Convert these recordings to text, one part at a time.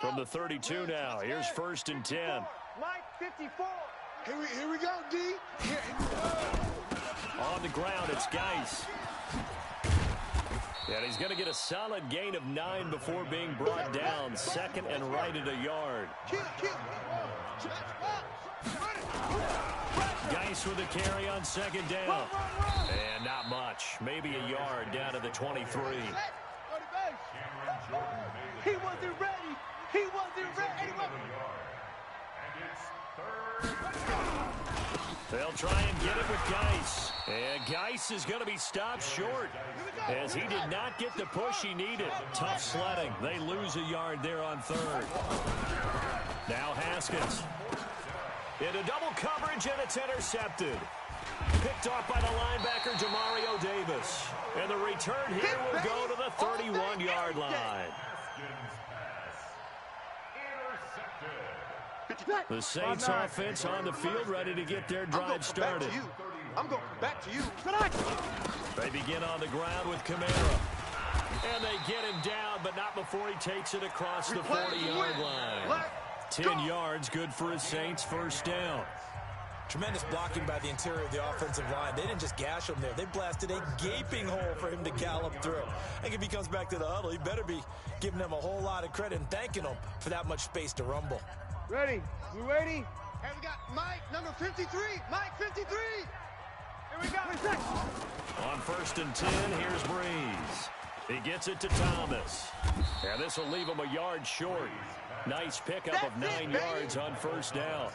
From the 32 now, here's 1st and 10. Mike, 54. Here we go, D. On the ground, it's Geis. And he's going to get a solid gain of 9 before being brought down. 2nd and right at a yard. Geis with the carry on 2nd down. And not much. Maybe a yard down to the 23. He wasn't ready. He wasn't ready. They'll try and get it with Geis. And Geis is going to be stopped short as he did not get the push he needed. Tough sledding. They lose a yard there on 3rd. Now Haskins. Into double coverage, and it's intercepted. Picked off by the linebacker, Demario Davis. And the return here will go to the 31-yard line. The Saints offense on the field, ready to get their drive started. I'm going back to you. They begin on the ground with Kamara. And they get him down, but not before he takes it across the 40-yard line. 10 yards, good for his Saints, 1st down. Tremendous blocking by the interior of the offensive line. They didn't just gash him there. They blasted a gaping hole for him to gallop through. I think if he comes back to the huddle, he better be giving them a whole lot of credit and thanking them for that much space to rumble. Ready? We ready? And we got Mike, number 53. Mike, 53. Here we go. On 1st and 10, here's Breeze. He gets it to Thomas. And this will leave him a yard short. Nice pickup of 9 yards on 1st down.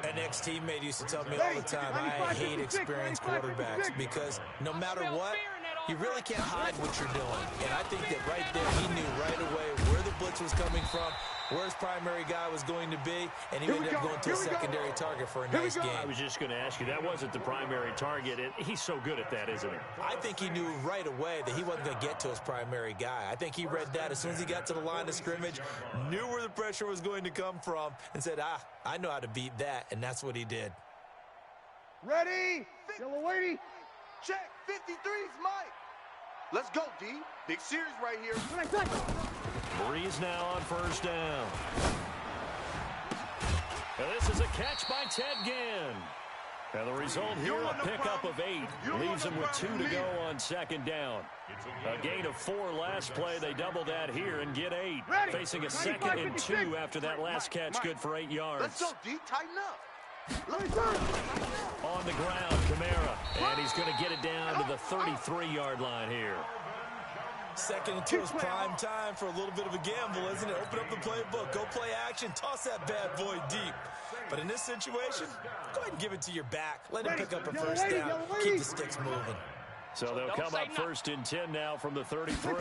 An ex-teammate used to tell me all the time, I hate experienced quarterbacks because no matter what, you really can't hide what you're doing. And I think that right there, he knew right away where the blitz was coming from, where his primary guy was going to be, and he ended up going to a secondary target for a nice game. I was just going to ask you, that wasn't the primary target. He's so good at that, isn't he? I think he knew right away that he wasn't going to get to his primary guy. I think he read that as soon as he got to the line of scrimmage, knew where the pressure was going to come from, and said, I know how to beat that, and that's what he did. Ready? Yellow lady. Check, 53's Mike. Let's go, D. Big series right here. Breeze now on 1st down. Now this is a catch by Ted Ginn. And the result here, a pickup of 8. Leaves him with 2 to go on 2nd down. A gain of 4 last play. They double that here and get 8. Facing a 2nd and 2 after that last catch, good for 8 yards. Let's go, D. Tighten up. On the ground, Kamara. And he's going to get it down to the 33-yard line here. 2nd and 2 is prime time for a little bit of a gamble, isn't it? Open up the playbook, go play action, toss that bad boy deep. But in this situation, go ahead and give it to your back. Let him pick up a 1st down. Keep the sticks moving. So they'll come up 1st and 10 now from the 33.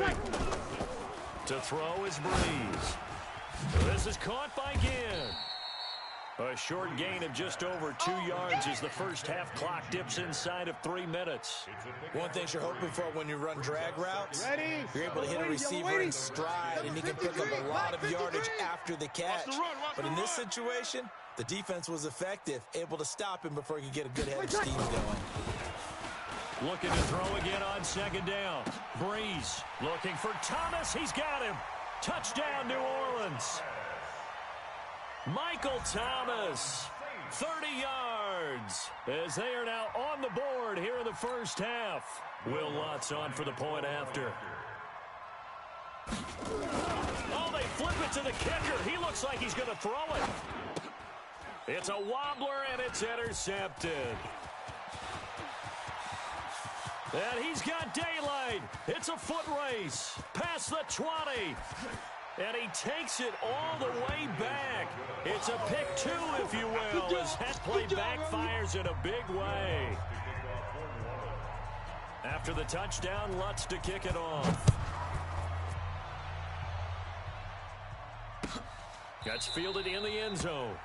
To throw is Breeze. This is caught by Ginn. A short gain of just over 2 yards as the first half clock dips inside of 3 minutes. One thing you're hoping for when you run drag routes, you're able to hit a receiver in stride, and he can pick up a lot of yardage after the catch. But in this situation, the defense was effective, able to stop him before he could get a good head of steam going. Looking to throw again on 2nd down. Breeze looking for Thomas. He's got him. Touchdown, New Orleans. Michael Thomas, 30 yards, as they are now on the board here in the first half. Will Lutz on for the point after. Oh, they flip it to the kicker. He looks like he's going to throw it. It's a wobbler, and it's intercepted. And he's got daylight. It's a foot race past the 20. And he takes it all the way back. It's a pick 2, if you will, as that play backfires in a big way. After the touchdown, Lutz to kick it off. That's fielded in the end zone.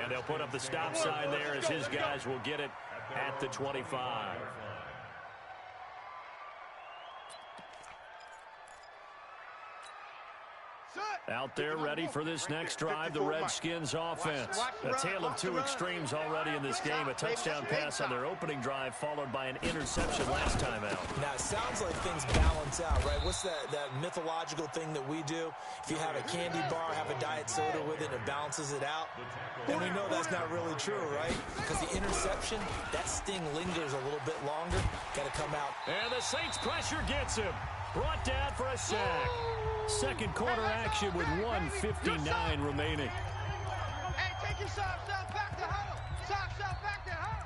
And they'll put up the stop sign there as his guys will get it at the 25. Set. Out there ready for this next drive, the Redskins offense. A tale of two extremes already in this game. A touchdown pass on their opening drive, followed by an interception last time out. Now, it sounds like things balance out, right? What's that mythological thing that we do? If you have a candy bar, have a diet soda with it, it balances it out. And we know that's not really true, right? Because the interception, that sting lingers a little bit longer. Got to come out. And the Saints pressure gets him. Brought down for a sack. Second quarter action with 1:59 remaining. Hey, take your socks out back to huddle. Socks out back to huddle.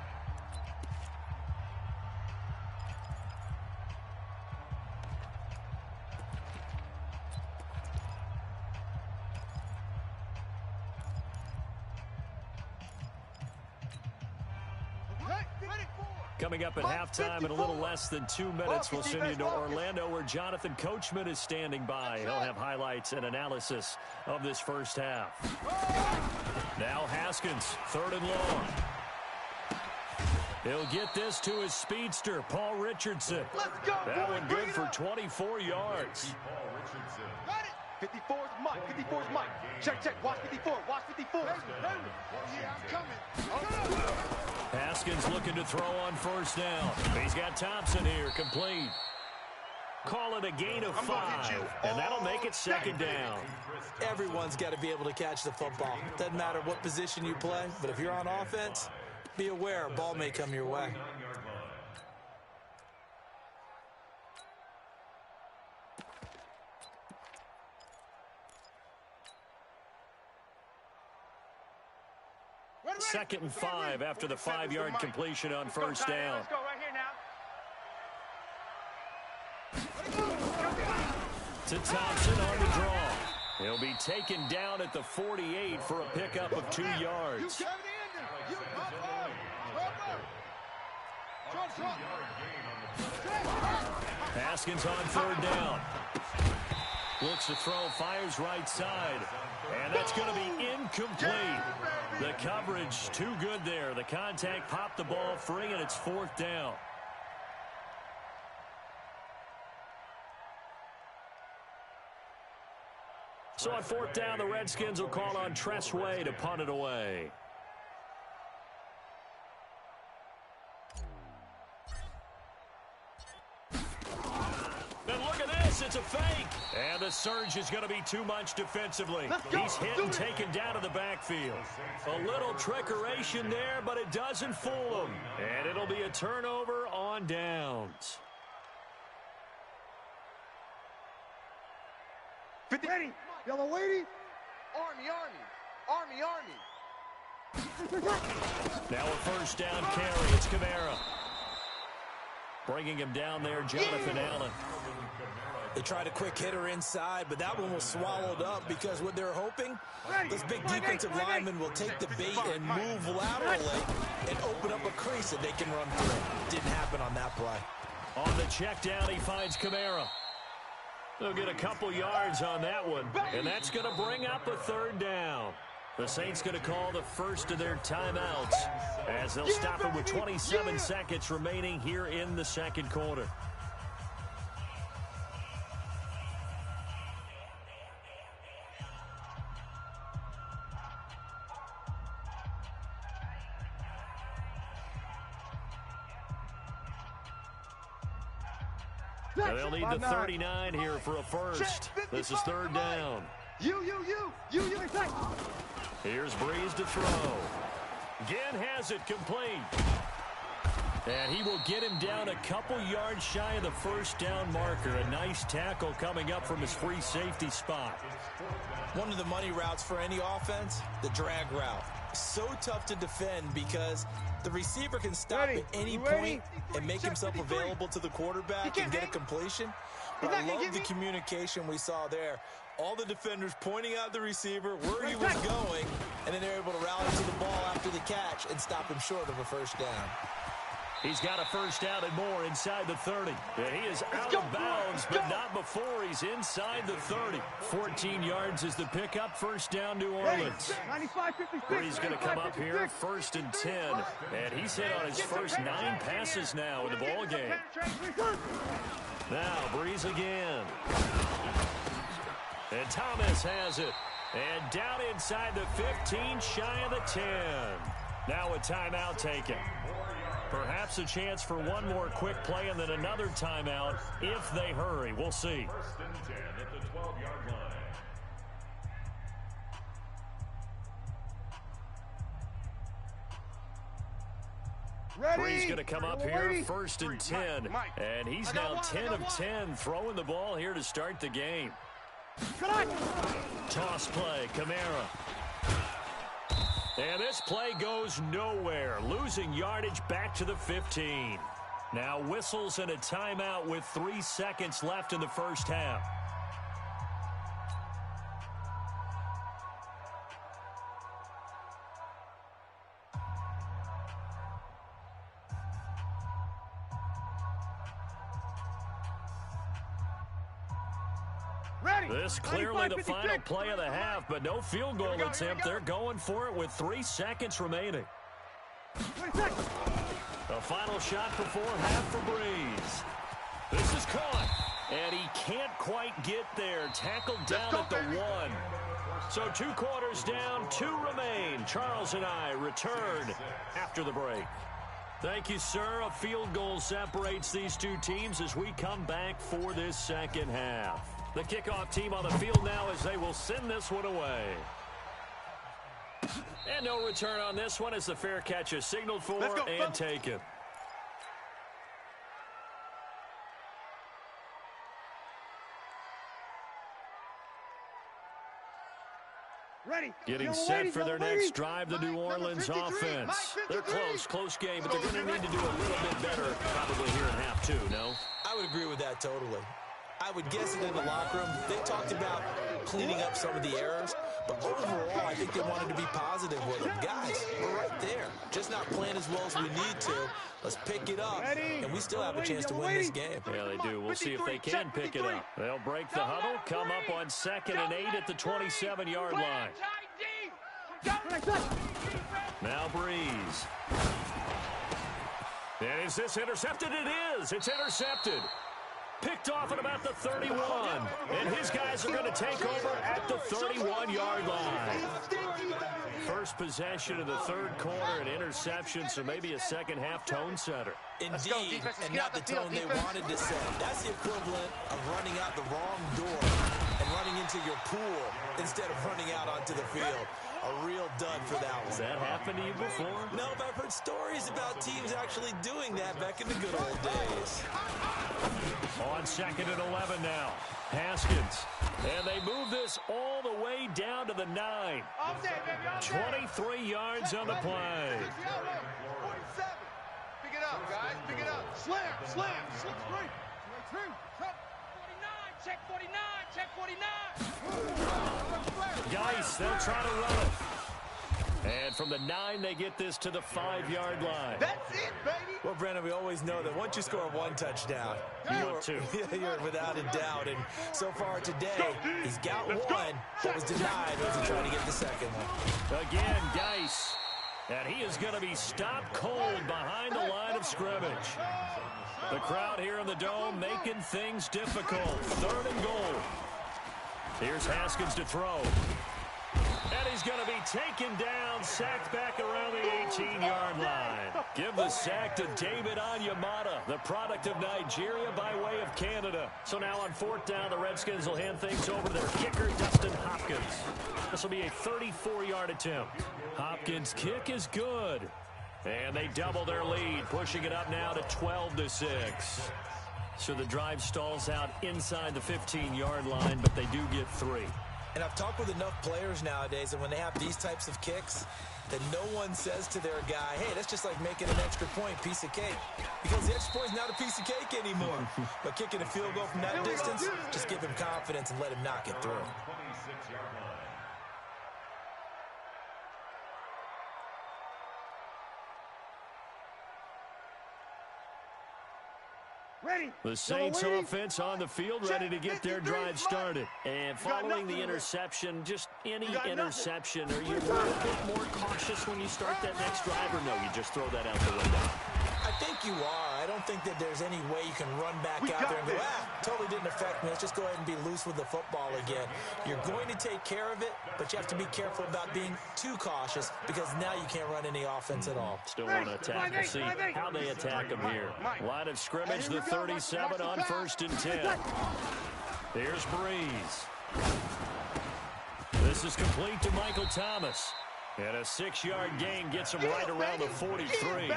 Coming up at halftime in a little less than 2 minutes, we'll send you to Orlando where Jonathan Coachman is standing by. He'll have highlights and analysis of this first half. Now Haskins, 3rd and long. He'll get this to his speedster, Paul Richardson. That one good for 24 yards. 54's Mike. 54's Mike. Check. Watch 54. Watch 54. Yeah, I'm coming. Haskins looking to throw on first down. He's got Thompson here, complete. Call it a gain of 5, and that'll make it 2nd down. Everyone's got to be able to catch the football. Doesn't matter what position you play, but if you're on offense, be aware a ball may come your way. Second and 5 after the 5-yard completion on first down. Let's go right here now. To Thompson on the draw. He'll be taken down at the 48 for a pickup of 2 yards. Haskins on 3rd down. Looks to throw, fires right side. And that's going to be incomplete. The coverage too good there. The contact popped the ball free, and it's 4th down. So on 4th down, the Redskins will call on Tressway to punt it away. And look at this, it's a fake. And the surge is going to be too much defensively. He's hit and taken down to the backfield. A little trickeration there, but it doesn't fool him. And it'll be a turnover on downs. 50. Ready. Yellow lady. Army. Now a first down carry. It's Kamara. Bringing him down there, Jonathan Allen. They tried a quick hitter inside, but that one was swallowed up because what they're hoping, this big defensive lineman will take the bait and move laterally and open up a crease that they can run through. Didn't happen on that play. On the check down, he finds Kamara. They'll get a couple yards on that one, and that's going to bring up a 3rd down. The Saints going to call the first of their timeouts as they'll stop it with 27 seconds remaining here in the second quarter. And they'll need the 39 here for a first. This is 3rd down. You. Here's Breeze to throw. Again has it complete. And he will get him down a couple yards shy of the first down marker. A nice tackle coming up from his free safety spot. One of the money routes for any offense, the drag route. So tough to defend because the receiver can stop at any point and make himself available to the quarterback and get a completion. But I love the communication we saw there. All the defenders pointing out the receiver, where he was going, and then they're able to rally to the ball after the catch and stop him short of a first down. He's got a first down and more inside the 30. And he is out of bounds, but not before he's inside the 30. 14 yards is the pickup. First down, New Orleans. He's going to come up here, 1st and 10. And he's hit on his first 9 passes now in the ball game. Now, Breeze again. And Thomas has it. And down inside the 15, shy of the 10. Now a timeout taken. Perhaps a chance for one more quick play and then another timeout if they hurry. We'll see. 1st and 10 at the 12-yard line. Bree's going to come up here, 1st and 10. And he's now 10 of 10 throwing the ball here to start the game. Toss play, Kamara. And this play goes nowhere, losing yardage back to the 15. Now whistles and a timeout with 3 seconds left in the first half. This clearly the final play of the half, but no field goal attempt. They're going for it with 3 seconds remaining. The final shot before half for Breeze. This is caught, and he can't quite get there. Tackled down at the 1. So 2 quarters down, 2 remain. Charles and I return after the break. Thank you, sir. A field goal separates these two teams as we come back for this second half. The kickoff team on the field now as they will send this one away. And no return on this one as the fair catch is signaled for and taken. Getting set for their next drive, the New Orleans offense. They're close game, but they're going to need to do a little bit better probably here in half 2, no? I would agree with that totally. I would guess it in the locker room. They talked about cleaning up some of the errors, but overall, I think they wanted to be positive with them. Guys, we're right there. Just not playing as well as we need to. Let's pick it up, and we still have a chance to win this game. Yeah, they do. We'll see if they can pick it up. They'll break the huddle, come up on 2nd and 8 at the 27-yard line. Now Breeze. And is this intercepted? It is. It's intercepted. Picked off at about the 31. And his guys are going to take over at the 31-yard line. First possession of the 3rd quarter, an interception, so maybe a second-half tone setter. Indeed, and not the tone they wanted to set. That's the equivalent of running out the wrong door and running into your pool instead of running out onto the field. A real dud for that one. Has that happened to you before? No, but I've heard stories about teams actually doing that back in the good old days. On 2nd and 11 now. Haskins. And they move this all the way down to the 9. 23 yards on the play. 47. Pick it up, guys. Pick it up. Slam. 49. Check 49. Check 49. Geis, they'll try to run it. And from the 9, they get this to the 5-yard line. That's it, baby. Well, Brandon, we always know that once you score 1 touchdown, you're without a doubt. And so far today, he's got 1, but was denied as he tried to get the 2nd one. Again, Geis. And he is going to be stopped cold behind the line of scrimmage. The crowd here in the Dome making things difficult. 3rd and goal. Here's Haskins to throw. And he's going to be taken down, sacked back around the 18-yard line. Give the sack to David Onyemata, the product of Nigeria by way of Canada. So now on 4th down, the Redskins will hand things over to their kicker, Dustin Hopkins. This will be a 34-yard attempt. Hopkins' kick is good. And they double their lead, pushing it up now to 12-6. So the drive stalls out inside the 15-yard line, but they do get 3. And I've talked with enough players nowadays that when they have these types of kicks, that no one says to their guy, hey, that's just like making an extra point, piece of cake. Because the extra point is not a piece of cake anymore. But kicking a field goal from that distance, just give him confidence and let him knock it through. 26-yard line. The Saints offense on the field, ready to get their drive started. And following the interception, just any interception, are you a little bit more cautious when you start that next drive, or no, you just throw that out the window? I think you are. I don't think that there's any way you can run back out there and go, totally didn't affect me. Let's just go ahead and be loose with the football again. You're going to take care of it, but you have to be careful about being too cautious because now you can't run any offense at all. Still want to attack. We'll see how they attack them here. Line of scrimmage, the 37 on 1st and 10. Here's Breeze. This is complete to Michael Thomas. And a 6-yard gain gets him right around the 43.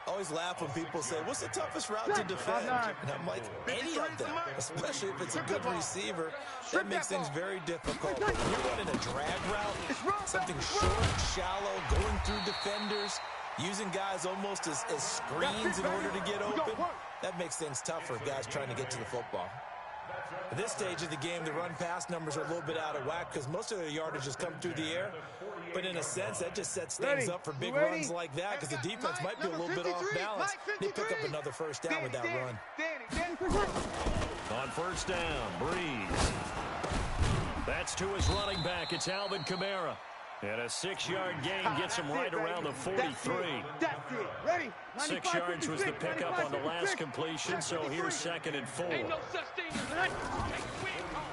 Always laugh when people say, what's the toughest route to defend? And I'm like, any of them, especially if it's a good receiver. That makes things very difficult. But when you're running a drag route, something short, shallow, going through defenders, using guys almost as screens in order to get open, that makes things tough for guys trying to get to the football. At this stage of the game, the run-pass numbers are a little bit out of whack because most of their yardage has come through the air. But in a sense, that just sets things up for big runs like that because the defense might be a little bit off balance. They pick up another first down with that run. On first down, Breeze. That's to his running back. It's Alvin Kamara. And a 6-yard gain gets him right around the 43. 6 yards was the pickup on the last completion, so here's 2nd and 4.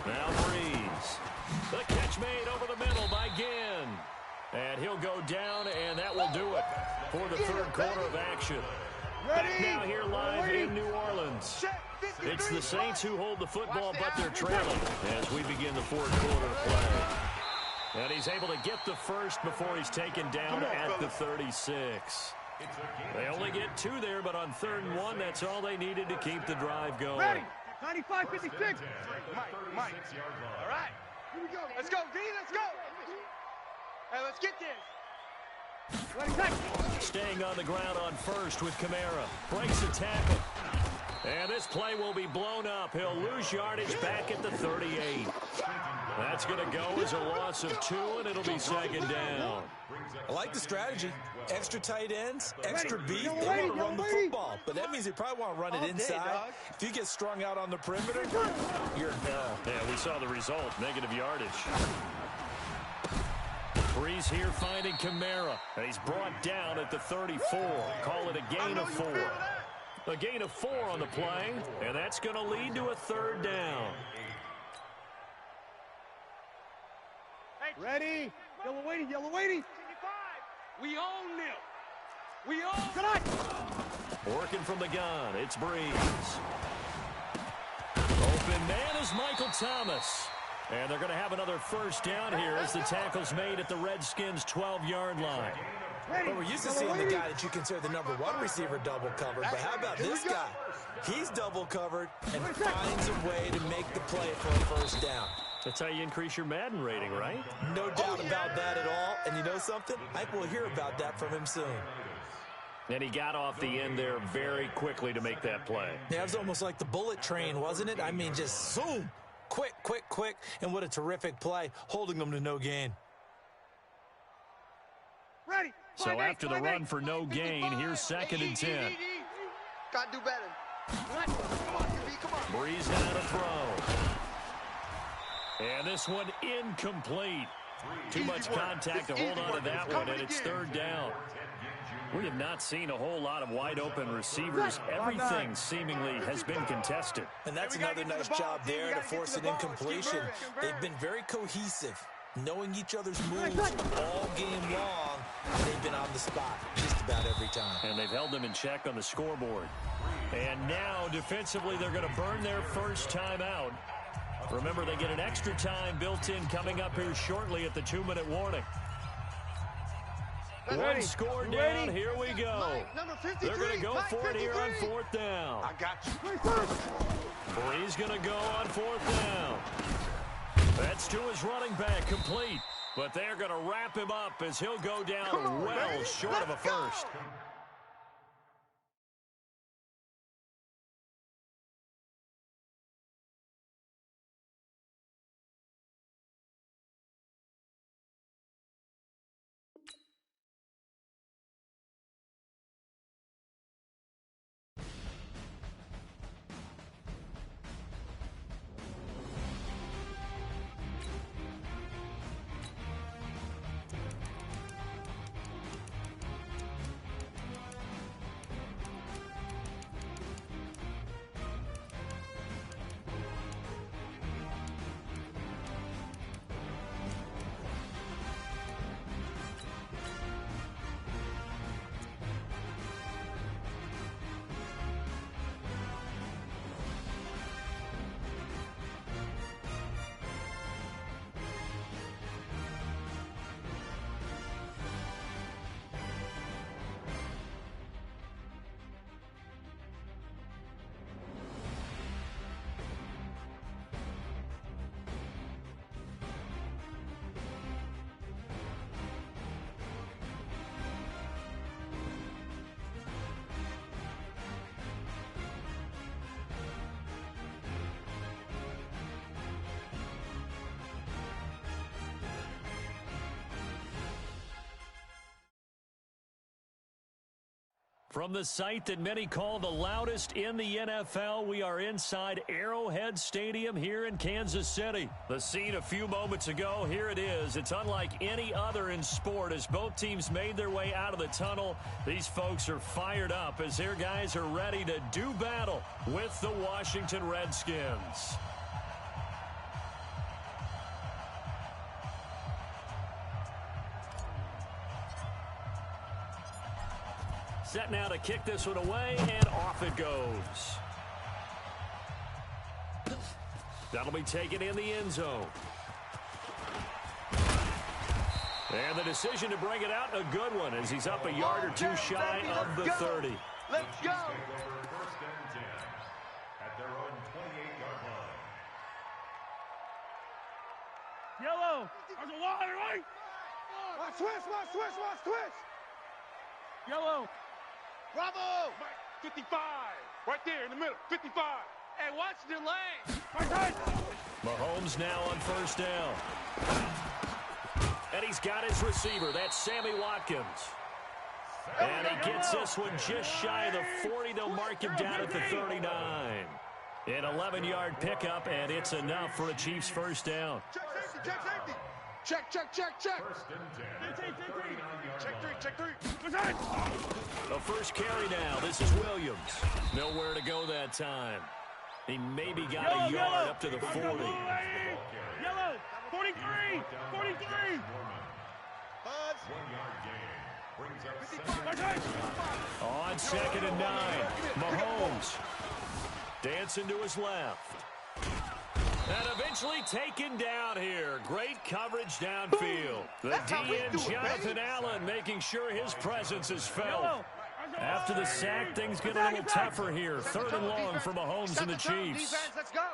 Now Breeze. The catch made over the middle by Ginn. And he'll go down, and that will do it for the 3rd quarter of action. Now here live in New Orleans. It's the Saints who hold the football, but they're trailing as we begin the 4th quarter of play. And he's able to get the first before he's taken down at the 36. They only get 2 there, but on 3rd and 1, that's all they needed to keep the drive going. Ready. 95-56. Mike. All right. Here we go. Let's go, D. Let's go. Hey, let's get this. Staying on the ground on first with Kamara. Breaks a tackle. And this play will be blown up. He'll lose yardage back at the 38. That's going to go as a loss of 2, and it'll be 2nd down. I like the strategy. Extra tight ends, extra beef. They want to run the football, but that means they probably want to run it inside. If you get strung out on the perimeter, you're in peril. Yeah, we saw the result, negative yardage. Breeze here finding Kamara, and he's brought down at the 34. Call it a gain of 4. A gain of 4 on the play, and that's going to lead to a 3rd down. Ready? Yellow waiting. We own them. We own tonight. Working from the gun, it's Breeze. Open man is Michael Thomas. And they're going to have another first down here as the tackle's made at the Redskins' 12-yard line. But we're used to seeing the guy that you consider the #1 receiver double covered. But how about this guy? He's double covered and finds a way to make the play for a first down. That's how you increase your Madden rating, right? No doubt about that at all. And you know something? I think we'll hear about that from him soon. And he got off the end there very quickly to make that play. Yeah, it was almost like the bullet train, wasn't it? I mean, just zoom. Quick. And what a terrific play, holding them to no gain. Ready. So after the run for no gain, here's 2nd and 10. Gotta do better. Come on. Breeze now to throw. And this one incomplete. Too much contact to hold on to that one, and it's 3rd down. We have not seen a whole lot of wide-open receivers. Everything seemingly has been contested. And that's another nice job there to force an incompletion. They've been very cohesive, knowing each other's moves all game long. They've been on the spot just about every time. And they've held them in check on the scoreboard. And now, defensively, they're going to burn their first time out. Remember, they get an extra time built in coming up here shortly at the 2-minute warning. One score down. Here we go. They're going to go for it here on 4th down. I got you. Breeze going to go on 4th down. That's to his running back, complete. But they're going to wrap him up as he'll go down well short of a first. From the site that many call the loudest in the NFL, we are inside Arrowhead Stadium here in Kansas City. The scene a few moments ago, here it is. It's unlike any other in sport as both teams made their way out of the tunnel. These folks are fired up as their guys are ready to do battle with the Washington Redskins. Set now to kick this one away, and off it goes. That'll be taken in the end zone. And the decision to bring it out, a good one, as he's up a yard or two shy of the 30. Let's go. First and 10 at their own 28-yard line. Yellow. There's a water, right? Watch switch. Yellow. Bravo. 55. Right there in the middle. 55. Hey, watch the lane. Mahomes now on first down. And he's got his receiver. That's Sammy Watkins. And he gets this one just shy of the 40. They'll mark him down at the 39. An 11-yard pickup, and it's enough for a Chiefs first down. Check. First and 10. Check three. The first carry now. This is Williams. Nowhere to go that time. He maybe got a yard up to the 40. Yellow. 43. 1 yard gain brings up On 2nd and 9. Mahomes dancing to his left. And eventually taken down here. Great coverage downfield. The DN, Jonathan Allen, making sure his presence is felt. After the sack, things get a little tougher here. 3rd and long for Mahomes and the Chiefs. Let's go.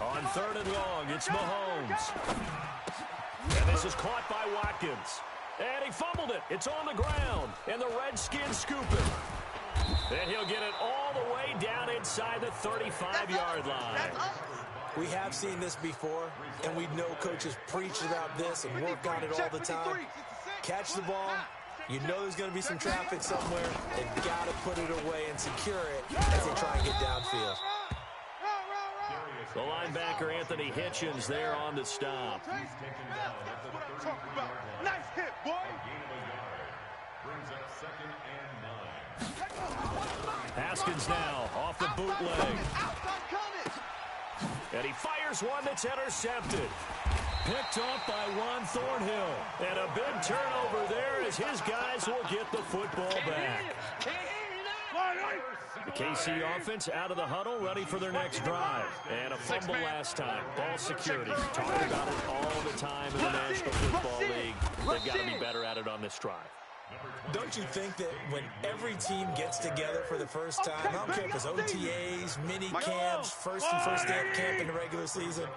On 3rd and long, it's Mahomes. And this is caught by Watkins. And he fumbled it. It's on the ground. And the Redskins scoop it. And he'll get it all the way down inside the 35-yard line. We have seen this before, and we know coaches preach about this and work on it all the time. Catch the ball. You know there's going to be some traffic somewhere. They've got to put it away and secure it as they try and get downfield. The linebacker, Anthony Hitchens, there on the stop. Nice hit, boy. brings up 2nd and 9. Haskins now off the bootleg. And he fires one that's intercepted. Picked off by Juan Thornhill. And a big turnover there as his guys will get the football back. The KC offense out of the huddle, ready for their next drive. And a fumble last time. Ball security. Talked about it all the time in the National Football League. They've got to be better at it on this drive. Don't you think that when every team gets together for the first time, I don't care if it's OTAs, mini camps, first day of camp in the regular season,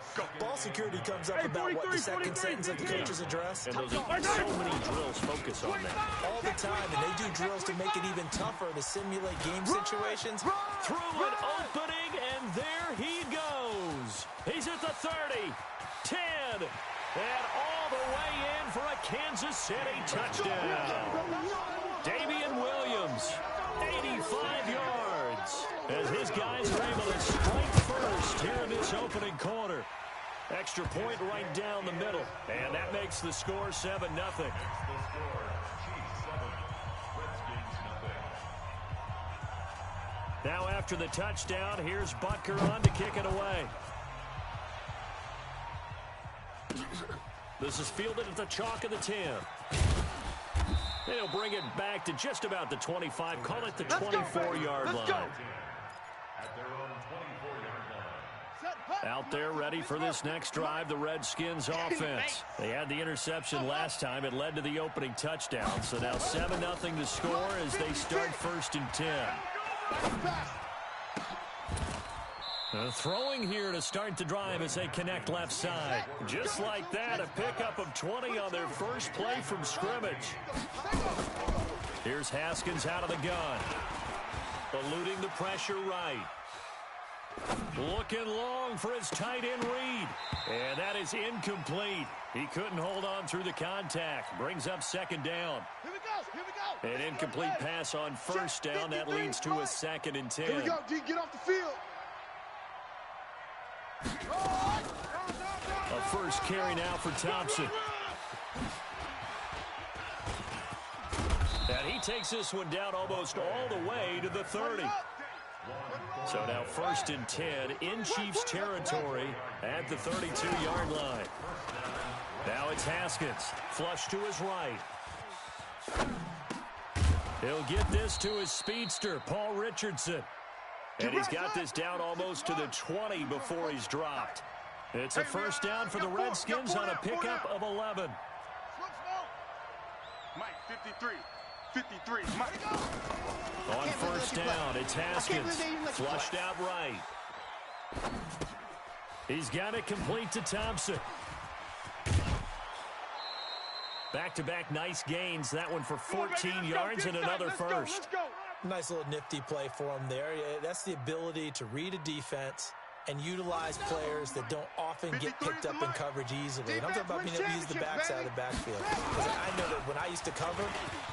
ball security comes up about what the second sentence of the coach's address? And those are so many drills focus on that. All the time, and they do drills to make it even tougher to simulate game situations. Through an opening, and there he goes. He's at the 30, 10, and all the way in for a Kansas City touchdown. Damian Williams, 85 yards, as his guys are able to strike first here in this opening quarter. Extra point right down the middle, and that makes the score 7-0. Now after the touchdown, here's Butker on to kick it away. This is fielded at the chalk of the 10. They'll bring it back to just about the 25. Call it the 24-yard line. At their own 24-yard line. Out there ready for this next drive, the Redskins offense. They had the interception last time. It led to the opening touchdown. So now 7-0 to score as they start 1st and 10. Throwing here to start the drive as they connect left side. Just like that, a pickup of 20 on their first play from scrimmage. Here's Haskins out of the gun. Eluding the pressure right. Looking long for his tight end read. And that is incomplete. He couldn't hold on through the contact. Brings up second down. Here we go. Here we go. An incomplete pass on first down. That leads to a 2nd and 10. Here we go, D. Get off the field. A first carry now for Thompson. And he takes this one down almost all the way to the 30. So now 1st and 10 in Chiefs territory at the 32-yard line. Now it's Haskins. Flush to his right. He'll get this to his speedster, Paul Richardson. And he's got this down almost to the 20 before he's dropped. It's a first down for the Redskins on a pickup of 11. Mike, 53. 53. Mike. On first down, it's Haskins. Flushed out right. He's got it complete to Thompson. Back-to-back nice gains. That one for 14 yards and another first. Nice little nifty play for him there. That's the ability to read a defense and utilize players that don't often get picked up in coverage easily. And I'm talking about being able to use the backside of the backfield. Because I know that when I used to cover,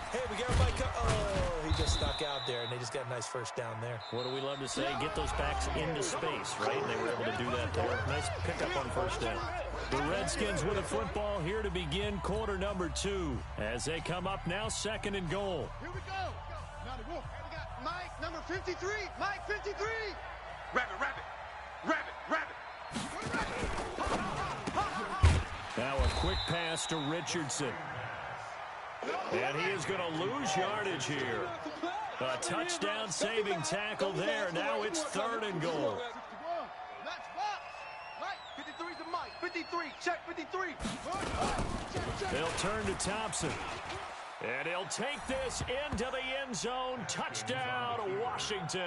hey, we got Mike. Oh, he just snuck out there, and they just got a nice first down there. What do we love to say? Get those backs into space, right? And they were able to do that there. Nice pickup on first down. The Redskins with a football here to begin quarter number 2 as they come up now 2nd and goal. Here we go. Now the wolf. We got Mike, number 53. Mike, 53. Rabbit. Now a quick pass to Richardson. And he is going to lose yardage here. A touchdown saving tackle there. Now it's 3rd and goal. Mike, 53 to Mike. 53. Check 53. They'll turn to Thompson. And he'll take this into the end zone. Touchdown, Washington.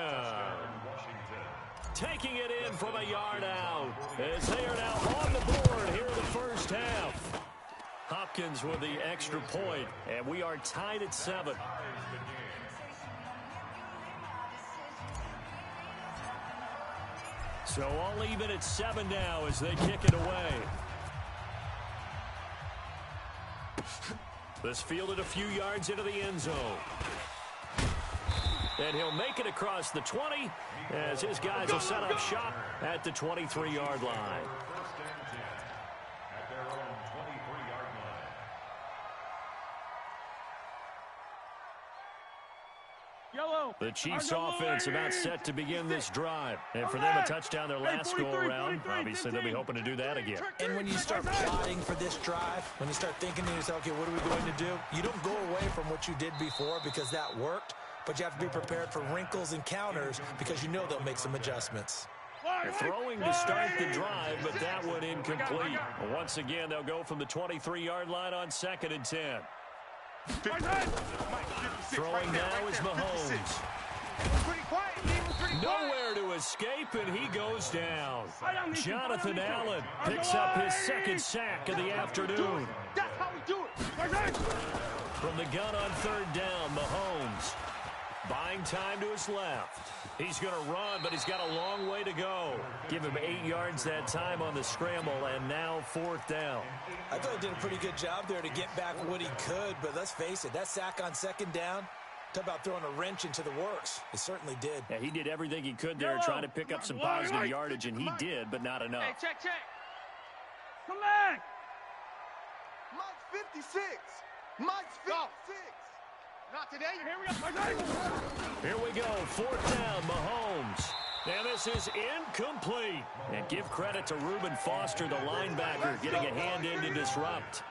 Taking it in from a yard out as they are now on the board here in the first half. Hopkins with the extra point, and we are tied at 7. So all even at 7 now as they kick it away. This fielded a few yards into the end zone. And he'll make it across the 20 as his guys will set up shop at the 23-yard line. At their own 23-yard line. The Chiefs offense about set to begin this drive. And for them, a touchdown their last go-around. Obviously, they'll be hoping to do that again. And when you start plotting for this drive, when you start thinking to yourself, okay, what are we going to do? You don't go away from what you did before because that worked, but you have to be prepared for wrinkles and counters because you know they'll make some adjustments. They're throwing to start the drive, but that one incomplete. Once again, they'll go from the 23-yard line on 2nd and 10. Throwing now is Mahomes. Nowhere to escape, and he goes down. Jonathan Allen picks up his 2nd sack of the afternoon. That's how we do it. From the gun on 3rd down, Mahomes buying time to his left. He's going to run, but he's got a long way to go. Give him 8 yards that time on the scramble, and now 4th down. I thought he did a pretty good job there to get back what he could, but let's face it, that sack on 2nd down, talk about throwing a wrench into the works. It certainly did. Yeah, he did everything he could there, trying to pick up some positive yardage, and he did, but not enough. Hey, check. Come back. Mike's 56. Mike's 56. Not today. Here we go. Here we go. 4th down, Mahomes. And this is incomplete. And give credit to Reuben Foster, the linebacker, getting a hand in to disrupt.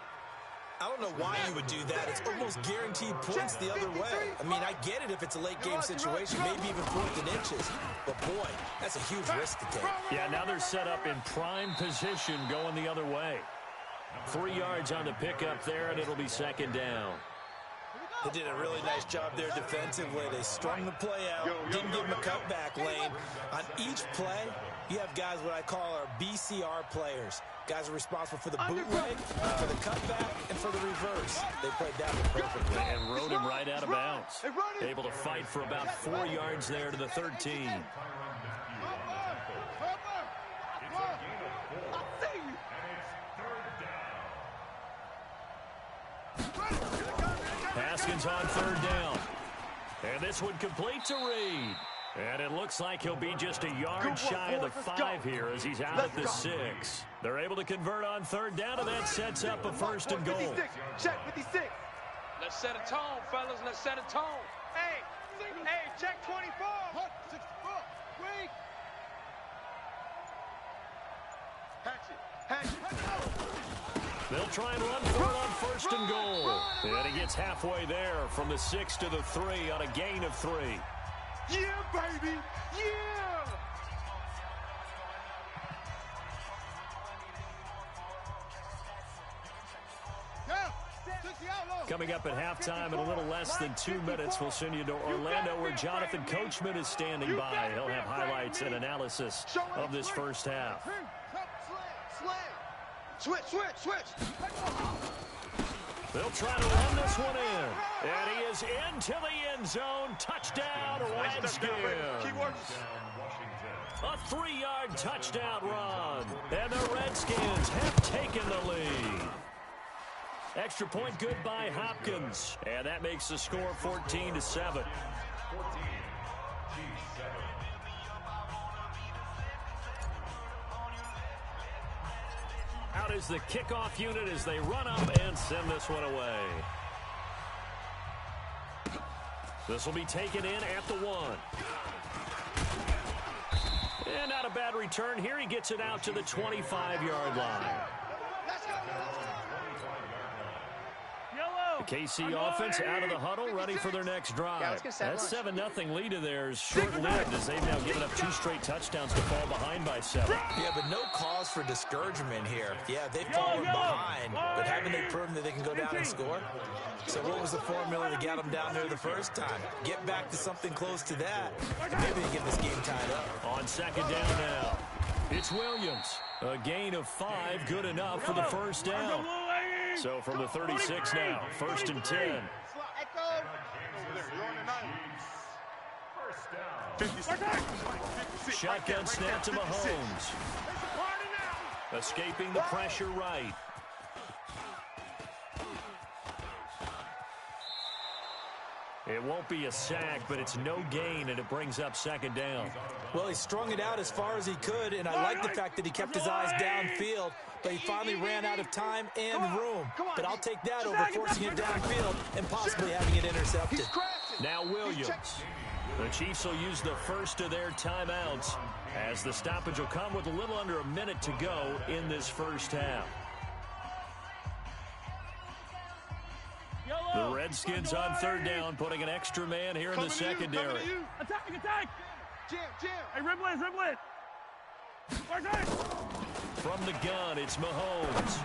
I don't know why you would do that. It's almost guaranteed points the other way. I mean, I get it if it's a late-game situation, maybe even 4th and inches. But, boy, that's a huge risk to take. Yeah, now they're set up in prime position going the other way. 3 yards on the pickup there, and it'll be 2nd down. They did a really nice job there defensively. They strung the play out, didn't give him a cutback lane. On each play, you have guys what I call our BCR players. Guys are responsible for the bootleg, for the cutback, and for the reverse. They played that one perfectly. And rode him right out of bounds. Able to fight for about 4 yards there to the 13. Redskins on third down. And this one completes a read. And it looks like he'll be just a yard shy of the 5 here as he's out at the 6. They're able to convert on third down, and that sets up a first and goal. 56. Check 56. Let's set a tone, fellas. Let's set a tone. Hey, check 24. 64. Wait. Hatch it. They'll try and run for it on first and goal. And he gets halfway there from the 6 to the 3 on a gain of 3. Yeah, baby. Yeah. Coming up at halftime in a little less than 2 minutes, we'll send you to Orlando where Jonathan Coachman is standing by. He'll have highlights and analysis of this first half. Switch. They'll try to run this one in. And he is into the end zone. Touchdown, Redskins. A 3-yard touchdown run. And the Redskins have taken the lead. Extra point good by Hopkins. And that makes the score 14-7. Out is the kickoff unit as they run up and send this one away. This will be taken in at the 1. And not a bad return here. He gets it out to the 25-yard line. The KC offense out of the huddle, ready for their next drive. That 7-0 lead of theirs short-lived as they've now given up 2 straight touchdowns to fall behind by 7. Yeah, but no cause for discouragement here. Yeah, they've fallen behind, but haven't they proven that they can go down and score? So what was the formula to get them down there the first time? Get back to something close to that. Maybe they get this game tied up. On second down now, it's Williams. A gain of 5, good enough for the first down. So from the 36 now, first and 10. Shotgun snap to Mahomes. Escaping the pressure right. It won't be a sack, but it's no gain, and it brings up second down. Well, he strung it out as far as he could, and I like the fact that he kept his eyes downfield, but he finally ran out of time and room. But I'll take that over forcing it downfield and possibly having it intercepted. Now Williams. The Chiefs will use the first of their timeouts as the stoppage will come with a little under a minute to go in this first half. The Redskins on third down, putting an extra man here in the secondary. Attack! Jam! Hey, Riblet! From the gun, it's Mahomes.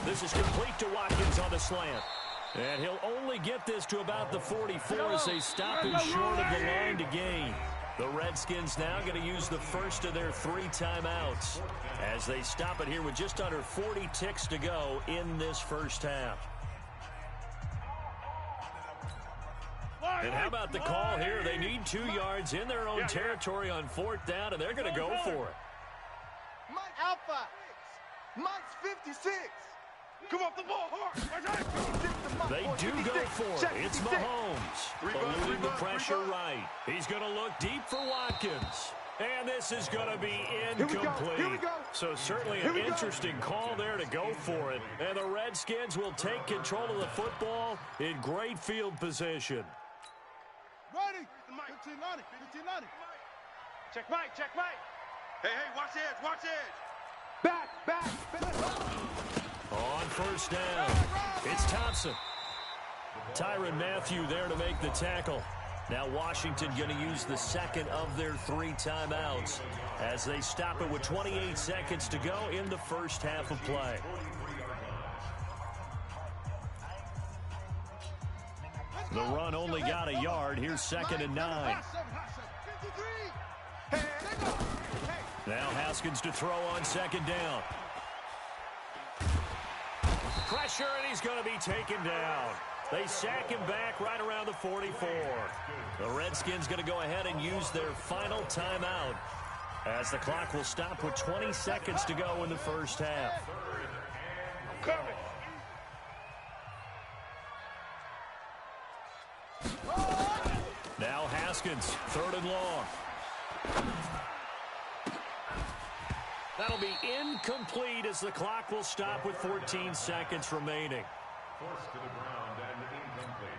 This is complete to Watkins on the slant. And he'll only get this to about the 44 as they stop him short of the line to gain. The Redskins now going to use the first of their 3 timeouts as they stop it here with just under 40 ticks to go in this first half. And how about the call here? They need 2 yards in their own territory on 4th down, and they're going to go for it. Mike Alpha. Mike's 56. Come off the ball hard. They do go for it. It's Mahomes. Eluding the pressure right. He's going to look deep for Watkins. And this is going to be incomplete. Here we go. So certainly an interesting call there to go for it. And the Redskins will take control of the football in great field position. Ready. 1590. Check Mike. Hey, watch edge. Back. On first down, it's Thompson. Tyrann Mathieu there to make the tackle. Now Washington going to use the second of their 3 timeouts as they stop it with 28 seconds to go in the first half of play. The run only got a yard. Here's 2nd and 9. Now Haskins to throw on 2nd down. Pressure, and he's going to be taken down. They sack him back right around the 44. The Redskins going to go ahead and use their final timeout as the clock will stop with 20 seconds to go in the first half. Coming. Haskins, 3rd and long. That'll be incomplete as the clock will stop with 14 seconds remaining. Forced to the ground and incomplete.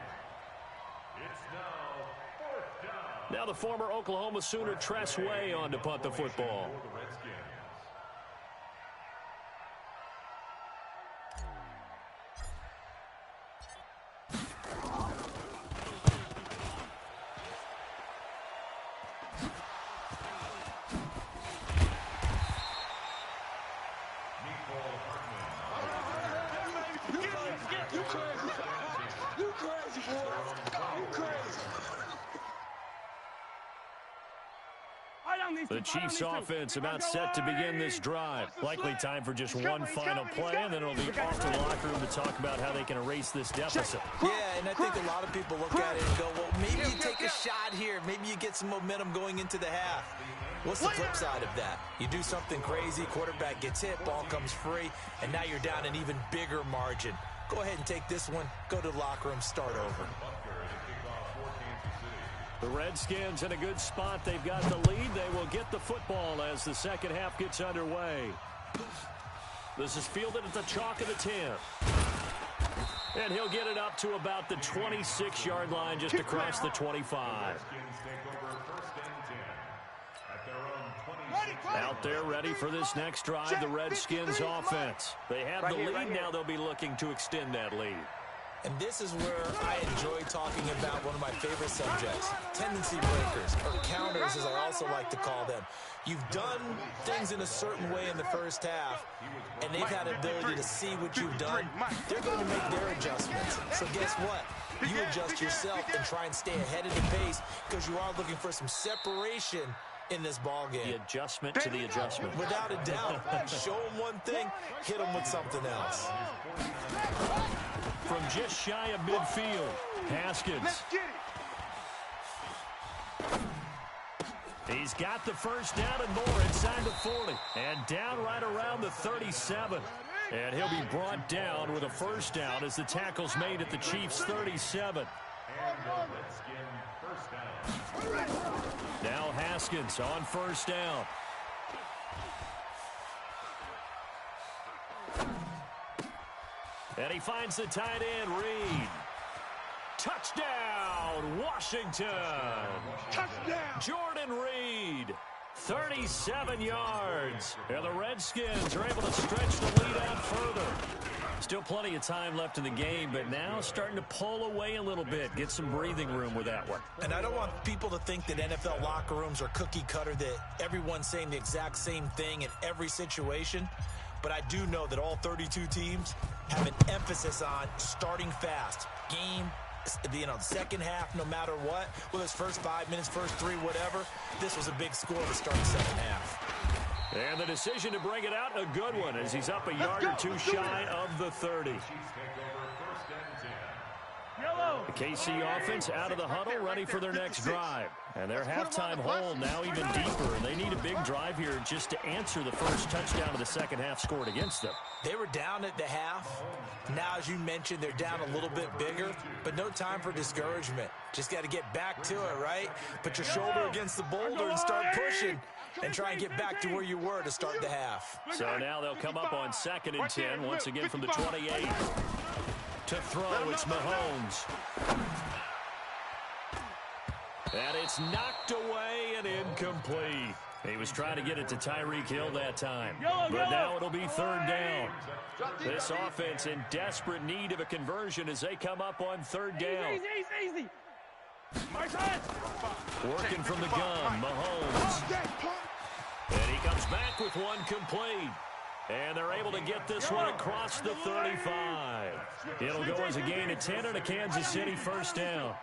It's now 4th down. Now the former Oklahoma Sooner Tress Way on to punt the football. For the Redskins. The Chiefs offense about set to begin this drive. Likely time for just one final play, and then it'll be off to the locker room to talk about how they can erase this deficit. Yeah, and I think a lot of people look at it and go, well, maybe you take a shot here. Maybe you get some momentum going into the half. What's the flip side of that? You do something crazy, quarterback gets hit, ball comes free, and now you're down an even bigger margin. Go ahead and take this one, go to the locker room, start over. The Redskins in a good spot. They've got the lead. They will get the football as the second half gets underway. This is fielded at the chalk of the 10. And he'll get it up to about the 26-yard line just across the 25. Out there ready for this next drive, the Redskins offense. They have the lead. Now they'll be looking to extend that lead. And this is where I enjoy talking about one of my favorite subjects, tendency breakers, or counters as I also like to call them. You've done things in a certain way in the first half, and they've had the ability to see what you've done. They're going to make their adjustments. So guess what? You adjust yourself and try and stay ahead of the pace because you are looking for some separation in this ball game. The adjustment to the adjustment. Without a doubt. Show them one thing, hit them with something else. From just shy of midfield, Haskins. Let's get it. He's got the first down and more inside the 40. And down right around the 37. And he'll be brought down with a first down as the tackle's made at the Chiefs' 37. Now Haskins on first down. And he finds the tight end, Reed. Touchdown, Washington. Touchdown. Jordan Reed, 37 yards. And the Redskins are able to stretch the lead out further. Still plenty of time left in the game, but now starting to pull away a little bit. Get some breathing room with that one. And I don't want people to think that NFL locker rooms are cookie cutter, that everyone's saying the exact same thing in every situation. But I do know that all 32 teams have an emphasis on starting fast. Game, the second half, no matter what, whether it's first 5 minutes, first 3, whatever, this was a big score to start the second half. And the decision to bring it out, a good one, as he's up a yard or two shy of the 30. The KC offense out of the huddle, ready for their next drive. And their halftime hole now even deeper, and they need a big drive here just to answer the first touchdown of the second half scored against them. They were down at the half. Now, as you mentioned, they're down a little bit bigger, but no time for discouragement. Just got to get back to it, right? Put your shoulder against the boulder and start pushing and try and get back to where you were to start the half. So now they'll come up on 2nd and 10, once again from the 28. To throw, it's Mahomes. And it's knocked away and incomplete. He was trying to get it to Tyreek Hill that time. But now it'll be 3rd down. This offense in desperate need of a conversion as they come up on 3rd down. Easy. Working from the gun, Mahomes. And he comes back with one complete. And they're able to get this one across the 35. It'll go as a gain of 10 and a Kansas City first down.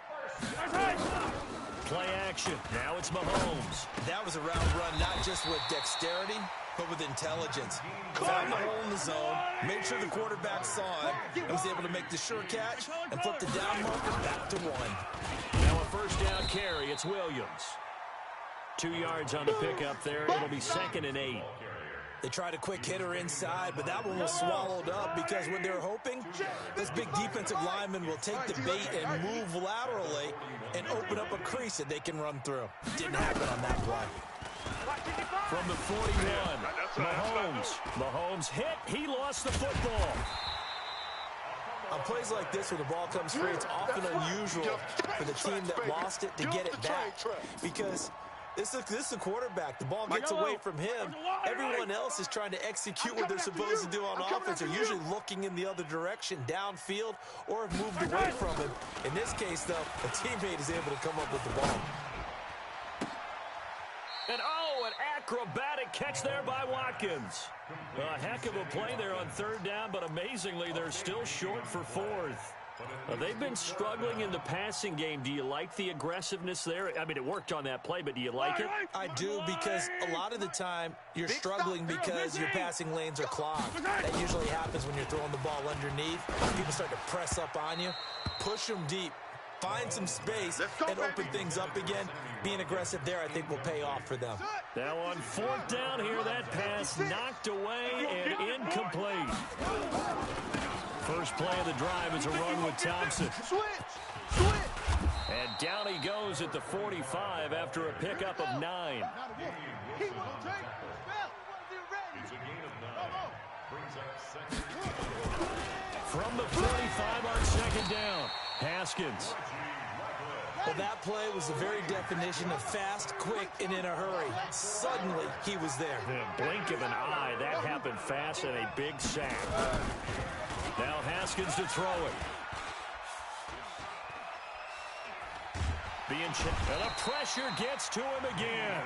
Play action. Now it's Mahomes. That was a route run, not just with dexterity, but with intelligence. Found the hole in the zone, made sure the quarterback saw it, and was able to make the sure catch and flip the down marker back to 1. Now a first down carry. It's Williams. 2 yards on the pickup there. It'll be 2nd and 8. They tried a quick hitter inside, but that one was swallowed up because when they're hoping, this big defensive lineman will take the bait and move laterally and open up a crease that they can run through. Didn't happen on that play. From the 41, Mahomes hit. He lost the football. On plays like this, when the ball comes free, it's often unusual for the team that lost it to get it back because this is the quarterback. The ball gets away from him. Everyone else is trying to execute what they're supposed to do on offense. They're usually looking in the other direction, downfield, or have moved away from him. In this case, though, a teammate is able to come up with the ball. And an acrobatic catch there by Watkins. A heck of a play there on third down, but amazingly, they're still short for fourth. They've been struggling in the passing game. Do you like the aggressiveness there? I mean, it worked on that play, but do you like it? I do, because a lot of the time you're struggling because your passing lanes are clogged. That usually happens when you're throwing the ball underneath. People start to press up on you, push them deep, find some space, and open things up again. Being aggressive there, I think, will pay off for them. Now on fourth down here, that pass knocked away and incomplete. First play of the drive is a run with Thompson. And down he goes at the 45 after a pickup of 9. From the 45 on second down, Haskins. Well, that play was the very definition of fast, quick, and in a hurry. Suddenly, he was there. The blink of an eye, that happened fast and a big sack. Now Haskins to throw it. Being checked. And the pressure gets to him again.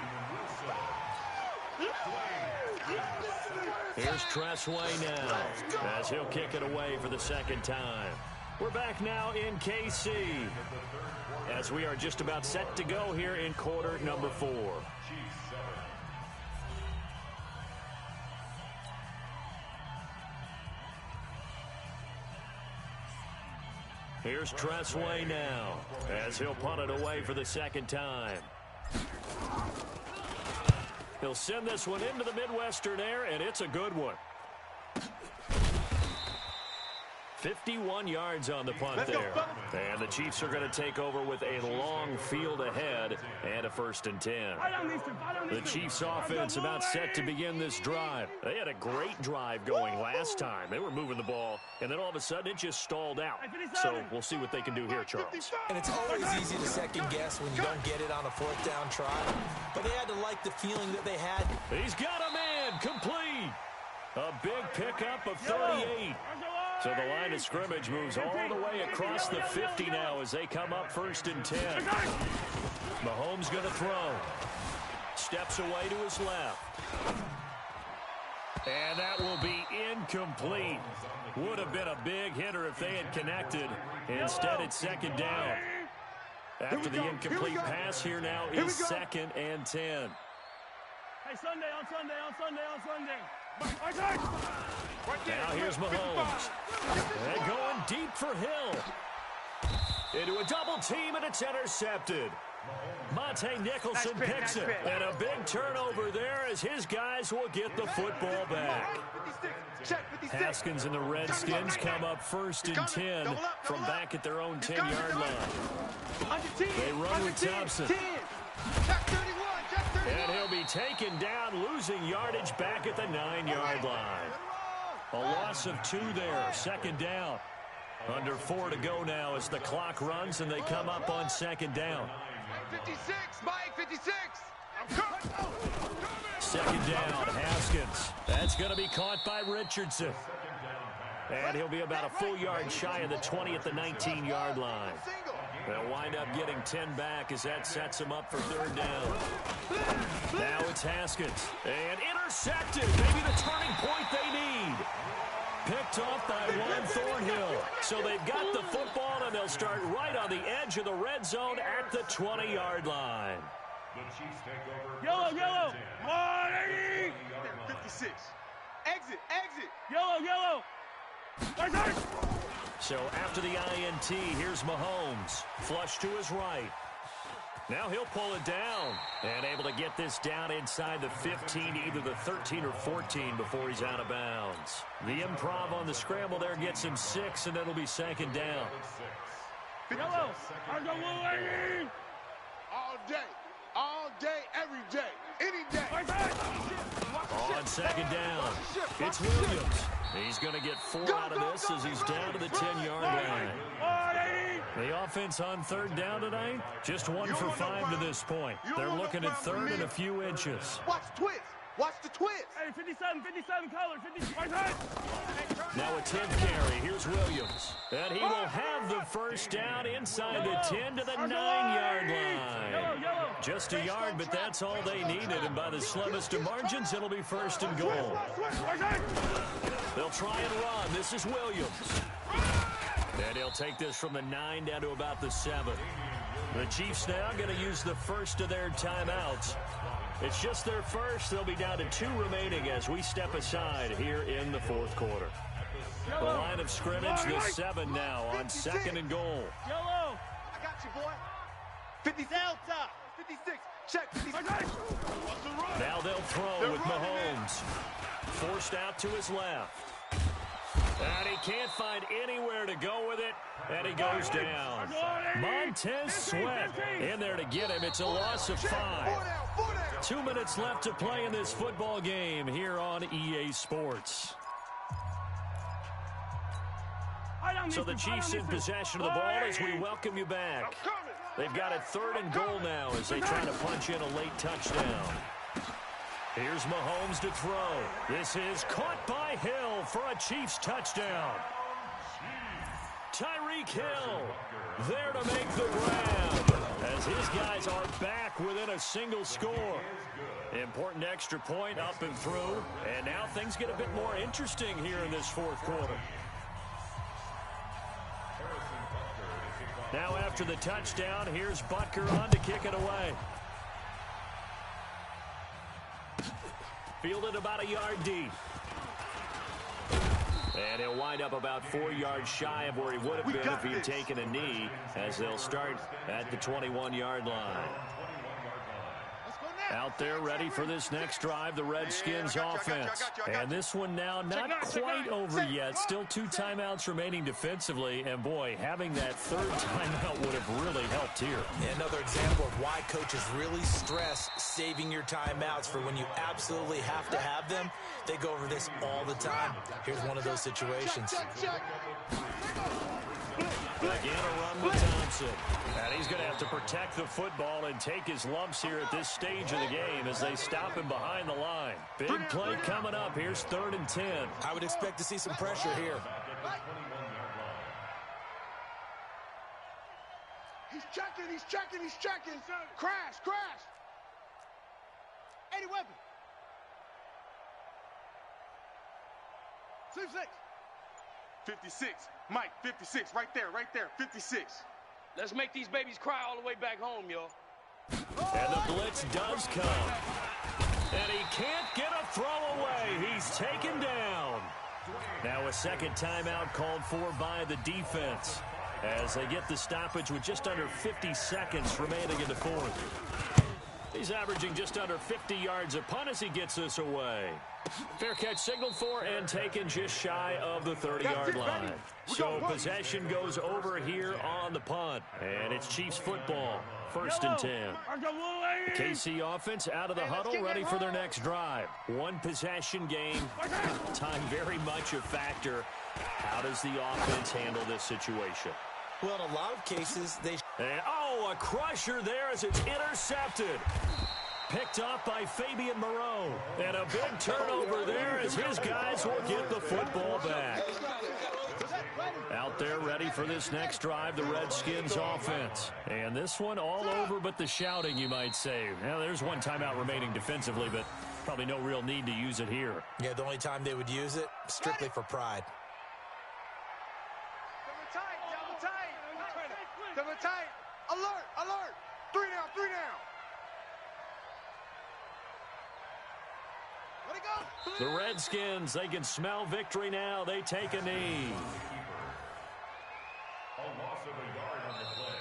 Here's Tressway now as he'll kick it away for the second time. We're back now in KC as we are just about set to go here in quarter number 4. Here's Tressway now as he'll punt it away for the second time. He'll send this one into the Midwestern air, and it's a good one. 51 yards on the punt there. And the Chiefs are going to take over with a long field ahead and a 1st and 10. The Chiefs offense about set to begin this drive. They had a great drive going last time. They were moving the ball, and then all of a sudden it just stalled out. So we'll see what they can do here, Charles. And it's always easy to second guess when you don't get it on a 4th down try. But they had to like the feeling that they had. He's got a man complete. A big pickup of 38. So the line of scrimmage moves all the way across the 50 now as they come up 1st and 10. Mahomes going to throw. Steps away to his left. And that will be incomplete. Would have been a big hitter if they had connected. Instead, it's 2nd down. After the incomplete pass, here now is 2nd and 10. Hey, Sunday. Now here's Mahomes. And going deep for Hill. Into a double team, and it's intercepted. Monte Nicholson picks it. And a big turnover there as his guys will get the football back. Haskins and the Redskins come up 1st and 10 from back at their own 10-yard line. They run with Thompson. And he'll be taken down, losing yardage back at the 9-yard line. A loss of 2 there, 2nd down. Under 4 to go now as the clock runs and they come up on 2nd down. 56, Mike, 56. 2nd down, Haskins. That's going to be caught by Richardson. And he'll be about a full yard shy of the 20 at the 19-yard line. They'll wind up getting 10 back as that sets them up for 3rd down. Now it's Haskins. And intercepted. Maybe the turning point they need. Picked off by Juan Thornhill. So they've got the football, and they'll start right on the edge of the red zone at the 20-yard line. Yellow. 180. 56. Exit. Yellow. So after the INT, here's Mahomes. Flush to his right. Now he'll pull it down and able to get this down inside the 15, either the 13 or 14 before he's out of bounds. The improv on the scramble there gets him 6, and it'll be second down. Yellow, I go Wolverine! All day, every day, any day. On second down, it's Williams. He's going to get 4 out of this as he's down to the 10-yard line. The offense on third down tonight, just 1 for 5 to this point. They're looking at third and a few inches. Watch twist. Watch the twist. Hey, 57 color, 50. Now a 10th carry. Here's Williams. And he will have the first down inside the 10 to the 9-yard line. Just a yard, but that's all they needed. And by the slimmest of margins, it'll be first and goal. They'll try and run. This is Williams. And he'll take this from the 9 down to about the 7. The Chiefs now going to use the first of their timeouts. It's just their first. They'll be down to 2 remaining as we step aside here in the fourth quarter. The line of scrimmage, the 7 now on second and goal. Yellow. I got you, boy. 50 top. 56. Check. 56. Now they'll throw with Mahomes. Forced out to his left. And he can't find anywhere to go with it, and he goes down. Montez Sweat in there to get him. It's a loss of 5. 2 minutes left to play in this football game here on EA Sports. So the Chiefs in possession of the ball as we welcome you back. They've got it 3rd and goal now as they try to punch in a late touchdown. Here's Mahomes to throw. This is caught by Hill for a Chiefs touchdown. Tyreek Hill there to make the grab as his guys are back within a single score. Important extra point up and through, and now things get a bit more interesting here in this fourth quarter. Now after the touchdown, here's Butker on to kick it away. Fielded about a yard deep. And he'll wind up about 4 yards shy of where he would have been if he had taken a knee, as they'll start at the 21-yard line. Out there ready for this next drive, the Redskins offense. And this one now not quite over yet. Still 2 timeouts remaining defensively. And, boy, having that 3rd timeout would have really helped here. Another example of why coaches really stress saving your timeouts for when you absolutely have to have them. They go over this all the time. Here's one of those situations. Again, a run with Thompson. And he's going to have to protect the football and take his lumps here at this stage of the game as they stop him behind the line. Big play coming up. Here's 3rd and 10. I would expect to see some pressure here. He's checking. Crash. 80 weapon. 6. 56. Mike, 56. Right there. 56. Let's make these babies cry all the way back home, yo. And the blitz does come. And he can't get a throw away. He's taken down. Now a second timeout called for by the defense as they get the stoppage with just under 50 seconds remaining in the fourth. He's averaging just under 50 yards a punt as he gets this away. Fair catch signaled for and taken just shy of the 30-yard line. So possession goes over here on the punt. And it's Chiefs football, 1st and 10. The KC offense out of the huddle, ready for their next drive. 1 possession game. Time very much a factor. How does the offense handle this situation? Well, in a lot of cases, they... And, a crusher there as it's intercepted. Picked off by Fabian Moreau. And a big turnover there as his guys will get the football back. Out there ready for this next drive, the Redskins offense. And this one all over but the shouting, you might say. Now, there's 1 timeout remaining defensively, but probably no real need to use it here. Yeah, the only time they would use it, strictly for pride. Double tight. Alert. 3 down. Let it go. The Redskins, they can smell victory now. They take a knee. A loss of a yard on the play.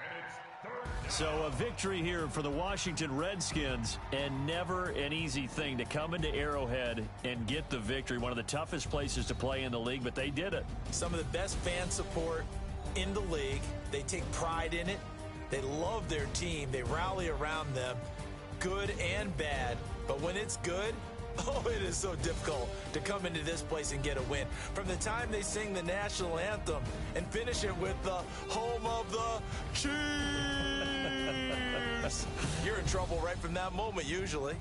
And it's 3rd So a victory here for the Washington Redskins, and never an easy thing to come into Arrowhead and get the victory. One of the toughest places to play in the league, but they did it. Some of the best fan support in the league. They take pride in it. They love their team. They rally around them, good and bad. But when it's good, oh, it is so difficult to come into this place and get a win. From the time they sing the national anthem and finish it with the home of the Chiefs, you're in trouble right from that moment, usually.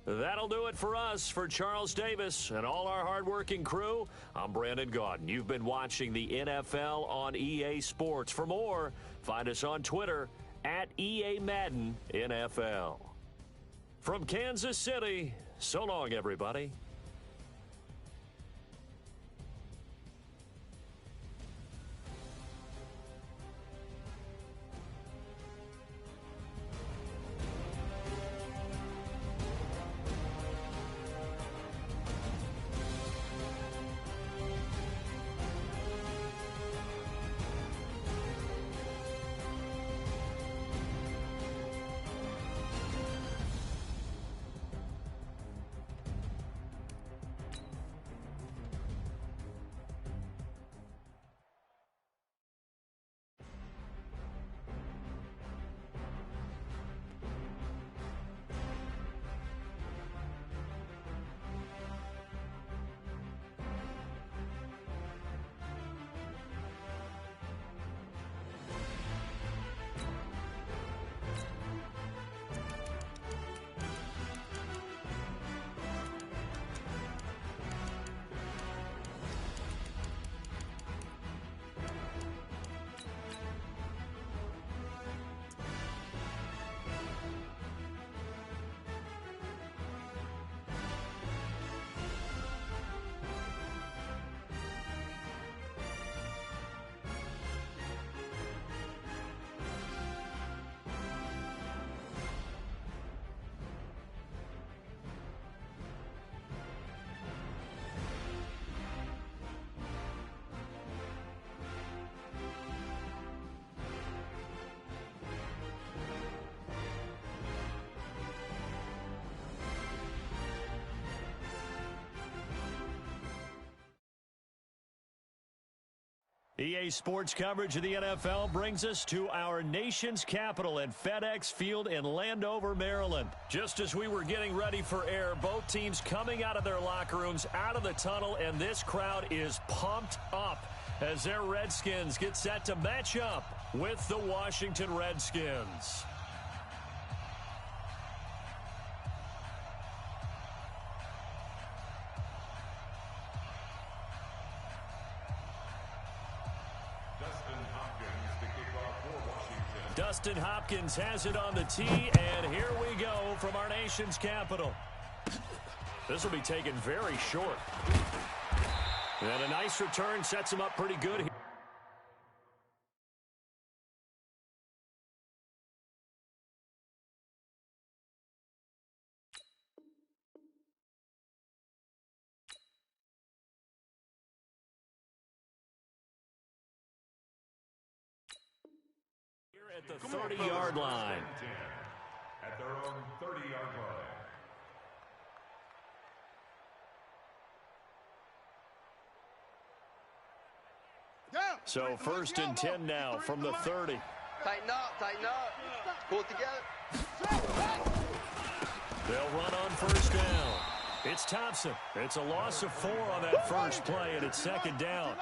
That'll do it for us. For Charles Davis and all our hardworking crew, I'm Brandon Gaudin. You've been watching the NFL on EA Sports. For more, find us on Twitter at EA Madden NFL. From Kansas City, so long, everybody. EA Sports coverage of the NFL brings us to our nation's capital at FedEx Field in Landover, Maryland. Just as we were getting ready for air, both teams coming out of their locker rooms, out of the tunnel, and this crowd is pumped up as their Redskins get set to match up with the Washington Redskins. Dustin Hopkins has it on the tee, and here we go from our nation's capital. This will be taken very short. And a nice return sets him up pretty good here. At the 30-yard line. At their own 30-yard line. So first and 10 now from the 30. Tighten up, tighten up. Pull it together. They'll run on first down. It's Thompson. It's a loss of 4 on that first play, and it's second down.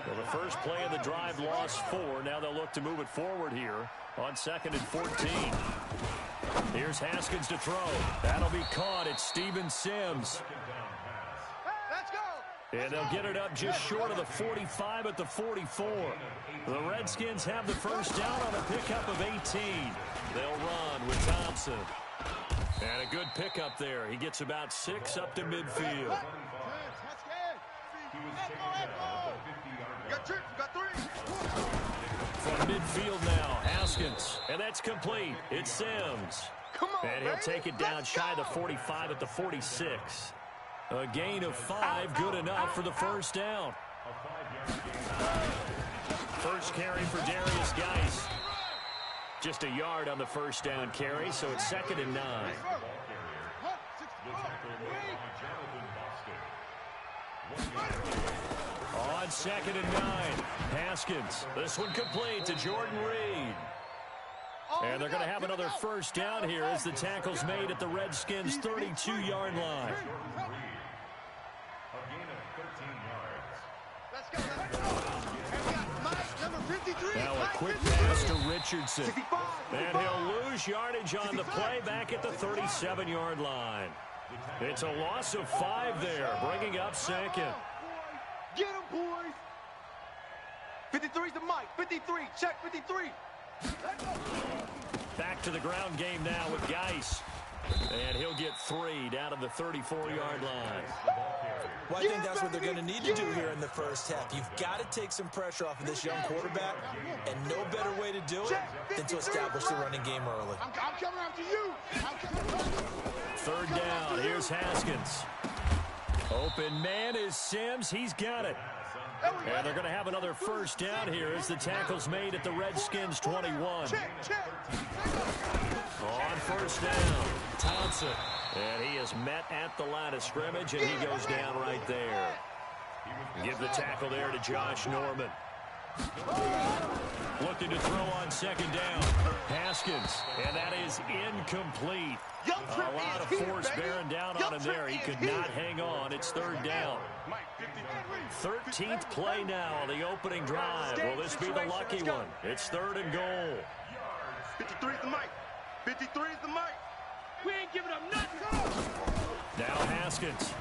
Well, the first play of the drive lost 4. Now they'll look to move it forward here on second and 14. Here's Haskins to throw. That'll be caught. It's Steven Sims. And they'll get it up just short of the 45 at the 44. The Redskins have the first down on a pickup of 18. They'll run with Thompson. And a good pickup there. He gets about 6 up to midfield. He was taken down at the 50-yard line. got tricks, we got three. From midfield now, Haskins. And that's complete. It's Sims. Come on, And he'll baby. take it down Let's shy of the go. 45 at the 46. A gain of 5, good enough for the first down. First carry for Darius Geis. Just a yard on the first down carry, so it's 2nd and 9. On 2nd and 9, Haskins. This one complete to Jordan Reed. And they're going to have another first down here as the tackle's made at the Redskins' 32-yard line. A gain of 13 yards. Let's go, let's go. And we got Mike, number 53. Now a Mike, quick 53. pass to Richardson. 65, And he'll lose yardage on the play back at the 37-yard line. It's a loss of 5 there, bringing up 2nd. Get him, boys. 53's the Mike. 53, check 53. Back to the ground game now with Geis. And he'll get 3 down to the 34-yard line. Well, I think that's what they're going to need to do here in the first half. You've got to take some pressure off of this young quarterback, and no better way to do it than to establish the running game early. I'm coming after you. I'm coming after you. 3rd down, here's Haskins. Open man is Sims, he's got it. And they're going to have another first down here as the tackle's made at the Redskins' 21. Check. On first down, Thompson. And he is met at the line of scrimmage, and he goes down right there. Give the tackle there to Josh Norman. Looking to throw on 2nd down. Haskins, and that is incomplete. A lot of force bearing down on him there. He could not hang on. It's 3rd down. 13th play now on the opening drive. Will this be the lucky one? It's 3rd and goal. 53's the Mike. 53's the Mike. We ain't giving up nothing. Now Haskins.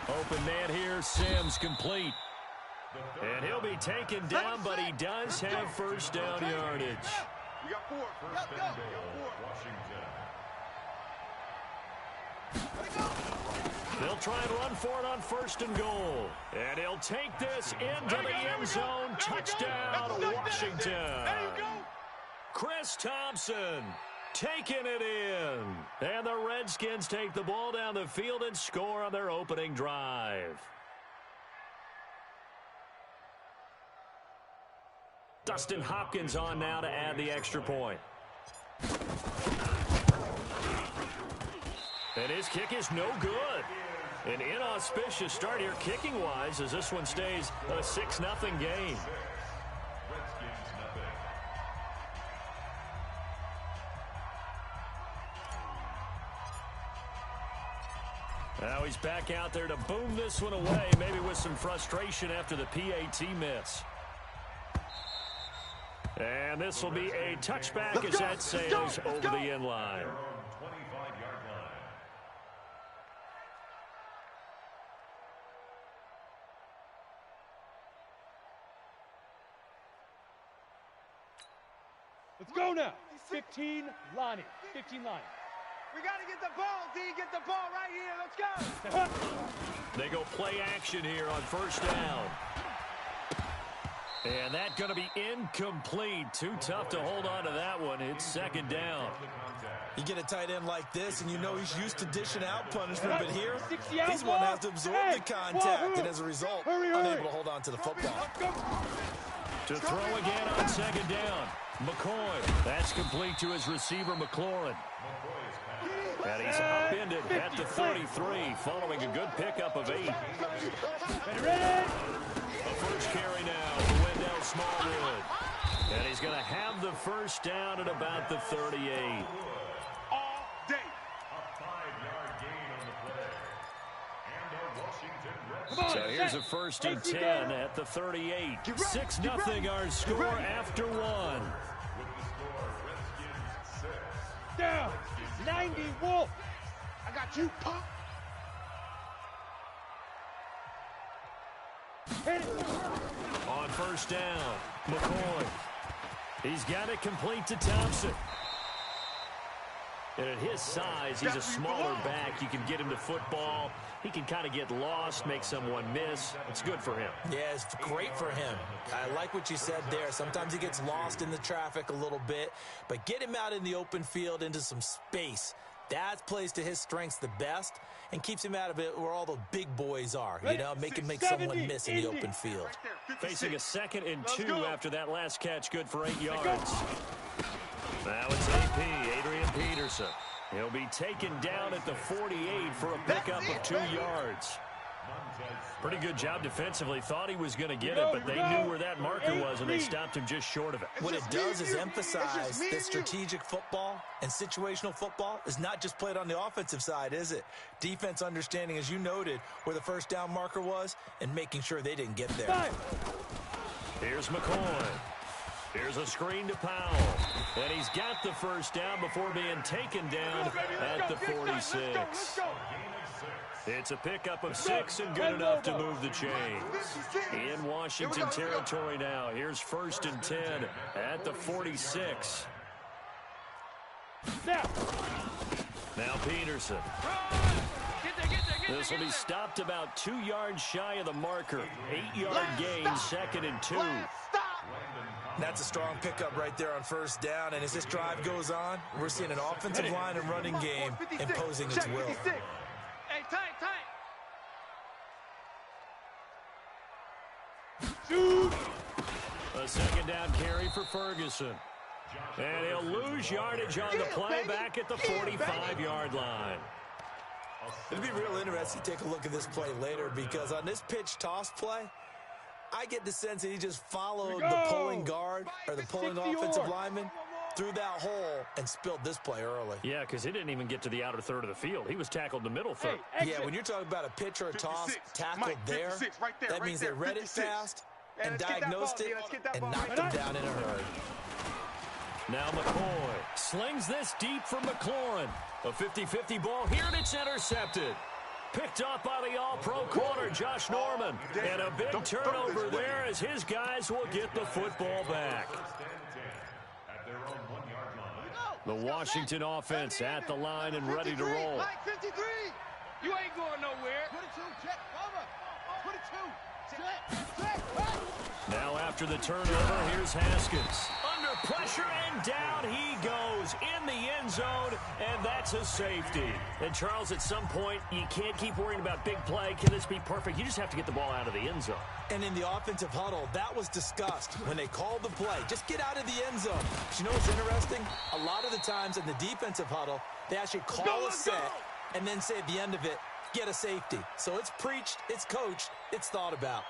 Open man here. Sims complete. And he'll be taken down, but he does have first down yardage. We got 4. First and goal, Washington. They'll try and run for it on 1st and goal. And he'll take this into the end zone. Touchdown, Washington. There you go. Chris Thompson taking it in. And the Redskins take the ball down the field and score on their opening drive. Dustin Hopkins on now to add the extra point. And his kick is no good. An inauspicious start here kicking-wise as this one stays a 6-0 game. Now he's back out there to boom this one away, maybe with some frustration after the PAT miss. And this will be a touchback as that sails over the end line. Let's go now. 15 Lonnie. 15 Lonnie. We got to get the ball, D. Get the ball right here. Let's go. They go play action here on 1st down. And that's going to be incomplete. Too tough to hold on to that one. It's 2nd down. You get a tight end like this, and you know he's used to dishing out punishment, but here, 60 out he's one that has to absorb the contact, and as a result, unable to hold on to the football. To throw again on 2nd down. McCoy. That's complete to his receiver, McLaurin. And he's upended at the 33, following a good pickup of 8. A first carry now for Wendell Smallwood. And he's going to have the first down at about the 38. All day. A 5-yard gain on the play. And the Washington Redskins. So here's a 1st and 10 at the 38. 6-0 our score after 1. With the score, Redskins 6. Down. 90 Wolf. I got you, Pop. On 1st down, McCoy. He's got it complete to Thompson. And at his size, he's a smaller back. You can get him to football. He can kind of get lost, make someone miss. It's good for him. Yeah, it's great for him. I like what you said there. Sometimes he gets lost in the traffic a little bit, but get him out in the open field into some space. That plays to his strengths the best and keeps him out of it where all the big boys are, you know, make someone miss in the open field. Facing a 2nd and 2 after that last catch, good for 8 yards. Now it's AP, Adrian Peterson. He'll be taken down at the 48 for a pickup of 2 yards. Pretty good job defensively. Thought he was going to get it, but they knew where that marker was, and they stopped him just short of it. What it does is emphasize that strategic football and situational football is not just played on the offensive side, is it? Defense understanding, as you noted, where the first down marker was and making sure they didn't get there. Here's McCoy. Here's a screen to Powell. And he's got the first down before being taken down at the 46. It's a pickup of 6 and good enough to move the chains. In Washington territory now. Here's 1st and 10 at the 46. Now Peterson. This will be stopped about 2 yards shy of the marker. 8-yard gain, 2nd and 2. That's a strong pickup right there on first down, and as this drive goes on, we're seeing an offensive line and running game imposing its will. Hey, tight. A 2nd down carry for Ferguson. And he'll lose yardage on the play back at the 45-yard line. It'll be real interesting to take a look at this play later because on this pitch toss play, I get the sense that he just followed the pulling guard or the pulling offensive lineman through that hole and spilled this play early. Yeah, because he didn't even get to the outer third of the field. He was tackled in the middle third. Yeah, when you're talking about a pitch or a toss tackled there, that means they read it fast and diagnosed it and knocked him down in a hurry. Now McCoy slings this deep for McLaurin. A 50-50 ball here, and it's intercepted. Picked off by the all-pro corner, Josh Norman. And a big turnover there as his guys will get the football back. The Washington offense at the line and ready to roll. You ain't going nowhere. Now after the turnover, here's Haskins. Under pressure, and down he goes in the end zone, and that's a safety. And Charles, at some point, you can't keep worrying about big play. Can this be perfect? You just have to get the ball out of the end zone. And in the offensive huddle, that was discussed when they called the play. Just get out of the end zone. But you know what's interesting? A lot of the times in the defensive huddle, they actually call a set and then say at the end of it, get a safety. So it's preached, it's coached, it's thought about.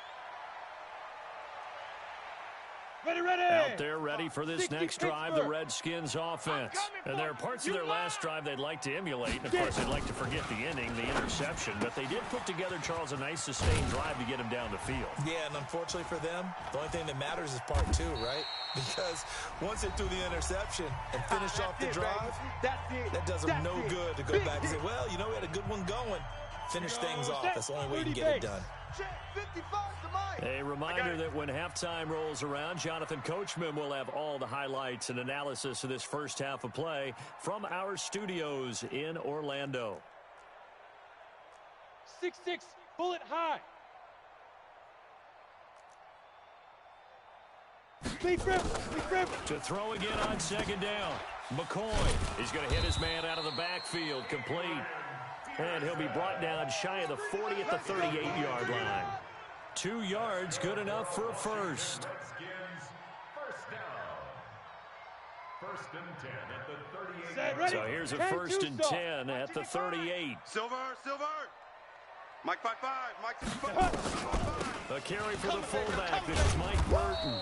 Out there ready for this next drive, the Redskins offense. And there are parts of their last drive they'd like to emulate. And, of course, they'd like to forget the inning, the interception. But they did put together, Charles, a nice sustained drive to get him down the field. Yeah, and unfortunately for them, the only thing that matters is part 2, right? Because once they threw the interception and finished off the drive, that does them no good to go back and say, well, you know, we had a good one going. Finish things off. That's the only way you can get it done. A reminder that when halftime rolls around, Jonathan Coachman will have all the highlights and analysis of this first half of play from our studios in Orlando. 6'6", bullet high. To throw again on 2nd down. McCoy is going to hit his man out of the backfield, complete. And he'll be brought down shy of the 40 at the 38-yard line. 2 yards, good enough for a first. First and 10 at the 38. So here's a 1st and 10 at the 38. Silver. Mike 5-5. Mike 6-5. A carry for the fullback. This is Mike Burton.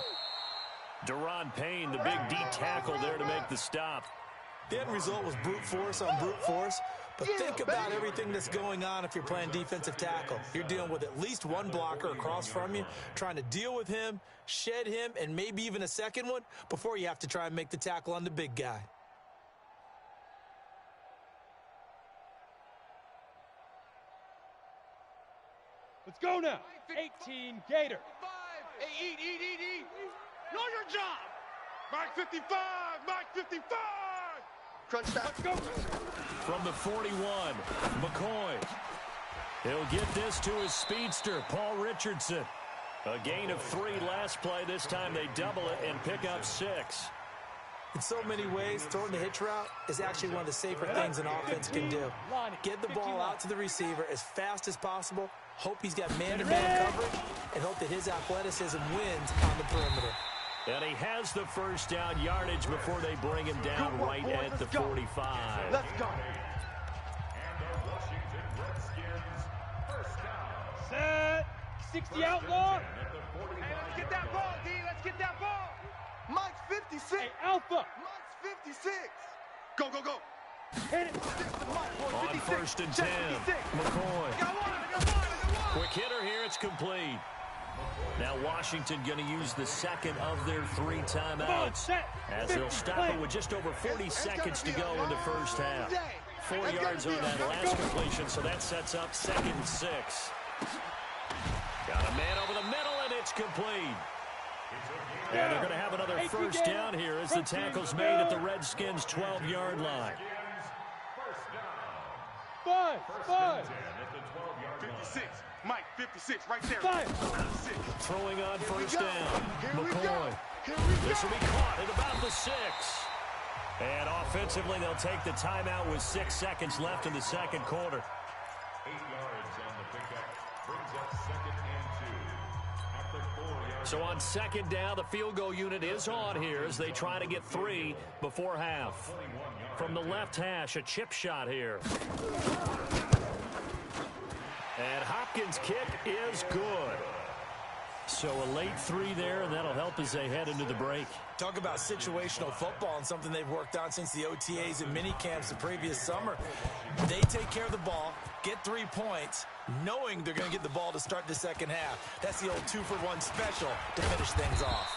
Deron Payne, the big D tackle there to make the stop. The end result was brute force on brute force. But think about everything that's going on if you're playing defensive tackle. You're dealing with at least one blocker across from you, trying to deal with him, shed him, and maybe even a second one before you have to try and make the tackle on the big guy. Let's go now. 18, Gator. Hey, eat. Know your job. Mike 55. Crunch that. Let's go. From the 41, McCoy. He'll get this to his speedster, Paul Richardson. A gain of 3 last play. This time they double it and pick up 6. In so many ways, throwing the hitch route is actually one of the safer things an offense can do. Get the ball out to the receiver as fast as possible, hope he's got man-to-man coverage, and hope that his athleticism wins on the perimeter. And he has the first down yardage before they bring him down right at the 45. Let's go. And the Washington Redskins first down. Set. 60 outlaw. At the 45. Hey, let's get that ball, D. Let's get that ball. Mike's 56. Hey, Alpha. Mike's 56. Go, go, go. Hit it. On first and 10, McCoy. Quick hitter here, it's complete. Now Washington going to use the second of their 3 timeouts as they'll stop it with just over 40 seconds to go in the first half. 4 yards on that last completion, so that sets up 2nd and 6. Got a man over the middle, and it's complete. And they're going to have another first down here as the tackle's made at the Redskins' 12-yard line. 5. 56. Mike, 56, right there. 5. Throwing on first down. McCoy. This will be caught at about the 6. And offensively, they'll take the timeout with 6 seconds left in the second quarter. 8 yards on the pickup. Brings up 2nd and 2. At the 4-yard. So on second down, the field goal unit is on here as they try to get 3 before half. From the left hash, a chip shot here. And Hopkins' kick is good. So a late 3 there, and that'll help as they head into the break. Talk about situational football and something they've worked on since the OTAs and mini camps the previous summer. They take care of the ball, get 3 points, knowing they're going to get the ball to start the second half. That's the old 2-for-1 special to finish things off.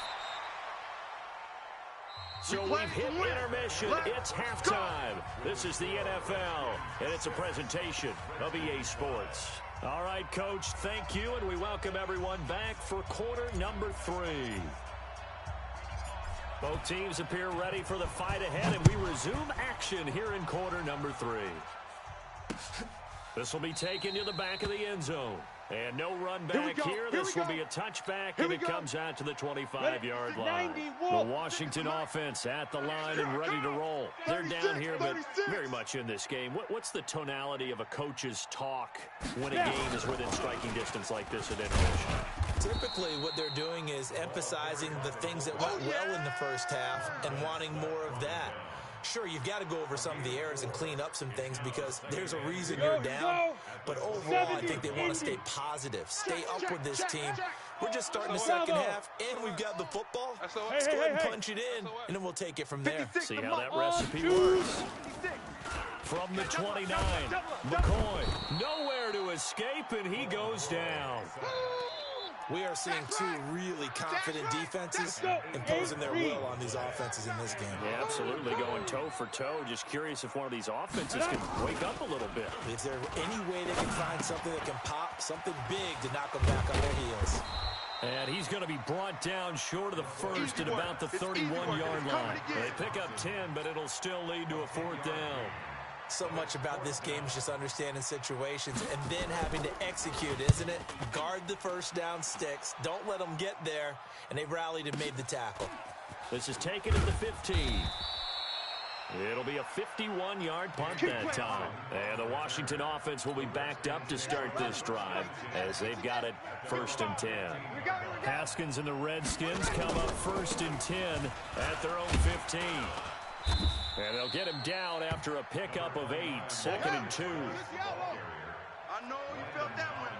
So we've hit intermission. It's halftime. This is the NFL, and it's a presentation of EA Sports. All right, Coach, thank you, and we welcome everyone back for quarter number 3. Both teams appear ready for the fight ahead, and we resume action here in quarter number 3. This will be taken to the back of the end zone. And no run back here. This will be a touchback, and it comes out to the 25-yard line. The Washington offense at the line and ready to roll. They're down here, but very much in this game. What's the tonality of a coach's talk when a game is within striking distance like this at intermission? Typically, what they're doing is emphasizing the things that went well in the first half and wanting more of that. Sure, you've got to go over some of the errors and clean up some things because there's a reason you're down. But overall, I think they want to stay positive, stay up with this team. We're just starting the second half, and we've got the football. Let's go ahead and punch it in, and then we'll take it from there. See how that recipe works. From the 29, McCoy, nowhere to escape, and he goes down. We are seeing 2 really confident defenses imposing their will on these offenses in this game. Yeah, absolutely, going toe for toe. Just curious if one of these offenses can wake up a little bit. Is there any way they can find something that can pop, something big to knock them back on their heels? And he's going to be brought down short of the first at about the 31-yard line. They pick up 10, but it'll still lead to a 4th down. So much about this game is just understanding situations and then having to execute, isn't it? Guard the first down sticks. Don't let them get there. And they rallied and made the tackle. This is taken at the 15. It'll be a 51-yard punt that time. And the Washington offense will be backed up to start this drive as they've got it 1st and 10. Haskins and the Redskins come up 1st and 10 at their own 15. And they'll get him down after a pickup of 8, 2nd and 2. I know you felt that one.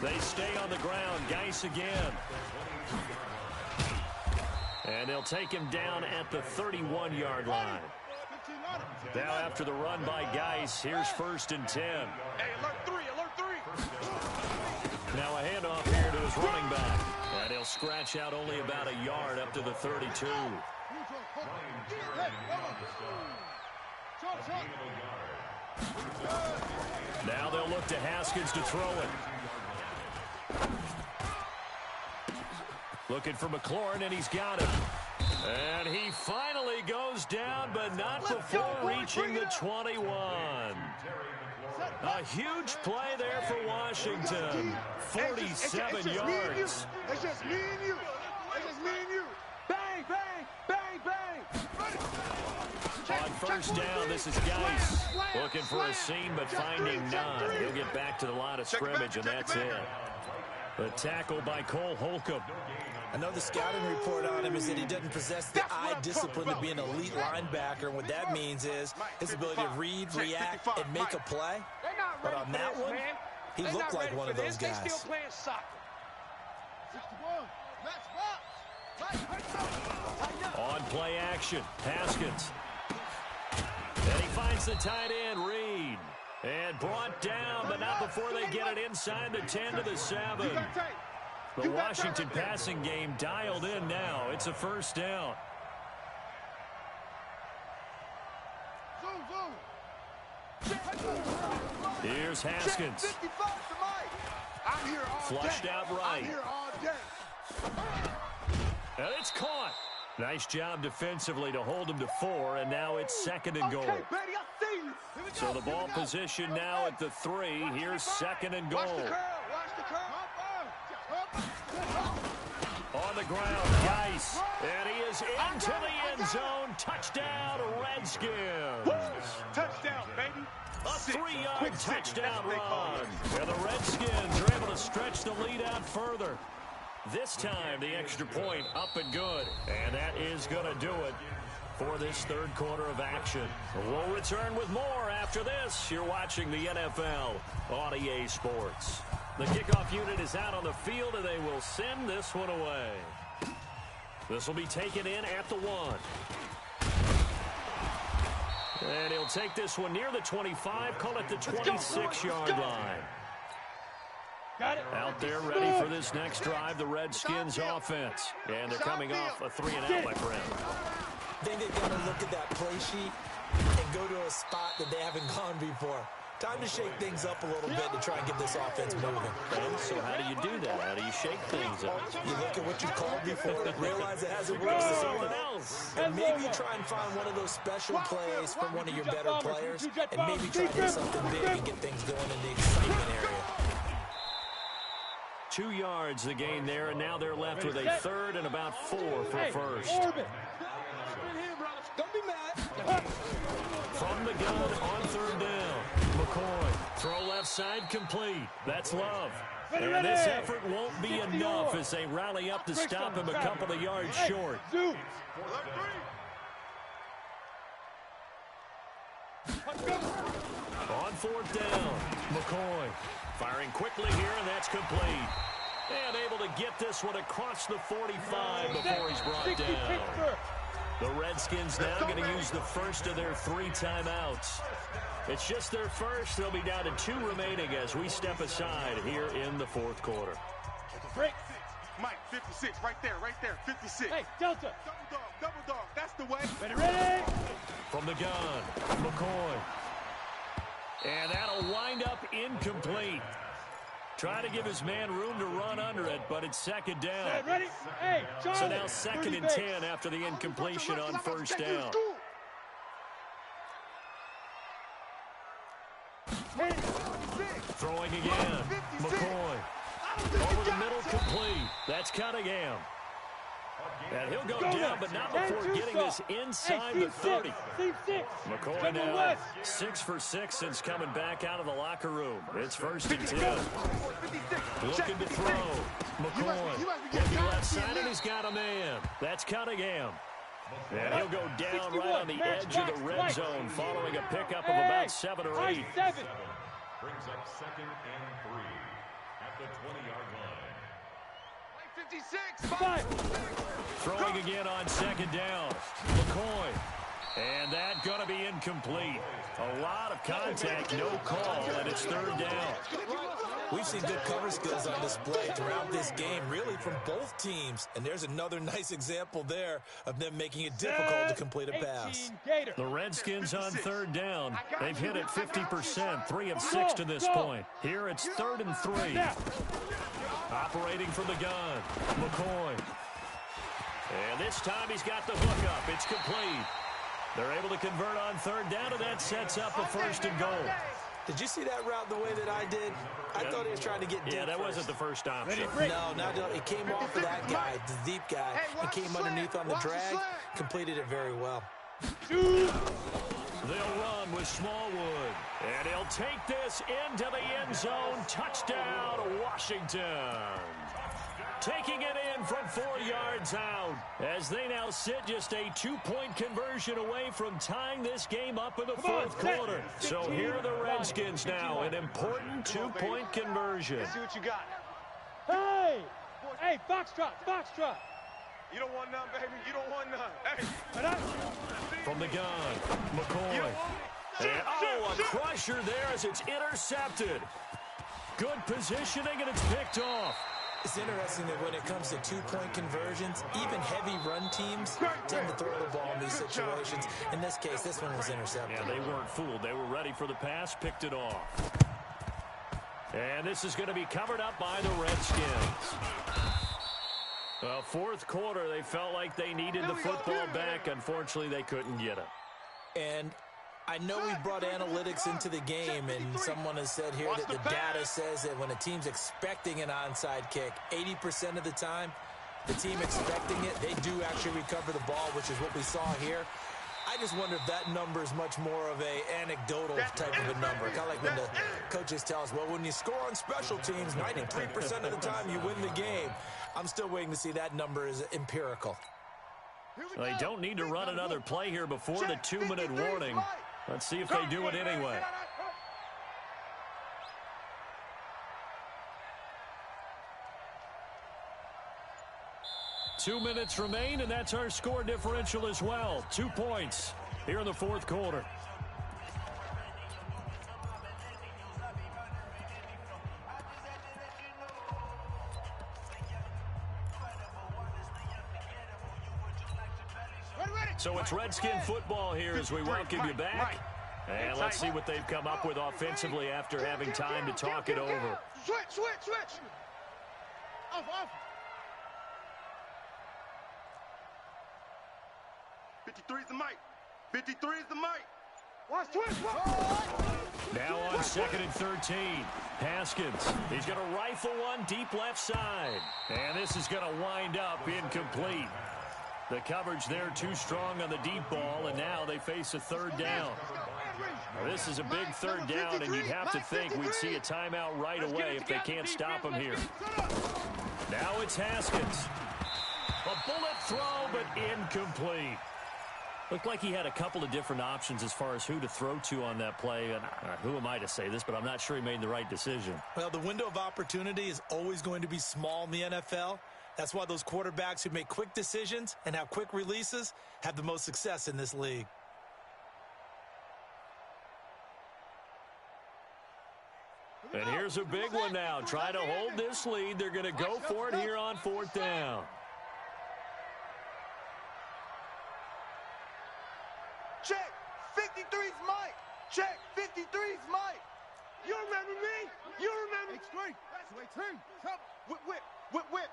They stay on the ground. Geis again. And they'll take him down at the 31-yard line. Now after the run by Geis, here's 1st and 10. Hey, alert 3, alert 3. Now a handoff here to his running back. And he'll scratch out only about a yard up to the 32. Now they'll look to Haskins to throw it. Looking for McLaurin, and he's got it. And he finally goes down, but not before reaching the 21. A huge play there for Washington. 47 yards. It's just me and you. It's just me and you. Bang, bang, bang, bang. On first down, this is Geis. Looking for a seam, but finding none. He'll get back to the line of scrimmage, and that's it. The tackle by Cole Holcomb. I know the scouting report on him is that he doesn't possess the eye discipline to be an elite linebacker. And what that means is his ability to read, react, and make a play. But on that one, he looked like one of those guys. They still playing soccer. 61. On play action, Haskins. And he finds the tight end, Reed. And brought down, but not before they get it inside the 10 to the 7. The Washington passing game dialed in now. It's a first down. Here's Haskins. Flushed out right. And it's caught. Nice job defensively to hold him to 4, and now it's second and goal. So the ball position now at the 3. Here's second and goal. On the ground, Geis. And he is into the end zone. Touchdown, Redskins. Touchdown, baby. A 3-yard touchdown run. And the Redskins are able to stretch the lead out further. This time, the extra point up and good. And that is going to do it for this third quarter of action. We'll return with more after this. You're watching the NFL on EA Sports. The kickoff unit is out on the field, and they will send this one away. This will be taken in at the 1. And he'll take this one near the 25, call it the 26-yard line. Out there ready for this next drive, the Redskins offense. And they're coming off a 3-and-out, my friend. I think they've got to look at that play sheet and go to a spot that they haven't gone before. Time to shake things up a little bit to try and get this offense moving. And so how do you do that? How do you shake things up? You look at what you've called before, realize it hasn't worked to something else. And maybe you try and find one of those special plays from one of your better players, and maybe try to hit something big and get things going in the excitement area. 2 yards the gain there, and now they're left with a third and about 4 for first. Don't be mad. From the gun on third down. McCoy, throw left side complete. That's Love. And this effort won't be enough as they rally up to stop him a couple of yards short. On fourth down, McCoy firing quickly here, and that's complete. And able to get this one across the 45 before he's brought down. The Redskins now going to use the first of their 3 timeouts. It's just their first. They'll be down to 2 remaining as we step aside here in the fourth quarter. Break. Mike, 56, right there, 56. Hey, Delta. Double dog, that's the way. Ready? From the gun, McCoy. And that'll wind up incomplete. Trying to give his man room to run under it, but it's second down. Hey, ready? Hey, Charlie. So now second and 10 after the incompletion on first down. Throwing again. McCoy. Over the middle, complete. That's Cunningham. And he'll go down, but not before getting this inside the 30. McCoy now 6 for 6 since coming back out of the locker room. It's first and 10. Looking to throw. McCoy looking left side, and he's got a man. That's Cunningham. And he'll go down right on the edge of the red zone following a pickup of about 7 or 8. Brings up second and 3 at the 20-yard line. 56. Throwing again on second down. McCoy. And that going to be incomplete. A lot of contact, no call, and it's third down. We've seen good cover skills on display throughout this game, really from both teams. And there's another nice example there of them making it difficult to complete a pass. The Redskins on third down. They've hit it 50%, 3 of 6 to this point. Here it's 3rd and 3. Operating from the gun, McCoy. And this time he's got the hook up. It's complete. They're able to convert on third down, and that sets up a 1st and goal. Did you see that route the way that I did? I thought he was trying to get deep. Yeah, that wasn't the first option. No, it came off of that guy, the deep guy, and came underneath on the drag, completed it very well. They'll run with Smallwood, and he'll take this into the end zone. Touchdown, Washington. Taking it in from 4 yards out as they now sit just a 2-point conversion away from tying this game up in the 4th quarter. So here are the Redskins now, an important 2-point conversion. Let's see what you got. Hey, Foxtrot. You don't want none, baby. You don't want none. Hey. From the gun, McCoy. And, a crusher there as it's intercepted. Good positioning, and it's picked off. It's interesting that when it comes to 2-point conversions, even heavy run teams tend to throw the ball in these situations. In this case, this one was intercepted. Yeah, they weren't fooled. They were ready for the pass, picked it off. And this is going to be covered up by the Redskins. Well, 4th quarter, they felt like they needed the football back. Unfortunately, they couldn't get it. And I know we brought analytics into the game, and someone has said here that the data says that when a team's expecting an onside kick, 80% of the time, the team expecting it, they do actually recover the ball, which is what we saw here. I just wonder if that number is much more of a anecdotal type of a number. Kind of like when the coaches tell us, well, when you score on special teams, 93% of the time you win the game. I'm still waiting to see that number is empirical. Well, they don't need to run another play here before the 2-minute warning. Let's see if they do it anyway. Two minutes remain, and that's our score differential as well. 2 points here in the 4th quarter. So it's Redskin football here as we welcome you back. And let's see what they've come up with offensively after having time to talk it over. Switch. Off. 53 is the mic. 53 is the mic. Watch twist. Now on 2nd and 13. Haskins. He's going to rifle one deep left side. And this is going to wind up incomplete. The coverage there too strong on the deep ball, and now they face a 3rd down. Now, this is a big 3rd down, and you'd have to think we'd see a timeout right away if they can't stop him here. Now it's Haskins. A bullet throw, but incomplete. Looked like he had a couple of different options as far as who to throw to on that play. And who am I to say this, but I'm not sure he made the right decision. Well, the window of opportunity is always going to be small in the NFL. That's why those quarterbacks who make quick decisions and have quick releases have the most success in this league. And here's a big one now. Try to hold this lead. They're going to go for it here on 4th down. Check. 53's Mike. Check. 53's Mike. You remember me? You remember me? Straight. Whip.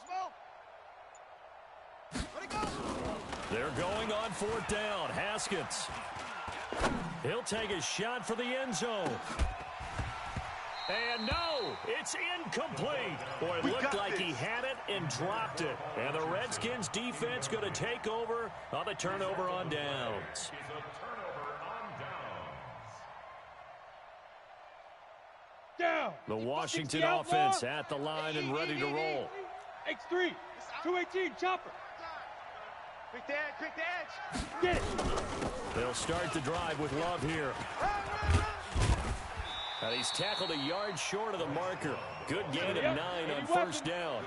Smoke. Let it go. They're going on 4th down. Haskins. He'll take a shot for the end zone. And no, it's incomplete. Boy, it looked like he had it and dropped it. And the Redskins defense going to take over on the turnover on downs. Down. The Washington offense at the line and ready to roll. X3, 218, chopper. Quick the edge. Get it. They'll start the drive with Love here. And he's tackled a yard short of the marker. Good gain of 9 on 1st down.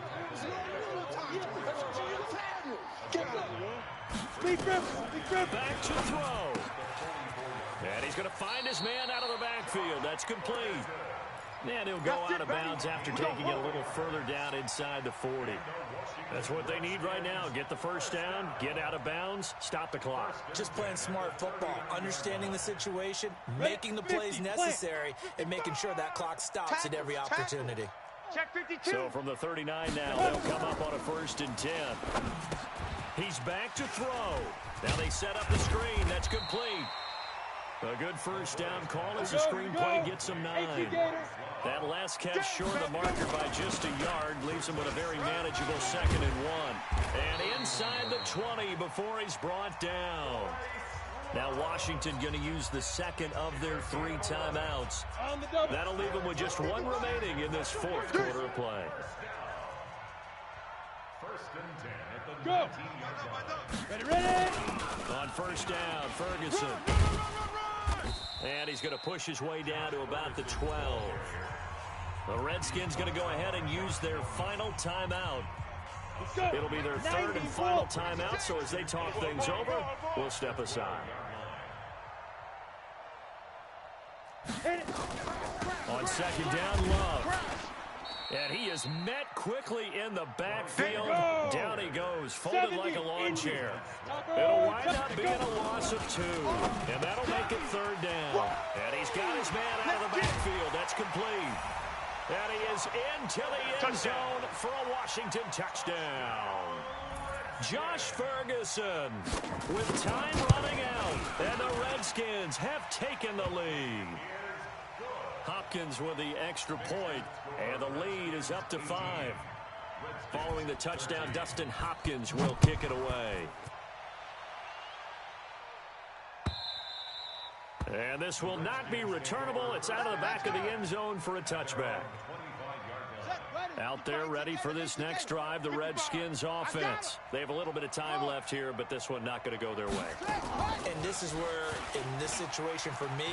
Back to throw. And he's going to find his man out of the backfield. That's complete. And he'll go out of bounds after taking it a little further down inside the 40. That's what they need right now. Get the 1st down, get out of bounds, stop the clock. Just playing smart football, understanding the situation, making the plays necessary, and making sure that clock stops at every opportunity. Check 52. So from the 39 now, they'll come up on a 1st and 10. He's back to throw. Now they set up the screen. That's complete. A good first down call as the screenplay gets him 9. That last catch short of the marker by just a yard leaves him with a very manageable 2nd and 1. And inside the 20 before he's brought down. Now Washington going to use the second of their 3 timeouts. That'll leave them with just 1 remaining in this 4th quarter of play. First and 10 at the Go. 19-yard line. Ready? On first down, Ferguson. And he's going to push his way down to about the 12. The Redskins going to go ahead and use their final timeout. It'll be their 3rd and final timeout, so as they talk things over, we'll step aside. On second down, Love. And he is met quickly in the backfield. Down he goes, folded like a lawn chair. It'll wind up being a loss of 2. And that'll make it 3rd down. And he's got his man out of the backfield. That's complete. And he is into the end zone for a Washington touchdown. Josh Ferguson with time running out. And the Redskins have taken the lead. Hopkins with the extra point, and the lead is up to 5. Following the touchdown, Dustin Hopkins will kick it away. And this will not be returnable. It's out of the back of the end zone for a touchback. Out there ready for this next drive, the Redskins offense. They have a little bit of time left here, but this one not going to go their way. And this is where, in this situation for me,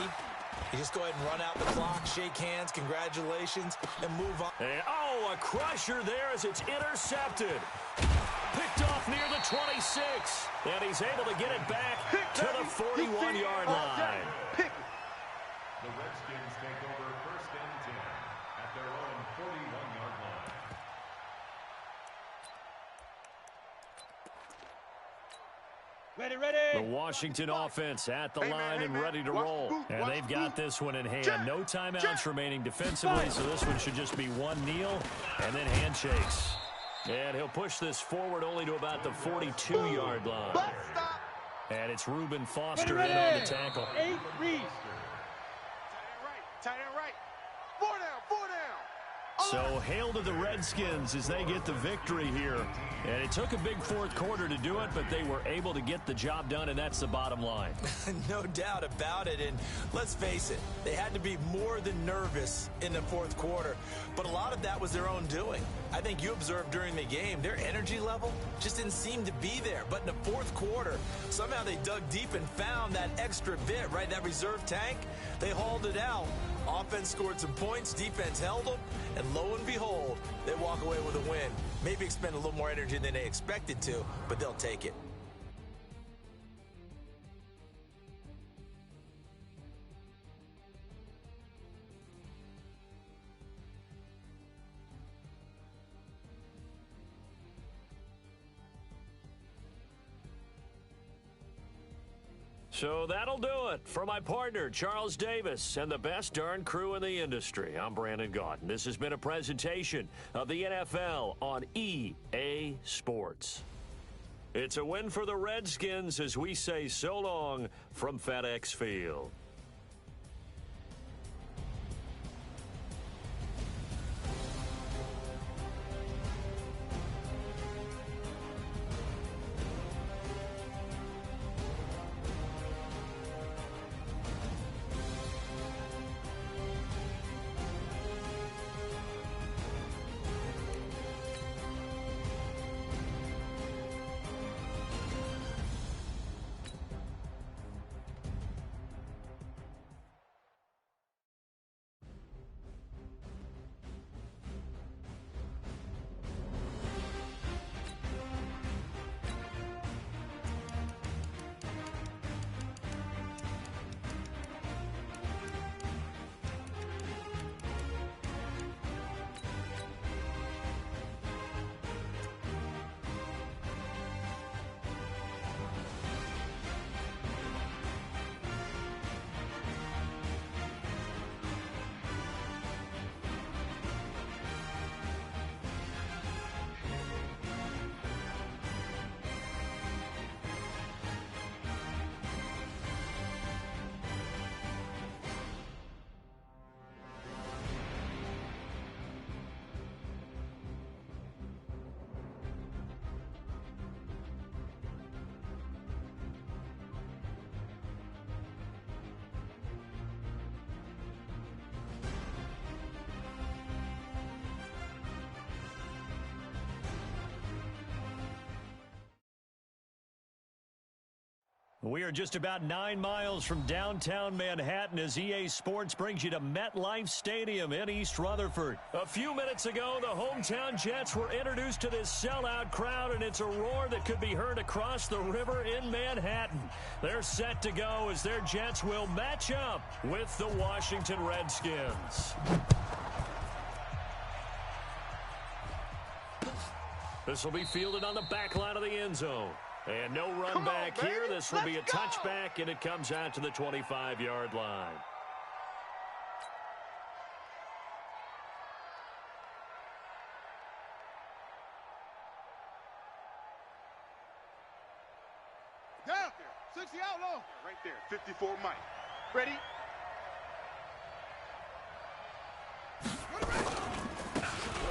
you just go ahead and run out the clock, shake hands, congratulations, and move on. And, a crusher there as it's intercepted. Picked off near the 26. And he's able to get it back to the 41-yard line. The Redskins take over 1st and 10 at their own 41-yard line. Ready? The Washington offense at the line and ready to roll. And they've got this one in hand. No timeouts remaining defensively, so this one should just be one kneel and then handshakes. And he'll push this forward only to about the 42-yard line. And it's Reuben Foster in on the tackle. 8 reads. Tight end right. 4 down. So hail to the Redskins as they get the victory here. And it took a big 4th quarter to do it, but they were able to get the job done, and that's the bottom line. No doubt about it. And let's face it, they had to be more than nervous in the 4th quarter. But a lot of that was their own doing. I think you observed during the game, their energy level just didn't seem to be there. But in the 4th quarter, somehow they dug deep and found that extra bit, right? That reserve tank. They hauled it out. Offense scored some points, defense held them, and lo and behold, they walk away with a win. Maybe expend a little more energy than they expected to, but they'll take it. So that'll do it for my partner, Charles Davis, and the best darn crew in the industry. I'm Brandon Gaudin. This has been a presentation of the NFL on EA Sports. It's a win for the Redskins as we say so long from FedEx Field. We are just about 9 miles from downtown Manhattan as EA Sports brings you to MetLife Stadium in East Rutherford. A few minutes ago, the hometown Jets were introduced to this sellout crowd, and it's a roar that could be heard across the river in Manhattan. They're set to go as their Jets will match up with the Washington Redskins. This will be fielded on the back line of the end zone. And no run back here. This will be a touchback, and it comes out to the 25-yard line. Down there. 60 out low. Right there. 54 Mike. Ready?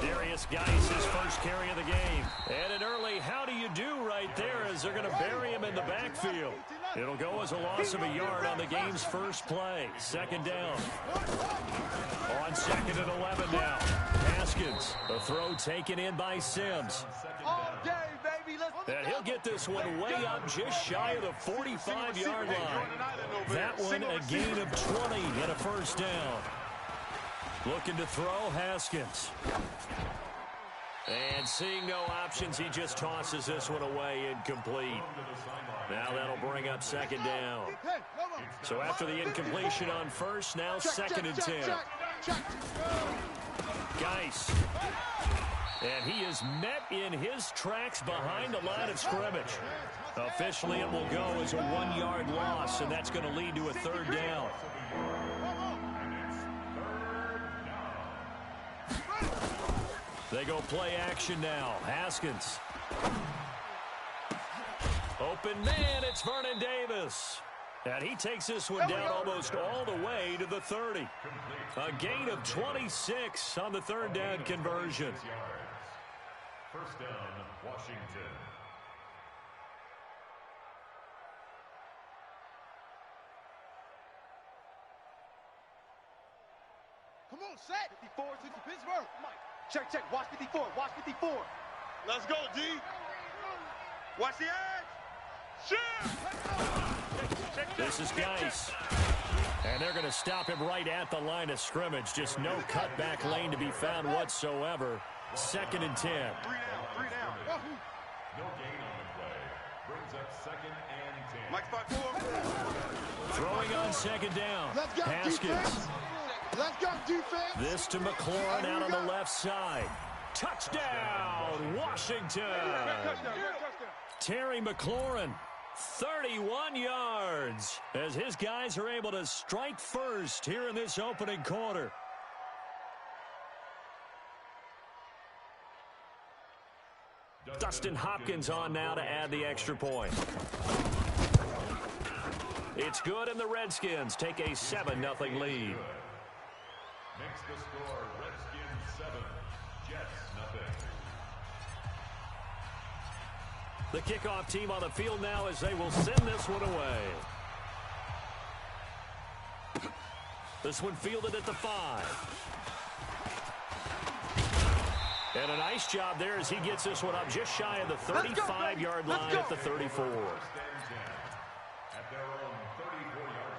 Darius Geis, his first carry of the game. And an early how do you do right there as they're going to bury him in the backfield. It'll go as a loss of a yard on the game's first play. Second down. On second and 11 now. Haskins, a throw taken in by Sims. All day, baby. And he'll get this one way up just shy of the 45-yard line. That one a gain of 20 and a first down. Looking to throw, Haskins. And seeing no options, he just tosses this one away, incomplete. Now that'll bring up second down. So after the incompletion on first, now second and 10. Geis. And he is met in his tracks behind the line of scrimmage. Officially, it will go as a 1-yard loss, and that's going to lead to a third down. They go play action now. Haskins. Open man, it's Vernon Davis. And he takes this one down almost all the way to the 30. A gain of 26 on the third down conversion. First down, Washington. Come on, set. 54, 60, Pittsburgh. Check, check. Watch 54. Watch 54. Let's go, D. Watch the edge. Shoot. This is Geis. And they're going to stop him right at the line of scrimmage. Just no cutback lane to be found whatsoever. Second and 10. 3 down. 3 down. No gain on the play. Brings up second and 10. Mike spot 4. Throwing on second down. Let's go, Haskins. defense. Let's go, defense. This to McLaurin out on the left side. Touchdown, Washington. Terry McLaurin, 31 yards, as his guys are able to strike first here in this opening quarter. Dustin Hopkins on now to add the extra point. It's good, and the Redskins take a 7-0 lead. Makes the score Redskins 7, Jets nothing. The kickoff team on the field now as they will send this one away. This one fielded at the 5. And a nice job there as he gets this one up just shy of the 35-yard line at the 34. At their own 34-yard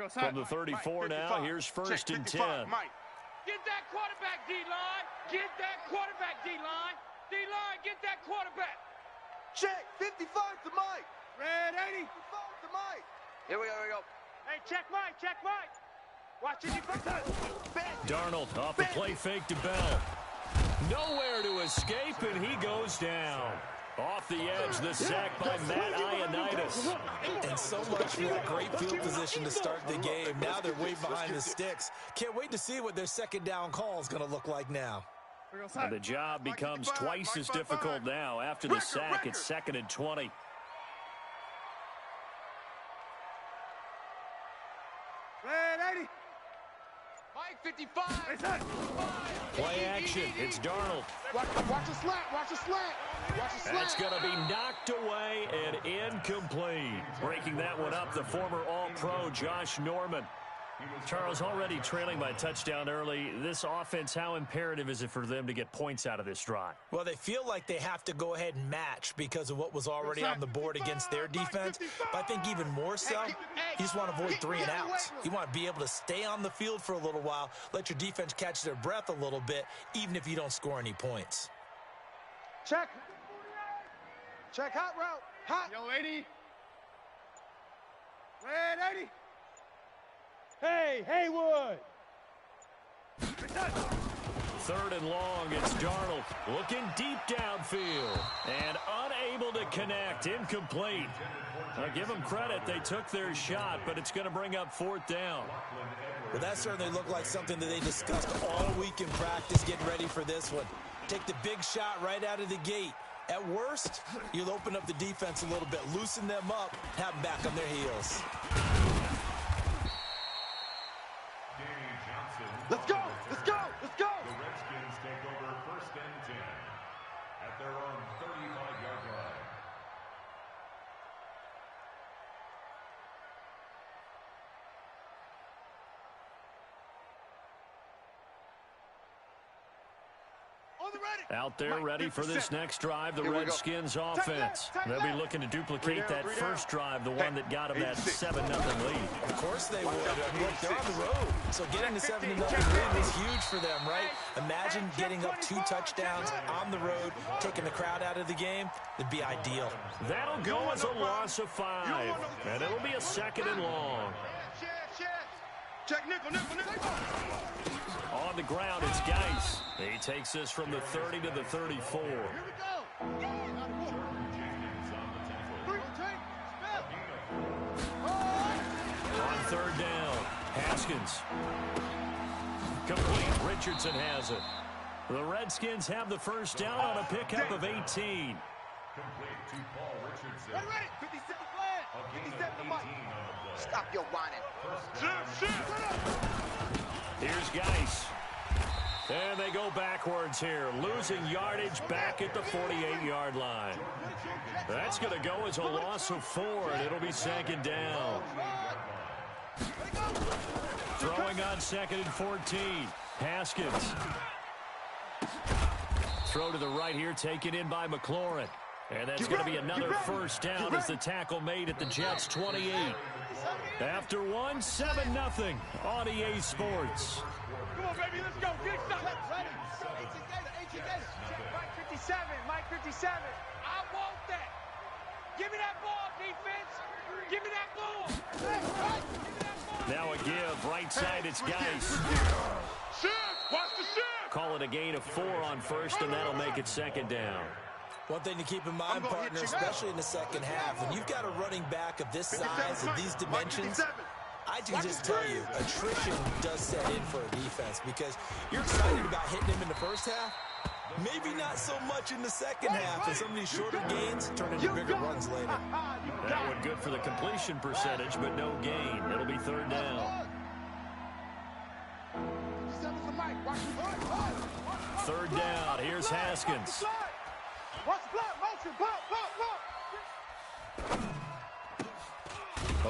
line. From the 34 now, here's first and 10. Mike. Get that quarterback, D-line. Get that quarterback, D-line. D-line, get that quarterback. Check. 55 to Mike. Red 80. 55 to Mike. Here we go. Hey, check Mike, check Mike. Watch it. Darnold off the play fake to Bell. Nowhere to escape, and he goes down. Off the edge, the sack by Matt Ioannidis. And so much for that great field position to start the game. Now they're way behind the sticks. Can't wait to see what their second down call is going to look like now. And the job becomes twice as difficult now. After the sack, it's second and 20. Red 80. Mike 55. Play action. It's Darnold. Watch the slant. Watch the slant. Watch the slant. That's going to be knocked away and incomplete. Breaking that one up, the former All-Pro Josh Norman. Charles, already trailing by a touchdown early. This offense, how imperative is it for them to get points out of this drive? Well, they feel like they have to go ahead and match because of what was already on the board against their defense. But I think even more so, you just want to avoid 3 and outs. You want to be able to stay on the field for a little while, let your defense catch their breath a little bit, even if you don't score any points. Check. Check hot route. Hot. Yo, 80. Red 80. Hey, Haywood. 3rd and long, it's Darnold looking deep downfield and unable to connect. Incomplete. Now, give them credit. They took their shot, but it's going to bring up 4th down. Well, that certainly looked like something that they discussed all week in practice getting ready for this one. Take the big shot right out of the gate. At worst, you'll open up the defense a little bit, loosen them up, have them back on their heels. Let's go! Let's go! Let's go! The Redskins take over 1st and 10 at their own 35-yard line. Out there ready for this next drive, the Redskins offense. They'll be looking to duplicate that first drive, the one that got them that 7-0 lead. Of course they would. Look, they're on the road. So getting the 7-0 lead was huge for them, right? Imagine getting up 2 touchdowns on the road, taking the crowd out of the game. It'd be ideal. That'll go as a loss of 5, and it'll be a 2nd and long. Check nickel. On the ground, it's Geis. He takes this from the 30 to the 34. Here we go. On 3rd down, Haskins. Complete. Richardson has it. The Redskins have the first down on a pickup of 18. Complete to Paul Richardson. Ready. 57 flag. 57 to Mike. Stop your whining. Here's Geis. And they go backwards here, losing yardage back at the 48-yard line. That's going to go as a loss of 4, and it'll be 2nd down. Throwing on 2nd and 14. Haskins. Throw to the right here, taken in by McLaurin. And that's going to be another first down as the tackle made at the Jets' 28. After 1, 7-0 on EA Sports. Come on, baby, let's go. Get it started. Mike 57, Mike 57. I want that. Give me that ball, defense. Give me that ball. Now a give. Right side, it's Geis. Watch the shift. Call it a gain of 4 on 1st, and that'll make it 2nd down. One thing to keep in mind, partner, especially in the second half, when you've got a running back of this size and these dimensions, I can just tell you, attrition does set in for a defense because you're excited about hitting him in the first half. Maybe not so much in the second half, and some of these shorter gains turn into bigger runs later. That one good for the completion percentage, but no gain. It'll be 3rd down. 3rd down. Here's Haskins. Watch the block, motion, block.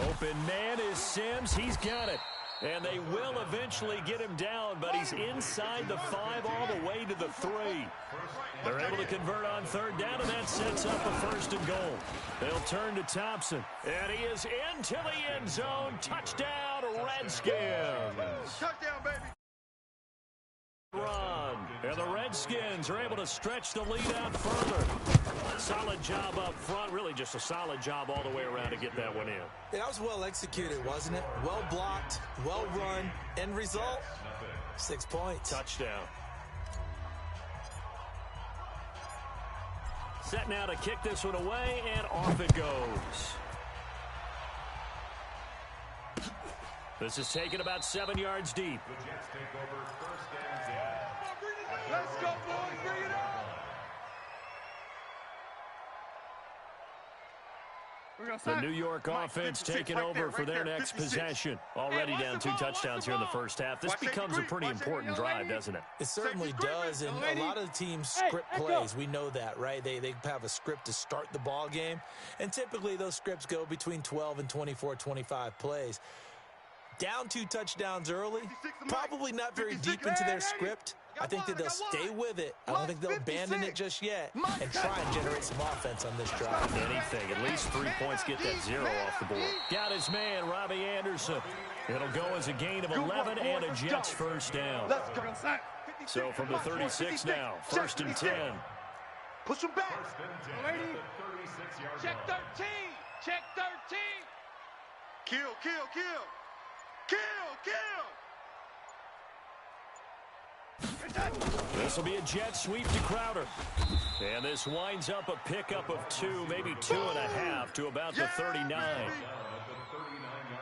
Open man is Sims. He's got it. And they will eventually get him down, but he's inside the 5 all the way to the 3. They're able to convert on 3rd down, and that sets up a 1st and goal. They'll turn to Thompson, and he is into the end zone. Touchdown, Redskins. Touchdown, baby. Run, and the Redskins are able to stretch the lead out further. Solid job up front, really just a solid job all the way around to get that one in. That was well executed, wasn't it? Well blocked, well run, end result, 6 points. Touchdown. Set now to kick this one away, and off it goes. This is taken about 7 yards deep. The Jets take over 1st and 10. Let's go, boys. Bring it on. The New York offense taking over for their next possession. Already down 2 touchdowns here in the first half. This becomes a pretty important drive, doesn't it? It certainly does, and a lot of the teams script plays. We know that, right? They have a script to start the ball game, and typically those scripts go between 12 and 24, 25 plays. Down 2 touchdowns early, probably not very deep into their script. I think that they'll stay with it. I don't think they'll abandon it just yet and try and generate some offense on this drive. Anything. At least 3 points, get that 0 off the board. Got his man, Robbie Anderson. It'll go as a gain of 11 and a Jets first down. So from the 36 now, 1st and 10. Push him back. Check 13. Check 13. Kill, kill, kill. Kill, kill. This will be a jet sweep to Crowder. And this winds up a pickup of 2, maybe 2.5 to about the 39.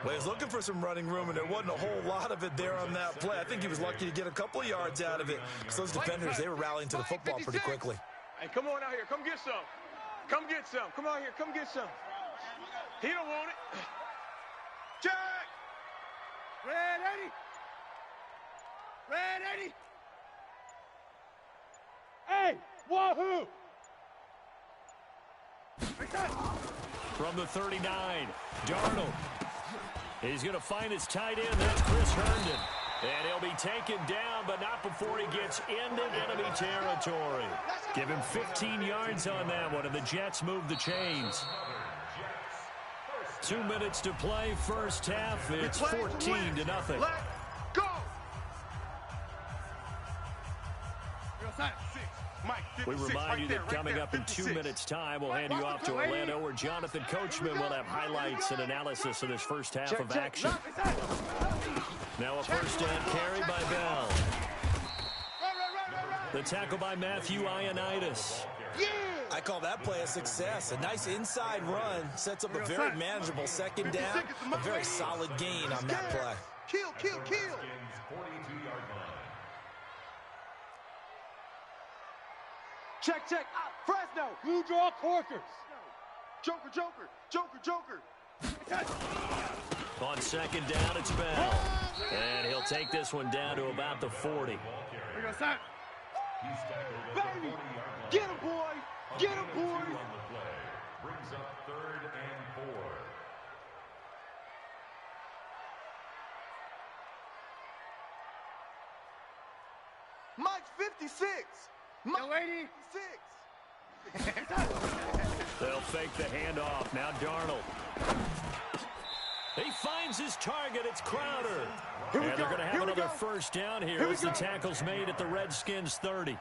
Well, he was looking for some running room, and there wasn't a whole lot of it there on that play. I think he was lucky to get a couple of yards out of it because those defenders, they were rallying to the football pretty quickly. Hey, come on out here. Come get some. Come get some. Come out here. Come get some. He don't want it. Jack. Red Eddie. Red Eddie. Hey, wahoo! From the 39, Darnold. He's going to find his tight end. That's Chris Herndon. And he'll be taken down, but not before he gets into enemy territory. Give him 15 yards on that one, and the Jets move the chains. 2 minutes to play, first half. It's 14-0. Let go. We remind you that coming up in 2 minutes' time, we'll hand you off to Orlando, where Jonathan Coachman will have highlights and analysis of this first half of action. Now a first down carry by Bell. The tackle by Matthew Ioannidis. I call that play a success. A nice inside run sets up a very manageable second down, a very solid gain on that play. Kill, kill, kill. Check, check. Fresno. Blue draw Corkers. Joker, joker, joker, joker. On second down, it's Bell. And he'll take this one down to about the 40. Baby. Get him, boy. Get him, boys. Brings up 3rd and 4. Mike 56. Mike 56. They'll fake the handoff. Now Darnold. He finds his target. It's Crowder. And they're going to have another first down here as the tackle's made at the Redskins 30.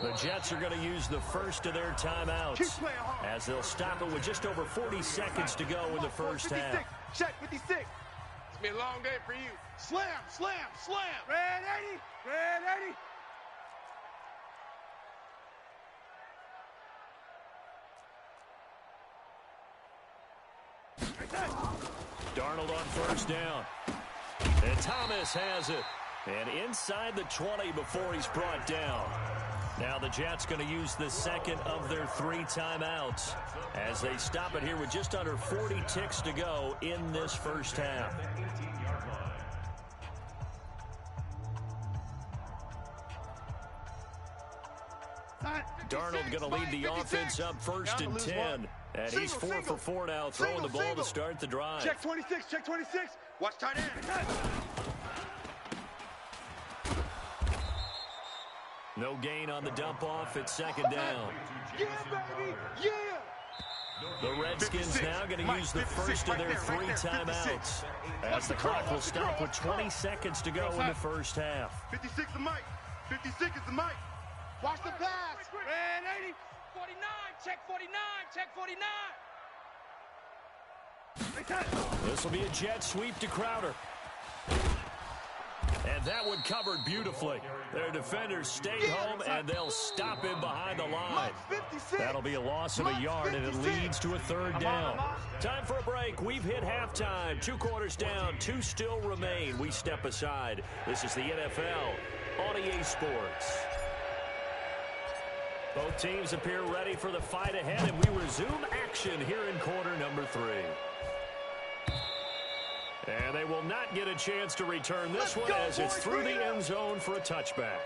The Jets are going to use the first of their timeouts as they'll stop it with just over 40 seconds to go in the first half. Check 56. It's been a long day for you. Slam, slam, slam. Red Eddie. Red Eddie. Darnold on first down. And Thomas has it. And inside the 20 before he's brought down. Now the Jets going to use the second of their 3 timeouts as they stop it here with just under 40 ticks to go in this first half. Darnold going to lead the offense up 1st and 10. And he's 4 for 4 now, throwing the ball to start the drive. Check 26, check 26. Watch tight end. No gain on the dump off. It's second down. Yeah, baby. Yeah. The Redskins now going to use the first of their 3 timeouts as the clock will stop with 20 seconds to go in the first half. 56 is Mike. 56 is the Mike. Watch the pass. Red 80. 49. Check 49. Check 49. This will be a jet sweep to Crowder. And that one covered beautifully. Their defenders stay home, and they'll stop him behind the line. That'll be a loss of a yard, and it leads to a 3rd down. Time for a break. We've hit halftime. 2 quarters down, 2 still remain. We step aside. This is the NFL on EA Sports. Both teams appear ready for the fight ahead, and we resume action here in quarter number 3. And they will not get a chance to return this one as it's through the end zone for a touchback.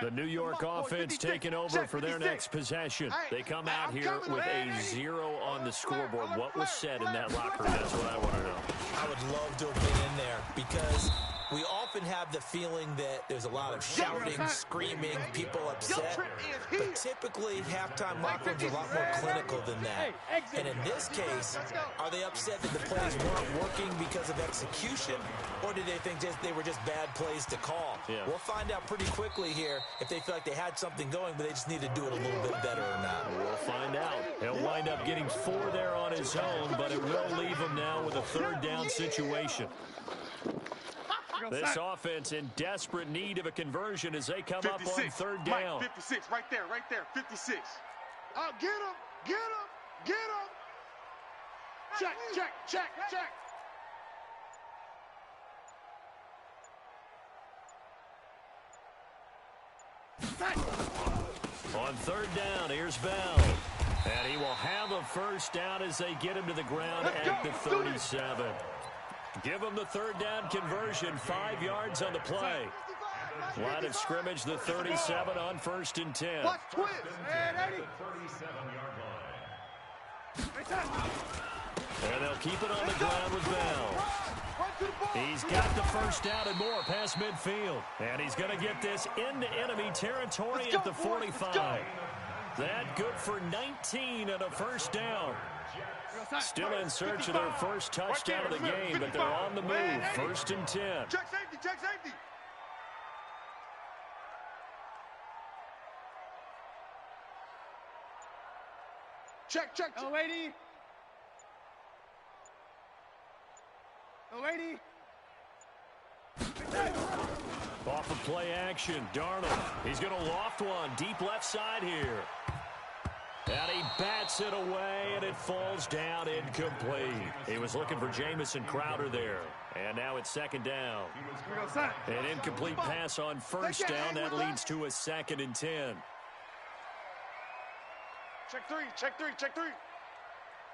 The New York offense taking over for their next possession. They come out here with a 0 on the scoreboard. What was said in that locker room? That's what I want to know. I would love to have been in there because we often have the feeling that there's a lot of shouting, screaming, people upset. But typically, halftime locker rooms are a lot more clinical than that. And in this case, are they upset that the plays weren't working because of execution? Or did they think they were just bad plays to call? Yeah. We'll find out pretty quickly here if they feel like they had something going, but they just need to do it a little bit better or not. We'll find out. He'll wind up getting 4 there on his own, but it will leave him now with a 3rd down situation. This offense in desperate need of a conversion as they come 56. Up on 3rd down. Mike, 56, right there, 56. Oh, get him, get him, get him. Check. On 3rd down, here's Bell. And he will have a 1st down as they get him to the ground at the 37. Give them the 3rd down conversion, 5 yards on the play. Line of scrimmage, the 37 on 1st and 10. Watch twist. And they'll keep it on the ground with Bell. He's got the 1st down and more past midfield. And he's going to get this into enemy territory at the 45. That good for 19 and a 1st down. Still in search of their 1st touchdown of the game, but they're on the move. 1st and 10. Check safety. Check. Oh, lady. Off of play action, Darnold. He's going to loft one deep left side here. And he bats it away, and it falls down incomplete. He was looking for Jamison Crowder there. And now it's 2nd down. An incomplete pass on 1st down. That leads to a 2nd and 10. Check three.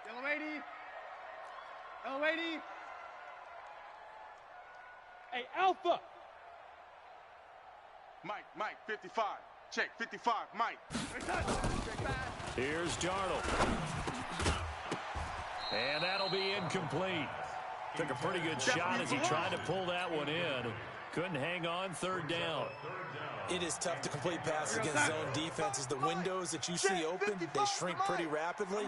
Yellow lady. Hey, Alpha. Mike, 55. Check, 55, Mike. Here's Darnold. And that'll be incomplete. Took a pretty good shot as he tried to pull that one in. Couldn't hang on 3rd down. It is tough to complete passes against zone defenses. The windows that you see open, they shrink pretty rapidly.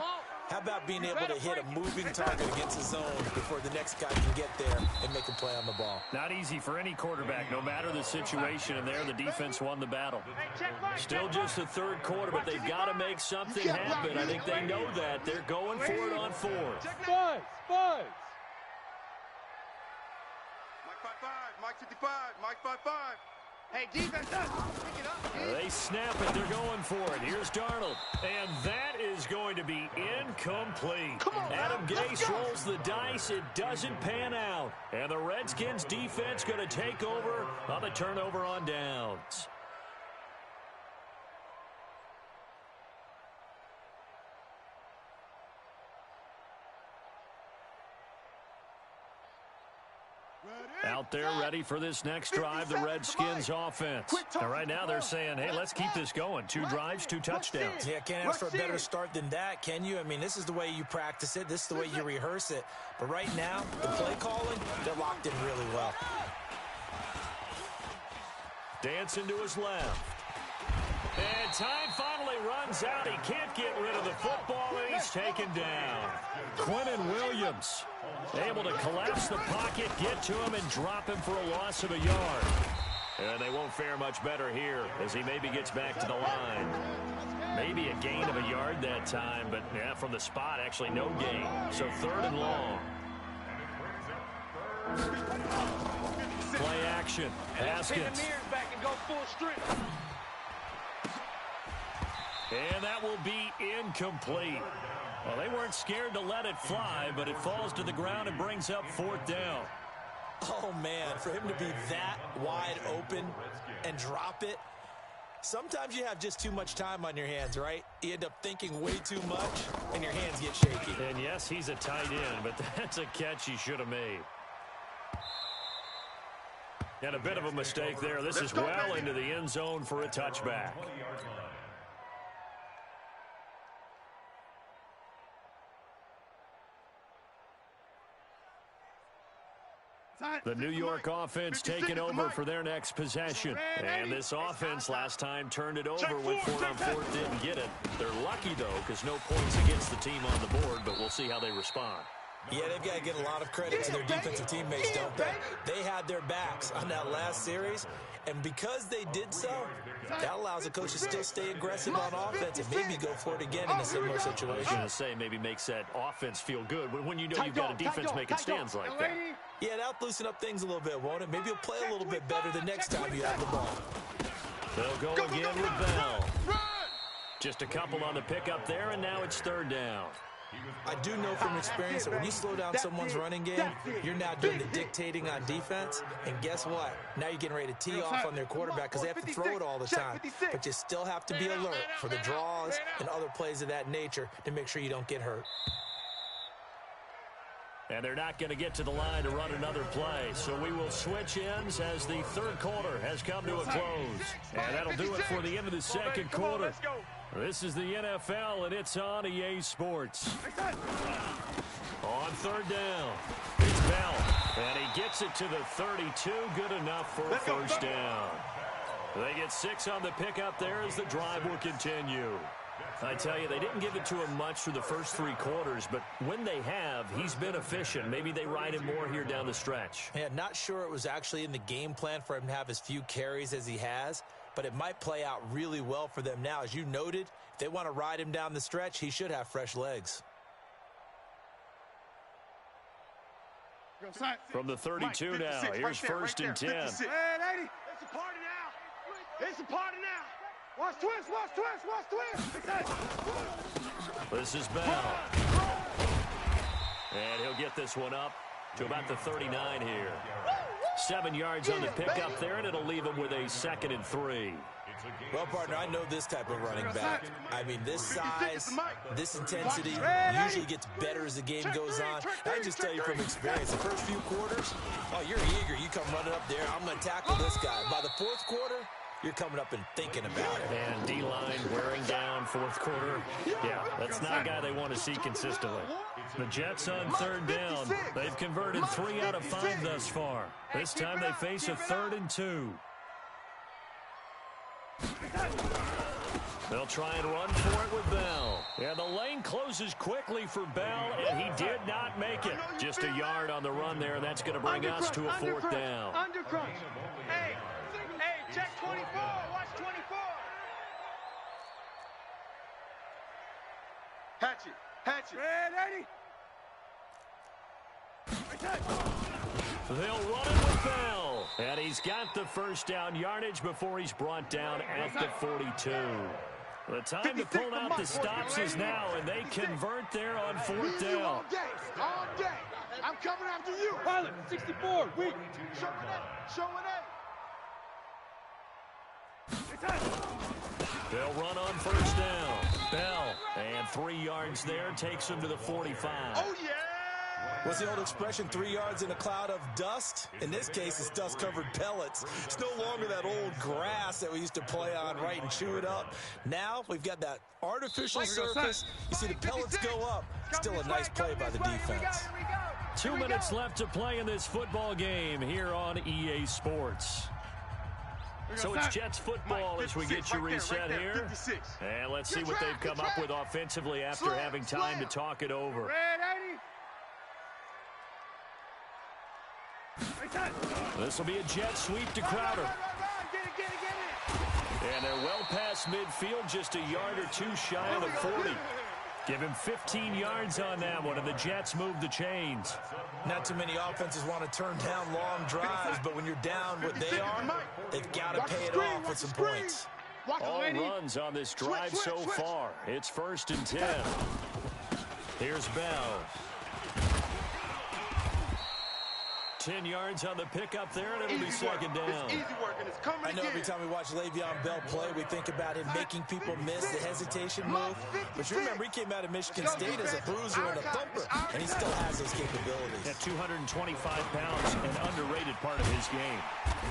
How about being able to hit a moving target against the zone before the next guy can get there and make a play on the ball? Not easy for any quarterback, no matter the situation, and there the defense won the battle. Still just the 3rd quarter, but they've got to make something happen. I think they know that. They're going for it on 4th. Buzz. Mike 55, Mike 55. Hey, defense, pick it up. They snap it. They're going for it. Here's Darnold. And that is going to be incomplete. Adam Gase rolls the dice. It doesn't pan out. And the Redskins defense going to take over on the turnover on downs. Out there ready for this next drive, the Redskins offense. And right now they're saying, hey, let's keep this going. 2 drives, 2 touchdowns. Yeah, can't ask for a better start than that, can you? I mean, this is the way you practice it. This is the way you rehearse it. But right now, the play calling, they're locked in really well. Dancing to his left. And time finally runs out. He can't get rid of the football, and he's taken down. Quinnen Williams able to collapse the pocket, get to him, and drop him for a loss of a yard. And they won't fare much better here as he maybe gets back to the line. Maybe a gain of a yard that time, but yeah, from the spot, actually no gain. So 3rd and long. Play action. Haskins. Back and go full strength. And that will be incomplete. Well, they weren't scared to let it fly, but it falls to the ground and brings up 4th down. Oh, man, for him to be that wide open and drop it. Sometimes you have just too much time on your hands, right? You end up thinking way too much, and your hands get shaky. And, yes, he's a tight end, but that's a catch he should have made. And a bit of a mistake there. This is well into the end zone for a touchback. The New York offense taking over for their next possession. And this offense last time turned it over, went for it on 4th, didn't get it. They're lucky, though, because no points against the team on the board, but we'll see how they respond. Yeah, they've got to get a lot of credit to their defensive teammates, don't they? They had their backs on that last series, and because they did so, that allows the coach to still stay aggressive on offense and maybe go for it again in a similar situation. I was going to say, maybe makes that offense feel good when you know you've got a defense making stands like that. Yeah, that'll loosen up things a little bit, won't it? Maybe you'll play a little bit better the next time you have the ball. They'll go again with Bell. Just a couple on the pickup there, and now it's 3rd down. I do know from experience that when you slow down someone's running game, you're now doing the dictating on defense. And guess what? Now you're getting ready to tee off on their quarterback because they have to throw it all the time. But you still have to be alert for the draws and other plays of that nature to make sure you don't get hurt. And they're not going to get to the line to run another play. So we will switch ends as the 3rd quarter has come to a close. And that'll do it for the end of the 2nd quarter. This is the NFL, and it's on EA Sports. On 3rd down, it's Bell. And he gets it to the 32. Good enough for a 1st down. They get 6 on the pickup there as the drive will continue. I tell you, they didn't give it to him much through the first 3 quarters, but when they have, he's been efficient. Maybe they ride him more here down the stretch. Yeah, not sure it was actually in the game plan for him to have as few carries as he has, but it might play out really well for them now. As you noted, if they want to ride him down the stretch, he should have fresh legs. From the 32 now, here's 1st and 10. Hey, lady, it's a party now. It's a party now. Watch twist, watch twist, watch twist. This is Bell. And he'll get this one up to about the 39 here. 7 yards on the pickup there, and it'll leave him with a 2nd and 3. Well, partner, I know this type of running back. I mean, this size, this intensity usually gets better as the game goes on. I just tell you from experience, the first few quarters, oh, you're eager. You come running up there, I'm going to tackle this guy. By the 4th quarter, you're coming up and thinking about it. And D-line wearing down 4th quarter. Yeah, that's not a guy they want to see consistently. The Jets on 3rd down. They've converted 3 out of 5 thus far. This time they face a 3rd and 2. They'll try and run for it with Bell. And the lane closes quickly for Bell, and he did not make it. Just a yard on the run there, and that's going to bring us to a 4th down. Undercrunch. Hey, check 24. Watch 24. Hatchet. Red 80. They'll run it with Bell. And he's got the 1st down yardage before he's brought down at the 42. The time to pull out the stops is now, and they convert there on 4th down. All day. I'm coming after you. Pilot, 64, weak. Show it. They'll run on 1st down. Bell, and 3 yards there, takes him to the 45. Oh, yeah. What's the old expression, 3 yards in a cloud of dust? In this case, it's dust-covered pellets. It's no longer that old grass that we used to play on, right, and chew it up. Now we've got that artificial surface. You see the pellets go up. Still a nice play by the defense. 2 minutes left to play in this football game here on EA Sports. So it's Jets football as we get you reset here. And let's see what they've come up with offensively after having time to talk it over. This will be a jet sweep to Crowder. And they're well past midfield, just a yard or 2 shy of the 40. Give him 15 yards on that one, and the Jets move the chains. Not too many offenses want to turn down long drives, but when you're down what they are, they've got to pay it off with some points. All runs on this drive so far. It's 1st and 10. Here's Bell. 10 yards on the pickup there, and it'll be second down. It's easy work, and it's coming I know every time we watch Le'Veon Bell play, we think about him making people miss the hesitation move. But you remember, he came out of Michigan State as a bruiser and a thumper, and he still has those capabilities. At 225 pounds, an underrated part of his game.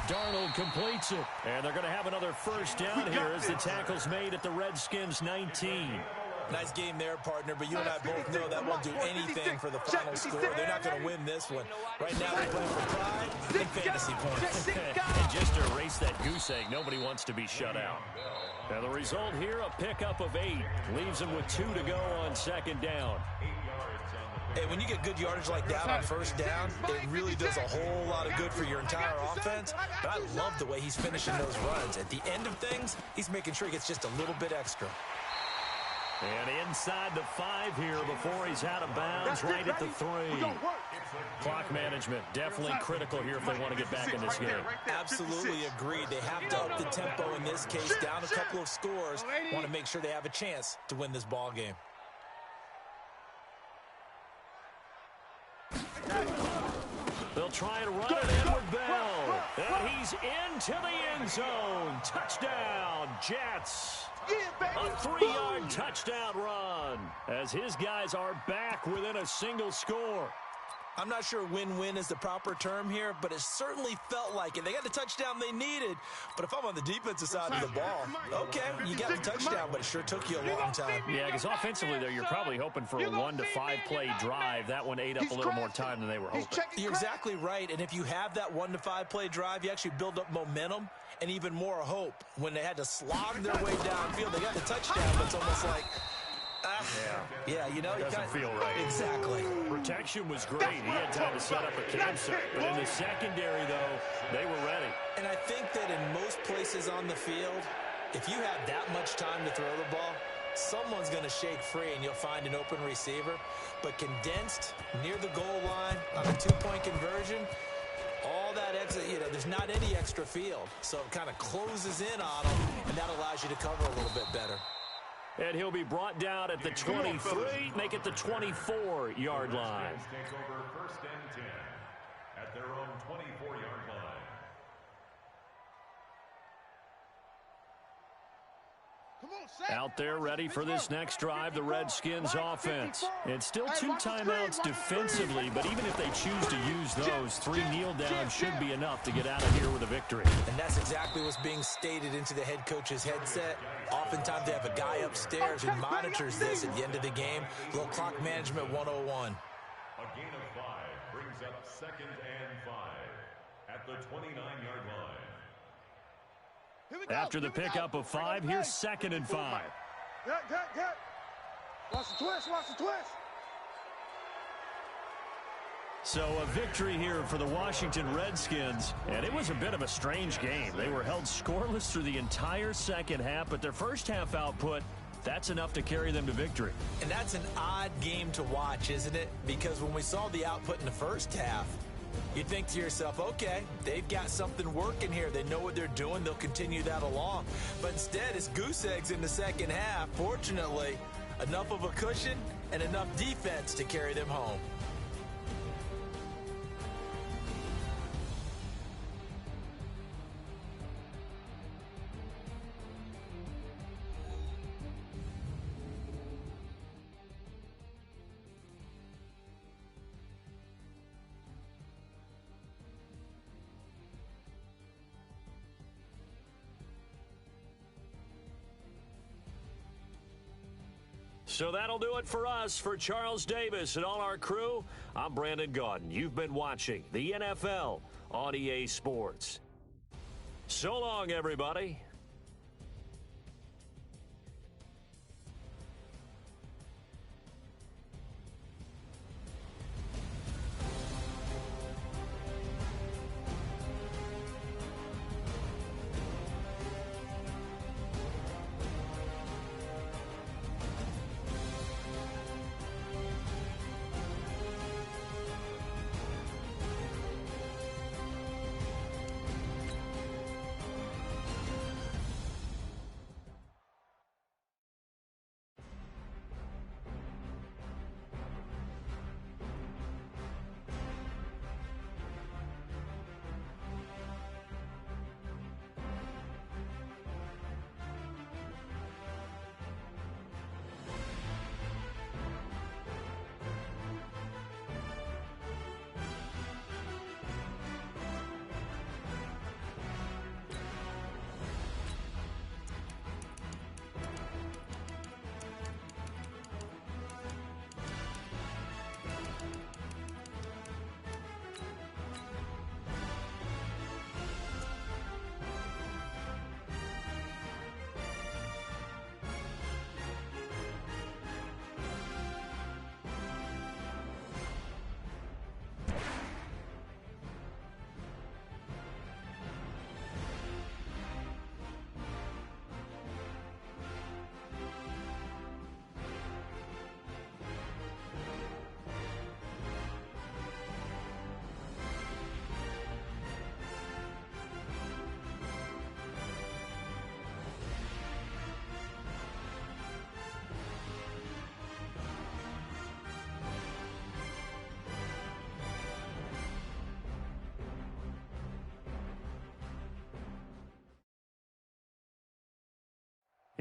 Darnold completes it, and they're going to have another first down here as the tackle's made at the Redskins 19. Nice game there, partner, but you and I both know that won't do anything for the final score. They're not going to win this one. Right now, they're playing for pride and fantasy points. And just to erase that goose egg, nobody wants to be shut out. Now, the result here, a pickup of 8. Leaves them with 2 to go on second down. Hey, when you get good yardage like that on first down, it really does a whole lot of good for your entire offense. But I love the way he's finishing those runs. At the end of things, he's making sure he gets just a little bit extra. And inside the 5 here before he's out of bounds, right at the 3. Clock management, definitely critical here if they want to get back in this game. Absolutely agreed. They have to up the tempo in this case, down a couple of scores. Want to make sure they have a chance to win this ball game. They'll try and run it in with Bell. And he's into the end zone. Touchdown, Jets. A 3-yard touchdown run as his guys are back within a single score. I'm not sure win-win is the proper term here, but it certainly felt like it. They got the touchdown they needed, but if I'm on the defensive side of the ball, okay, you got the touchdown, but it sure took you a long time. Yeah, because offensively there, you're probably hoping for a 1 to 5 play drive. That one ate up a little more time than they were hoping. You're exactly right, and if you have that 1 to 5 play drive, you actually build up momentum and even more hope. When they had to slog their way downfield, they got the touchdown, but it's almost like, yeah, you know, doesn't feel right. Exactly. Protection was great. He had time to set up a campsite. But in the secondary, though, they were ready. And I think that in most places on the field, if you have that much time to throw the ball, someone's going to shake free and you'll find an open receiver. But condensed near the goal line on a 2-point conversion, all that extra, you know, there's not any extra field. So it kind of closes in on them, and that allows you to cover a little bit better. And he'll be brought down at the 23, make it the 24-yard line. Take over first and 10 at their own 24-yard line. Out there ready for this next drive, the Redskins offense. It's still 2 timeouts defensively, but even if they choose to use those, 3 kneel downs should be enough to get out of here with a victory. And that's exactly what's being stated into the head coach's headset. Oftentimes they have a guy upstairs who monitors this at the end of the game. Little clock management 101. A gain of 5 brings up second and 5 at the 29-yard line. After the pickup of 5, here's second and 5. Get. Watch the twist. So a victory here for the Washington Redskins, and it was a bit of a strange game. They were held scoreless through the entire second half, but their first half output, that's enough to carry them to victory. And that's an odd game to watch, isn't it? Because when we saw the output in the first half, you'd think to yourself, okay, they've got something working here. They know what they're doing. They'll continue that along. But instead, it's goose eggs in the second half. Fortunately, enough of a cushion and enough defense to carry them home. So that'll do it for us. For Charles Davis and all our crew, I'm Brandon Gaudin. You've been watching the NFL on EA Sports. So long, everybody.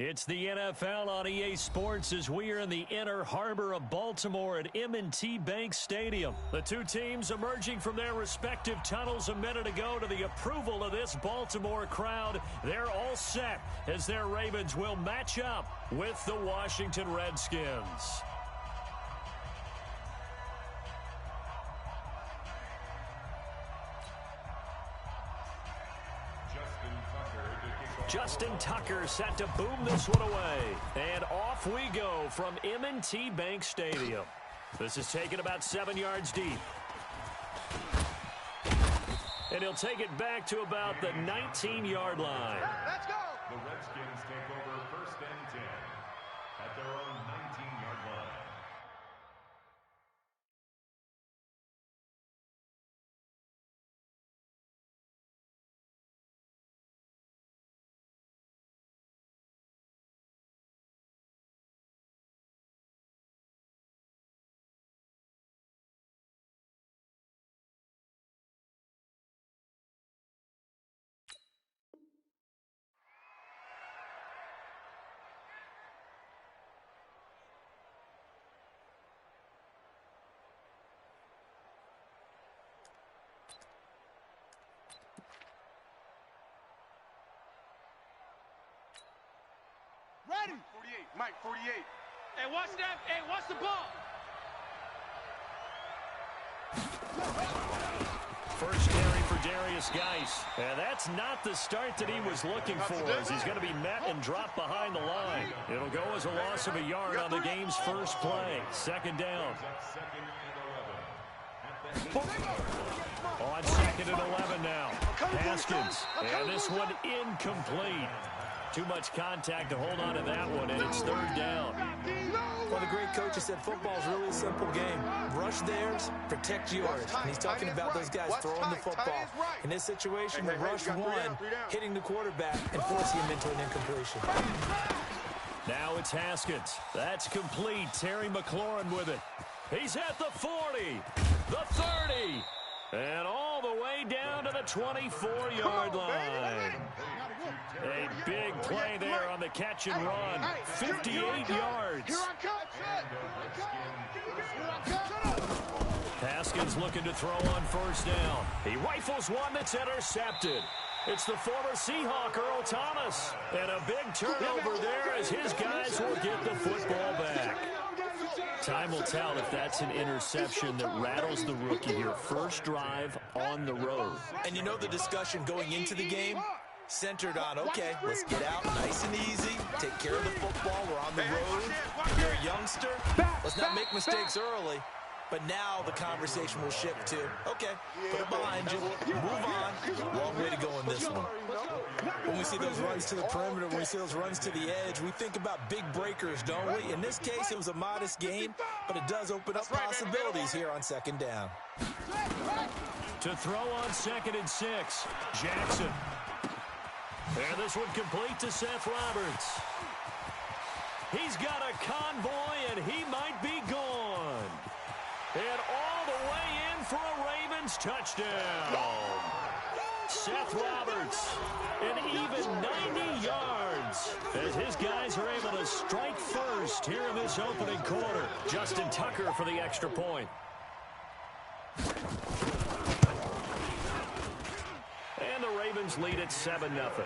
It's the NFL on EA Sports as we are in the inner harbor of Baltimore at M&T Bank Stadium. The two teams emerging from their respective tunnels a minute ago to the approval of this Baltimore crowd. They're all set as their Ravens will match up with the Washington Redskins. Justin Tucker set to boom this one away. And off we go from M&T Bank Stadium. This is taken about 7 yards deep. And he'll take it back to about the 19-yard line. Let's go! The Redskins take over 1st and 10 at their own 19-yard line. Ready! 48, Mike, 48. Hey, watch that. Hey, watch the ball. First carry for Darius Geis. And that's not the start that he was looking for as he's going to be met and dropped behind the line. It'll go as a loss of a yard on the game's first play. 2nd down. On 2nd and 11 now. Haskins. And this one incomplete. Too much contact to hold on to that one, and it's 3rd down. Well, the great coach has said football is really a simple game. Rush theirs, protect yours. And he's talking about those guys throwing the football. In this situation, the rush one, hitting the quarterback and forcing him into an incompletion. Now it's Haskins. That's complete. Terry McLaurin with it. He's at the 40, the 30, and all the way down to the 24-yard line. A big play there on the catch and run. 58 yards. Haskins looking to throw on 1st down. He rifles one that's intercepted. It's the former Seahawk, Earl Thomas. And a big turnover there as his guys will get the football back. Time will tell if that's an interception that rattles the rookie here. First drive on the road. And you know the discussion going into the game? Centered on, okay, let's get out nice and easy, take care of the football, we're on the road, you're a youngster, let's not make mistakes early. But now the conversation will shift to, okay, put it behind you, move on, long way to go in this one. When we see those runs to the perimeter, when we see those runs to the edge, we think about big breakers, don't we? In this case, it was a modest gain, but it does open up possibilities here on 2nd down. To throw on 2nd and 6, Jackson. And this one complete to Seth Roberts. He's got a convoy, and he might be gone. And all the way in for a Ravens touchdown. Seth Roberts, an even 90 yards, as his guys are able to strike first here in this opening quarter. Justin Tucker for the extra point. And the Ravens lead at 7-0.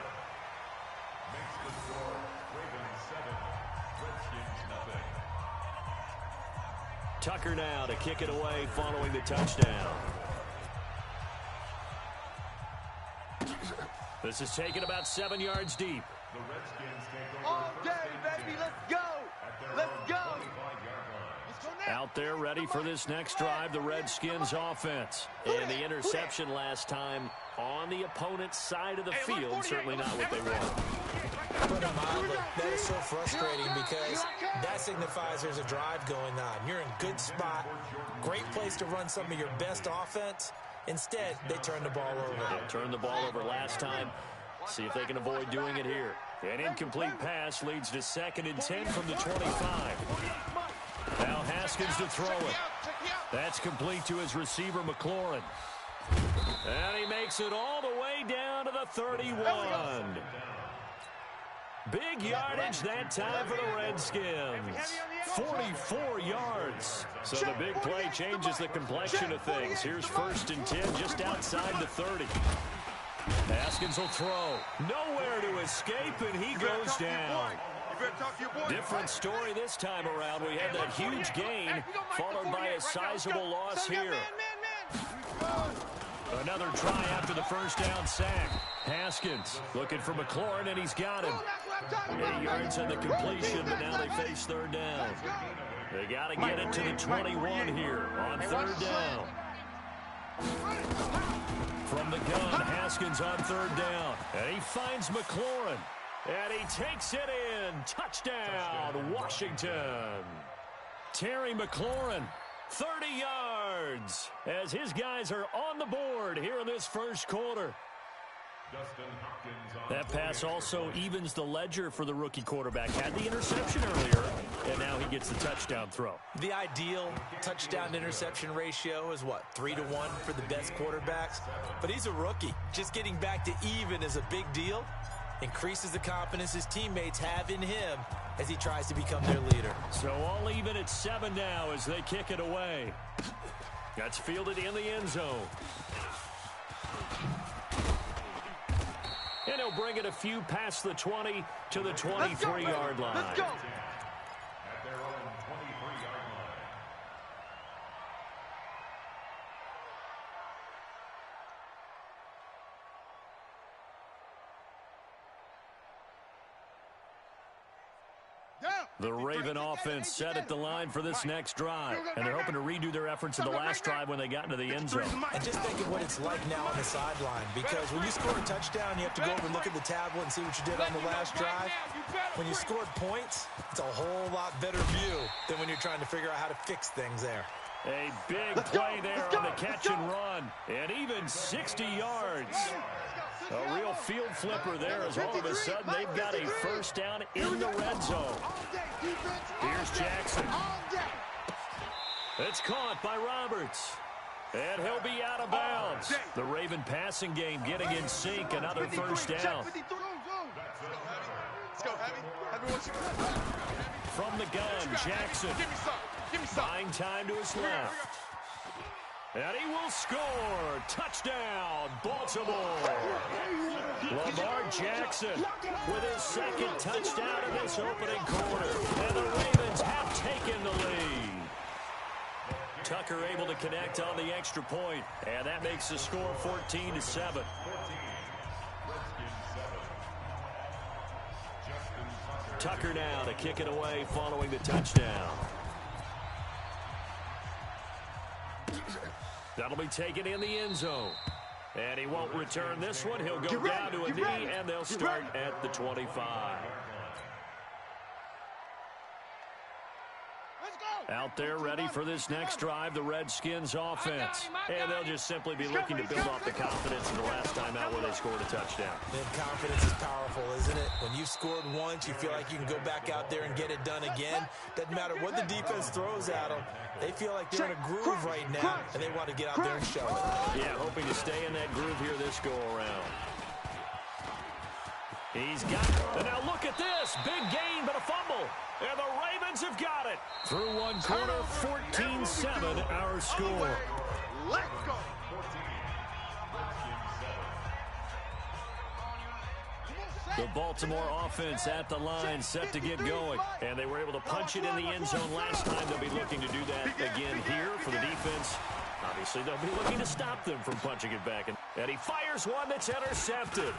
Tucker now to kick it away following the touchdown. This is taken about 7 yards deep. The Redskins take over All day, baby, let's go! Let's go! Out there ready for this next drive, the Redskins offense. And the interception last time on the opponent's side of the field, certainly not what they want. Put it mildly, that is so frustrating because that signifies there's a drive going on. You're in good spot, great place to run some of your best offense. Instead, they turn the ball over. They turned the ball over last time. See if they can avoid doing it here. An incomplete pass leads to 2nd and 10 from the 25. Now Haskins to throw it. That's complete to his receiver, McLaurin. And he makes it all the way down to the 31. Big yardage that time for the Redskins. 44 yards. So the big play changes the complexion of things. Here's 1st and 10 just outside the 30. Haskins will throw. Nowhere to escape, and he goes down. Different story this time around. We had that huge gain followed by a sizable loss here. Another try after the first down sack. Haskins looking for McLaurin, and he's got him. 8 yards on the completion, but now they face 3rd down. They got to get it to the 21 here on 3rd down. From the gun, Haskins on 3rd down. And he finds McLaurin. And he takes it in. Touchdown, Washington. Terry McLaurin, 30 yards, as his guys are on the board here in this first quarter. That pass also evens the ledger for the rookie quarterback. Had the interception earlier, and now he gets the touchdown throw. The ideal touchdown-interception ratio is, what, 3-to-1 for the best quarterbacks? But he's a rookie. Just getting back to even is a big deal. Increases the confidence his teammates have in him as he tries to become their leader. So all even at 7 now as they kick it away. That's fielded in the end zone. And he'll bring it a few past the 20 to the 23-yard line. Let's go. At their own 23-yard line. The Raven offense set at the line for this next drive. And they're hoping to redo their efforts in the last drive when they got into the end zone. And just think of what it's like now on the sideline. Because when you score a touchdown, you have to go over and look at the tablet and see what you did on the last drive. When you scored points, it's a whole lot better view than when you're trying to figure out how to fix things there. A big play there on the catch and run. And even 60 yards. A real field flipper there as all of a sudden they've got a first down in the red zone. Here's Jackson. It's caught by Roberts. And he'll be out of bounds. The Raven passing game getting in sync. Another first down. From the gun, Jackson. Buying time to his left. And he will score. Touchdown, Baltimore. Lamar Jackson with his 2nd touchdown in this opening quarter. And the Ravens have taken the lead. Tucker able to connect on the extra point. And that makes the score 14-7. Tucker now to kick it away following the touchdown. That'll be taken in the end zone. And he won't return this one. He'll go down to a knee, and they'll start at the 25. Out there ready for this next drive, the Redskins offense. And they'll just simply be looking to build off the confidence of the last time out where they scored a touchdown. And confidence is powerful, isn't it? When you've scored once, you feel like you can go back out there and get it done again. Doesn't matter what the defense throws at them. They feel like they're in a groove right now, and they want to get out there and show it. Yeah, hoping to stay in that groove here this go-around. He's got it. And now look at this. Big gain, but a fumble. And the Ravens have got it. Through one quarter, 14-7 our score. Let's go. The Baltimore offense at the line, set to get going. And they were able to punch it in the end zone last time. They'll be looking to do that again here for the defense. Obviously, they'll be looking to stop them from punching it back. And he fires one that's intercepted.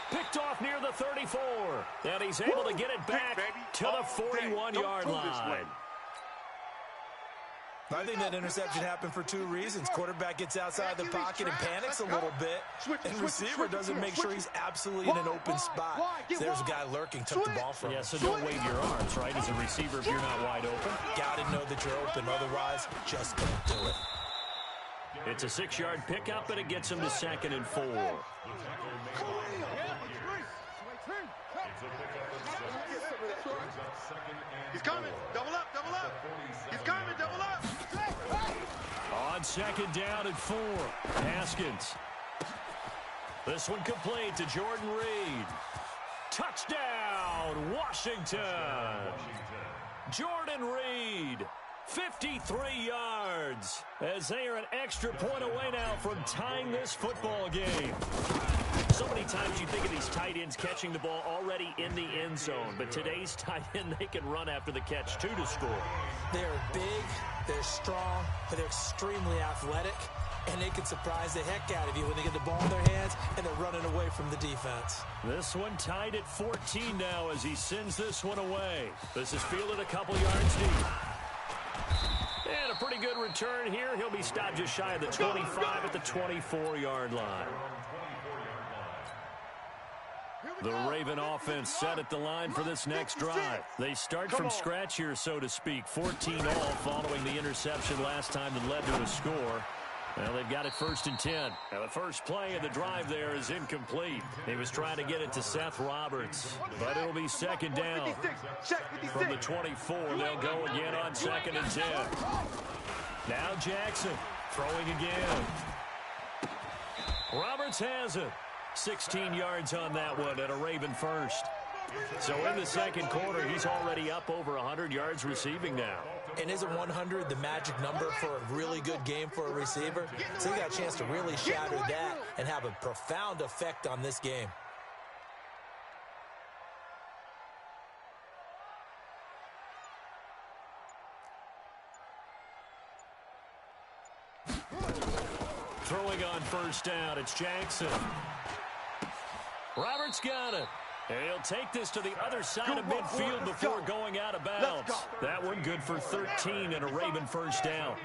Picked off near the 34. And he's able to get it back to the 41-yard line. I think that interception happened for 2 reasons. Quarterback gets outside the pocket and panics a little bit. And receiver doesn't make sure he's absolutely in an open spot. So there's a guy lurking, took the ball from him. Yeah, so don't wave your arms, right, as a receiver if you're not wide open. Got to know that you're open. Otherwise, just don't do it. It's a 6-yard pickup, and it gets him to 2nd and 4. He's coming. Double up, double up. He's coming, double up. On 2nd down and 4, Haskins. This one complete to Jordan Reed. Touchdown, Washington. Jordan Reed, 53 yards, as they are an extra point away now from tying this football game. So many times you think of these tight ends catching the ball already in the end zone, but today's tight end, they can run after the catch, too, to score. They're big, they're strong, but they're extremely athletic, and they can surprise the heck out of you when they get the ball in their hands and they're running away from the defense. This one tied at 14 now as he sends this one away. This is fielded a couple yards deep. And a pretty good return here. He'll be stopped just shy of the 25 at the 24-yard line. The Raven offense set at the line for this next drive. They start from scratch here, so to speak. 14 all following the interception last time that led to a score. Well, they've got it 1st and 10. Now, the first play of the drive there is incomplete. He was trying to get it to Seth Roberts, but it'll be 2nd down. From the 24, they'll go again on 2nd and 10. Now Jackson throwing again. Roberts has it. 16 yards on that one at a Raven first. So in the second quarter, he's already up over 100 yards receiving now. And isn't 100 the magic number for a really good game for a receiver? So he got a chance to really shatter that and have a profound effect on this game. Throwing on 1st down, it's Jackson. Roberts got it. And he'll take this to the other side of midfield before going out of bounds. That one good for 13 and a Raven 1st down.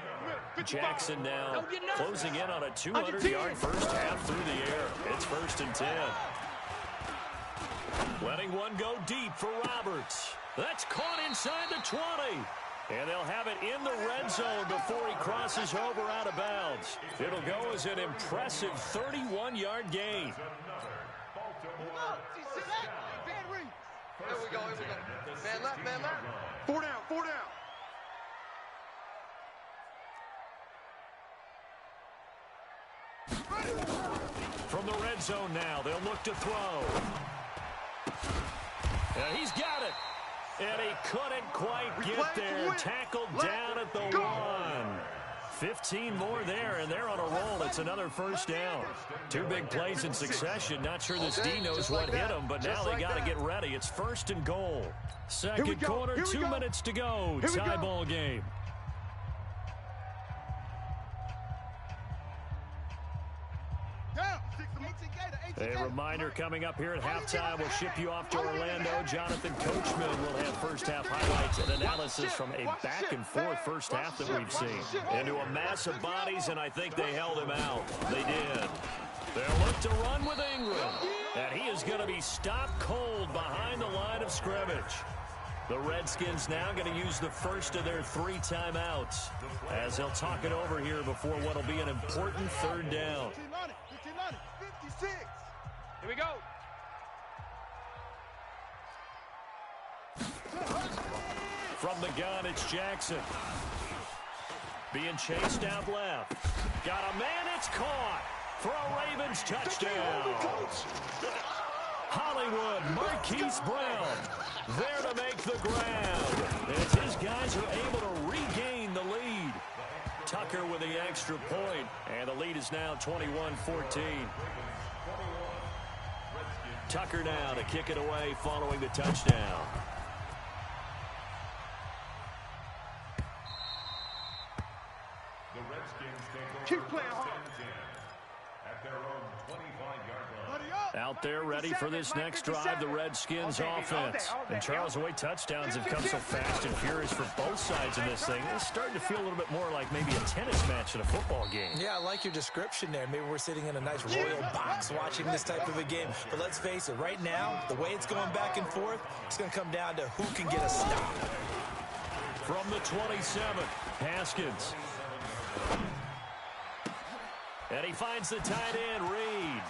Jackson now closing in on a 200-yard first half through the air. It's 1st and 10. Letting one go deep for Roberts. That's caught inside the 20. And they'll have it in the red zone before he crosses over out of bounds. It'll go as an impressive 31-yard gain. Here we go, here we go. Man left, man left. 4 down, 4 down. From the red zone now, they'll look to throw. And he's got it. And he couldn't quite get there. Tackled down at the 1. 15 more there, and they're on a roll. It's another 1st down. 2 big plays in succession. Not sure this D knows what hit him, but now they got to get ready. It's 1st and goal. Second quarter, 2 minutes to go. Tie ball game. A reminder coming up here at halftime. We'll ship you off to Orlando. Jonathan Coachman will have first half highlights and analysis from a back-and-forth first half that we've seen. Into a mass of bodies, and I think they held him out. They did. They'll look to run with Ingram. And he is going to be stopped cold behind the line of scrimmage. The Redskins now going to use the first of their 3 timeouts as they'll talk it over here before what will be an important 3rd down. 56. Here we go. From the gun, it's Jackson. Being chased out left. Got a man, it's caught for a Ravens touchdown. Hollywood, Marquise Brown there to make the grab. As his guys are able to regain the lead. Tucker with the extra point, and the lead is now 21-14. Tucker now to kick it away following the touchdown. The Redskins take over Keep playing hard. at their own 25-yard line. Out there ready for this next drive, the Redskins offense. And Charles, the way touchdowns have come so fast and furious for both sides of this thing, it's starting to feel a little bit more like maybe a tennis match in a football game. Yeah, I like your description there. Maybe we're sitting in a nice royal box watching this type of a game. But let's face it, right now, the way it's going back and forth, it's going to come down to who can get a stop. From the 27, Haskins. And he finds the tight end, Reed.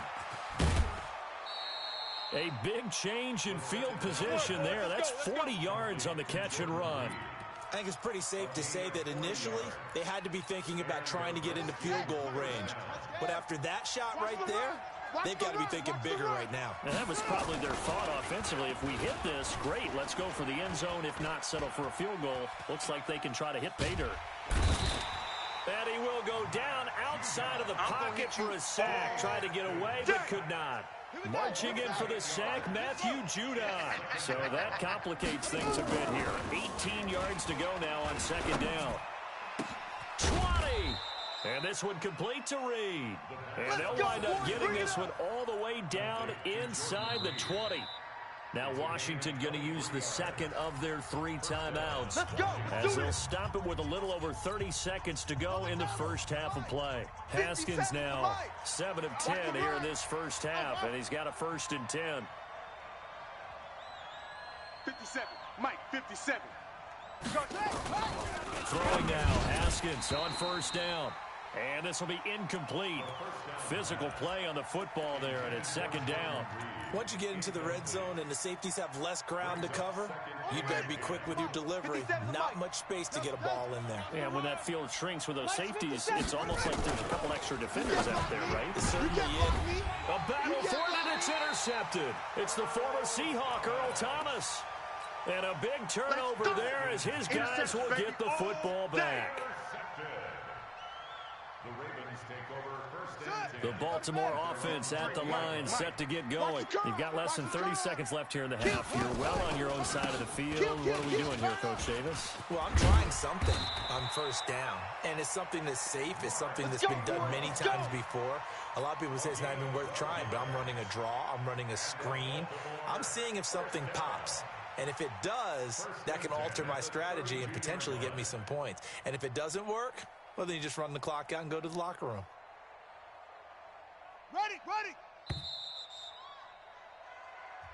A big change in field position there. That's 40 yards on the catch and run. I think it's pretty safe to say that initially they had to be thinking about trying to get into field goal range. But after that shot right there, they've got to be thinking bigger right now. And that was probably their thought offensively. If we hit this, great. Let's go for the end zone. If not, settle for a field goal. Looks like they can try to hit pay dirt. And he will go down outside of the pocket for a sack. Tried to get away, but could not. Marching in for the sack, Matthew Judon. So that complicates things a bit here. 18 yards to go now on second down. 20. And this one complete to Reed. And they'll wind up getting this one all the way down inside the 20. Now Washington going to use the second of their 3 timeouts. As they'll stop it with a little over 30 seconds to go in the first half of play. Haskins now 7 of 10 here in this first half, and he's got a 1st and 10. 57. Mike, 57. Throwing now, Haskins on 1st down. And this will be incomplete. Physical play on the football there, and it's 2nd down. Once you get into the red zone and the safeties have less ground to cover, you'd better be quick with your delivery. Not much space to get a ball in there. And when that field shrinks with those safeties, it's almost like there's a couple extra defenders out there, right? It certainly is. A battle for it, and it's intercepted. It's the former Seahawk, Earl Thomas. And a big turnover there as his guys will get the football back. The Ravens take over 1st and 10. The Baltimore offense at the line, set to get going. You've got less than 30 seconds left here in the half. You're well on your own side of the field. What are we doing here, Coach Davis? Well, I'm trying something on 1st down. And it's something that's safe. It's something that's been done many times before. A lot of people say it's not even worth trying, but I'm running a draw. I'm running a screen. I'm seeing if something pops. And if it does, that can alter my strategy and potentially get me some points. And if it doesn't work, well, then you just run the clock out and go to the locker room. Ready.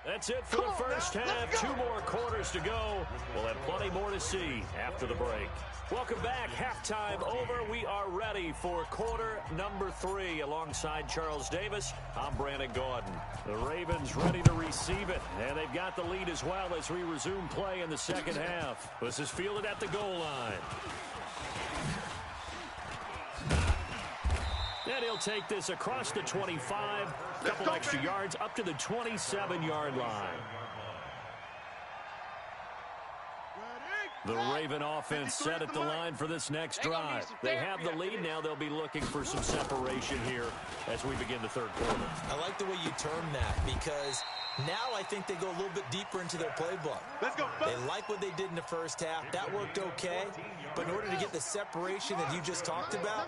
That's it for the first half. 2 more quarters to go. We'll have plenty more to see after the break. Welcome back. Halftime over. We are ready for quarter number 3. Alongside Charles Davis, I'm Brandon Gordon. The Ravens ready to receive it, and they've got the lead as well as we resume play in the second half. This is fielded at the goal line. And he'll take this across the 25, a couple extra yards, up to the 27-yard line. The Raven offense set at the line for this next drive. They have the lead now. They'll be looking for some separation here as we begin the 3rd quarter. I like the way you term that because now I think they go a little bit deeper into their playbook. Let's go. They like what they did in the first half. That worked okay. But in order to get the separation that you just talked about,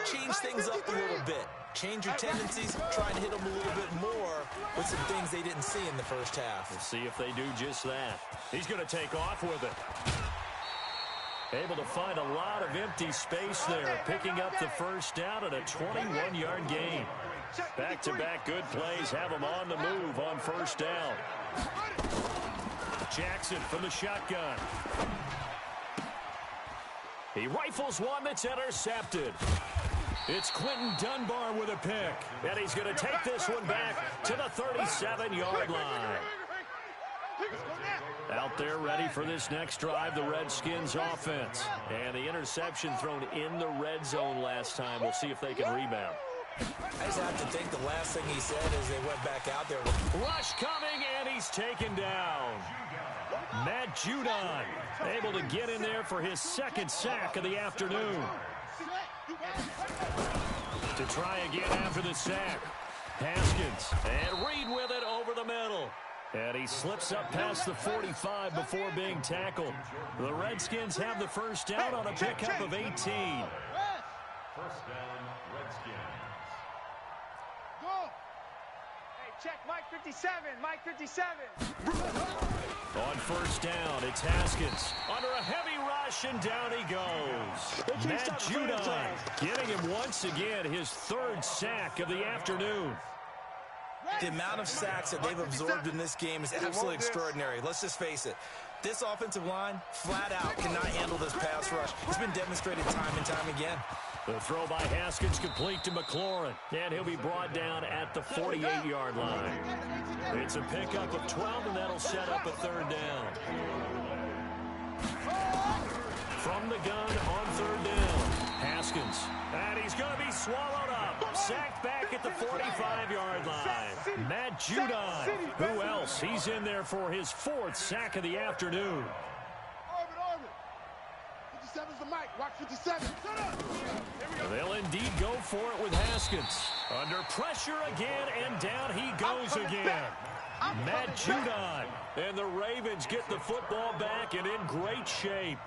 change things up a little bit. Change your tendencies, try and hit them a little bit more with some things they didn't see in the first half. We'll see if they do just that. He's going to take off with it. Able to find a lot of empty space there, picking up the 1st down and a 21-yard gain. Back-to-back good plays have him on the move on 1st down. Jackson from the shotgun. He rifles one that's intercepted. It's Quentin Dunbar with a pick. And he's going to take this one back to the 37-yard line. Out there ready for this next drive, the Redskins offense. And the interception thrown in the red zone last time. We'll see if they can rebound. I just have to think the last thing he said as they went back out there. Rush coming, and he's taken down. Matt Judon able to get in there for his 2nd sack of the afternoon. To try again after the sack. Haskins, and Reed with it over the middle. And he slips up past the 45 before being tackled. The Redskins have the 1st down on a pickup of 18. 1st down, Redskins. Go. Hey, check Mike 57. Mike 57. On 1st down, it's Haskins. Under a heavy rush, and down he goes. Matt Judon getting him once again his 3rd sack of the afternoon. The amount of sacks that they've absorbed in this game is absolutely extraordinary. Let's just face it. This offensive line, flat out, cannot handle this pass rush. It's been demonstrated time and time again. The throw by Haskins complete to McLaurin. And he'll be brought down at the 48-yard line. It's a pickup of 12, and that'll set up a 3rd down. From the gun on 3rd down, Haskins. And he's going to be swallowed up. Sacked back at the 45-yard Matt Judon. Who else? He's in there for his 4th sack of the afternoon. Orbit. 57's the mic. Watch 57. Shut up. They'll indeed go for it with Haskins. Under pressure again, and down he goes again. Matt Judon. And the Ravens get the football back and in great shape.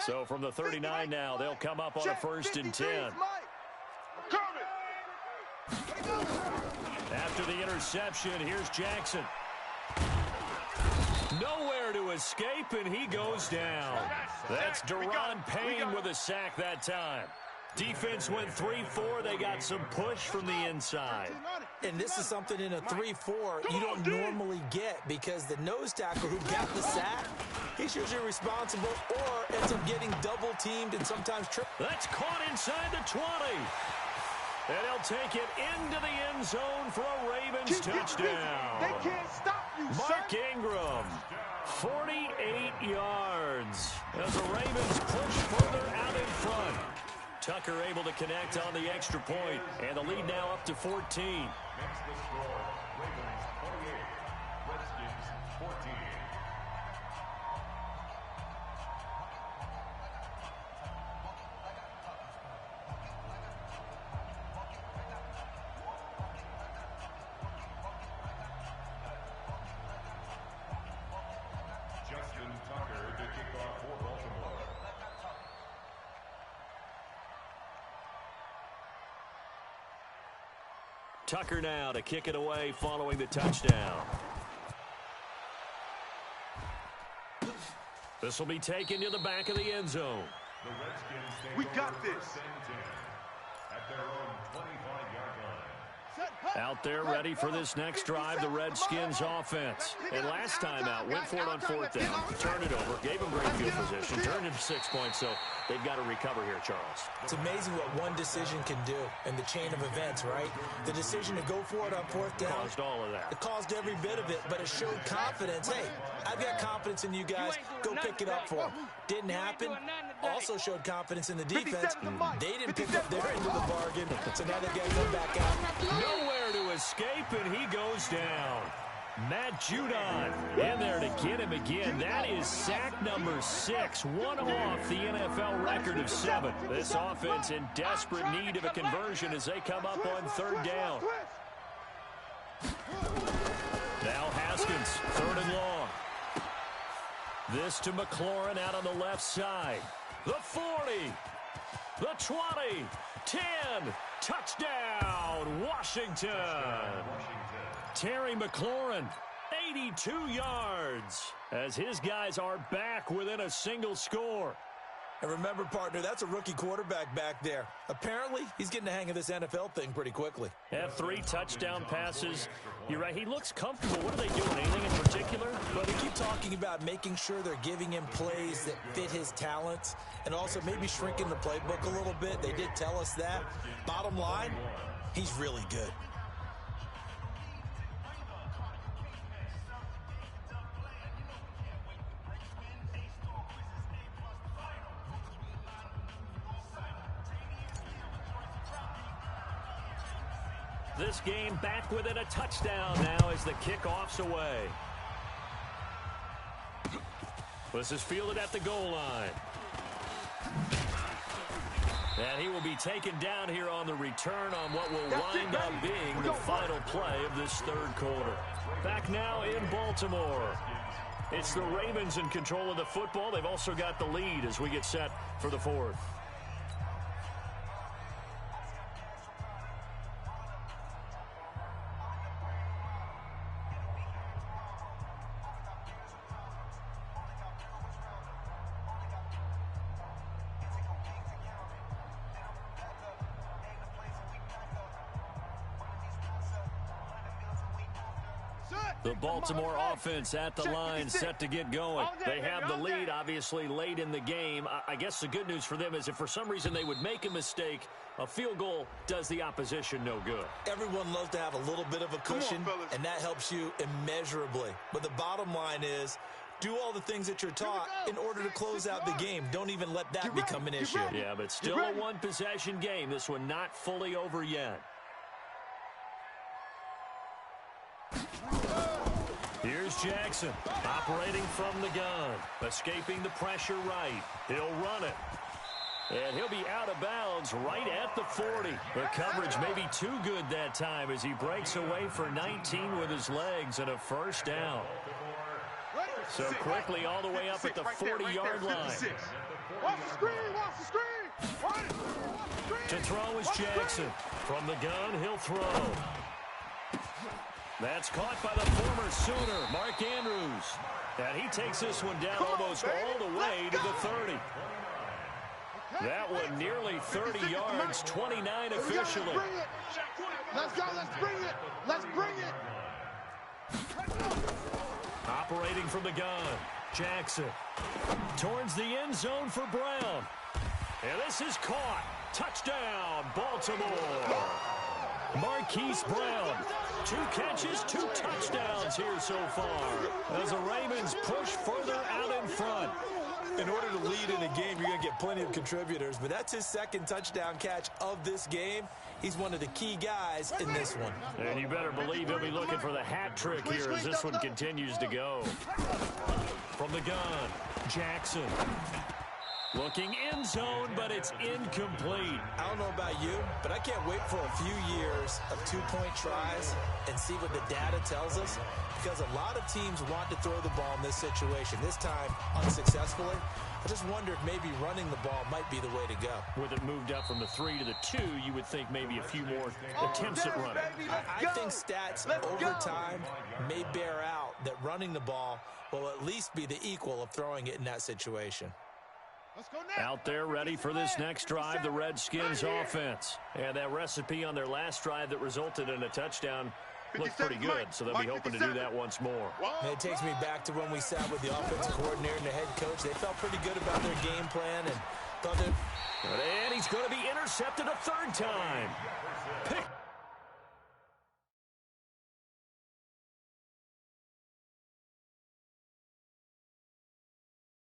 So from the 39 now, they'll come up on a 1st and 10. After the interception, here's Jackson. Nowhere to escape, and he goes down. That's Deron Payne with a sack that time. Defense went 3-4. They got some push from the inside. And this is something in a 3-4 you don't normally get, because the nose tackle who got the sack, he's usually responsible or ends up getting double-teamed and sometimes tripped. That's caught inside the 20. And he'll take it into the end zone for a Ravens touchdown. They can't stop you, Mark Ingram, 48 yards. As the Ravens push further out in front. Tucker able to connect on the extra point, and the lead now up to 14. Makes the score Ravens 28, Redskins 14. Justin Tucker to kick off for Baltimore. Tucker now to kick it away following the touchdown. This will be taken to the back of the end zone. The Redskins take We over got this. 1st and 10 at their own 25-yard line. Out there ready for this next drive, the Redskins offense. And last time out, went for it on 4th down, turned it over, gave them great field position, turned it 6 points, so they've got to recover here, Charles. It's amazing what one decision can do in the chain of events, right? The decision to go for it on 4th down. Caused all of that. It caused every bit of it, but it showed confidence. Hey, I've got confidence in you guys. Go pick it up for them. Didn't happen. Also showed confidence in the defense. They didn't pick up their end of the bargain, so now they've got to come back out. Nowhere to escape, and he goes down. Matt Judon in there to get him again. That is sack number 6, one off the NFL record of 7. This offense in desperate need of a conversion as they come up on 3rd down. Now Haskins, 3rd and long. This to McLaurin out on the left side. The 40, the 20, 10, touchdown, Washington. Terry McLaurin, 82 yards, as his guys are back within a single score. And remember, partner, that's a rookie quarterback back there. Apparently, he's getting the hang of this NFL thing pretty quickly. Have 3 touchdown passes. You're right, he looks comfortable. What are they doing, anything in particular? Well, they keep talking about making sure they're giving him plays that fit his talents and also maybe shrinking the playbook a little bit. They did tell us that. Bottom line, he's really good. This game back within a touchdown now as the kickoff's away. This is fielded at the goal line. And he will be taken down here on the return on what will wind up being the final play of this 3rd quarter. Back now in Baltimore. It's the Ravens in control of the football. They've also got the lead as we get set for the 4th. The Baltimore offense at the line, set to get going. They have the lead, obviously, late in the game. I guess the good news for them is if for some reason they would make a mistake, a field goal does the opposition no good. Everyone loves to have a little bit of a cushion, and that helps you immeasurably. But the bottom line is, do all the things that you're taught in order to close out the game. Don't even let that become an issue. Yeah, but still a one-possession game. This one not fully over yet. Here's Jackson, operating from the gun, escaping the pressure right. He'll run it. And he'll be out of bounds right at the 40. The coverage may be too good that time as he breaks away for 19 with his legs and a first down. So quickly all the way up at the 40-yard line. Watch the screen, watch the screen. To throw is Jackson. From the gun, he'll throw. That's caught by the former Sooner, Mark Andrews. And he takes this one down almost all the way to the 30. That one nearly 30 yards, 29 officially. Let's go, let's bring it. Let's bring it. Operating from the gun, Jackson. Towards the end zone for Brown. And this is caught. Touchdown, Baltimore. Marquise Brown. 2 catches, 2 touchdowns here so far. As the Ravens push further out in front. In order to lead in a game, you're going to get plenty of contributors, but that's his second touchdown catch of this game. He's one of the key guys in this one. And you better believe he'll be looking for the hat trick here as this one continues to go. From the gun, Jackson. Looking end zone, but it's incomplete. I don't know about you, but I can't wait for a few years of 2-point tries and see what the data tells us, because a lot of teams want to throw the ball in this situation, this time unsuccessfully. I just wonder if maybe running the ball might be the way to go. With it moved up from the 3 to the 2, you would think maybe a few more attempts at running. I think stats over time may bear out that running the ball will at least be the equal of throwing it in that situation. Out there ready for this next drive, the Redskins offense. And that recipe on their last drive that resulted in a touchdown looked pretty good, so they'll be hoping to do that once more. And it takes me back to when we sat with the offensive coordinator and the head coach. They felt pretty good about their game plan and thought that. And he's going to be intercepted a 3rd time. Picked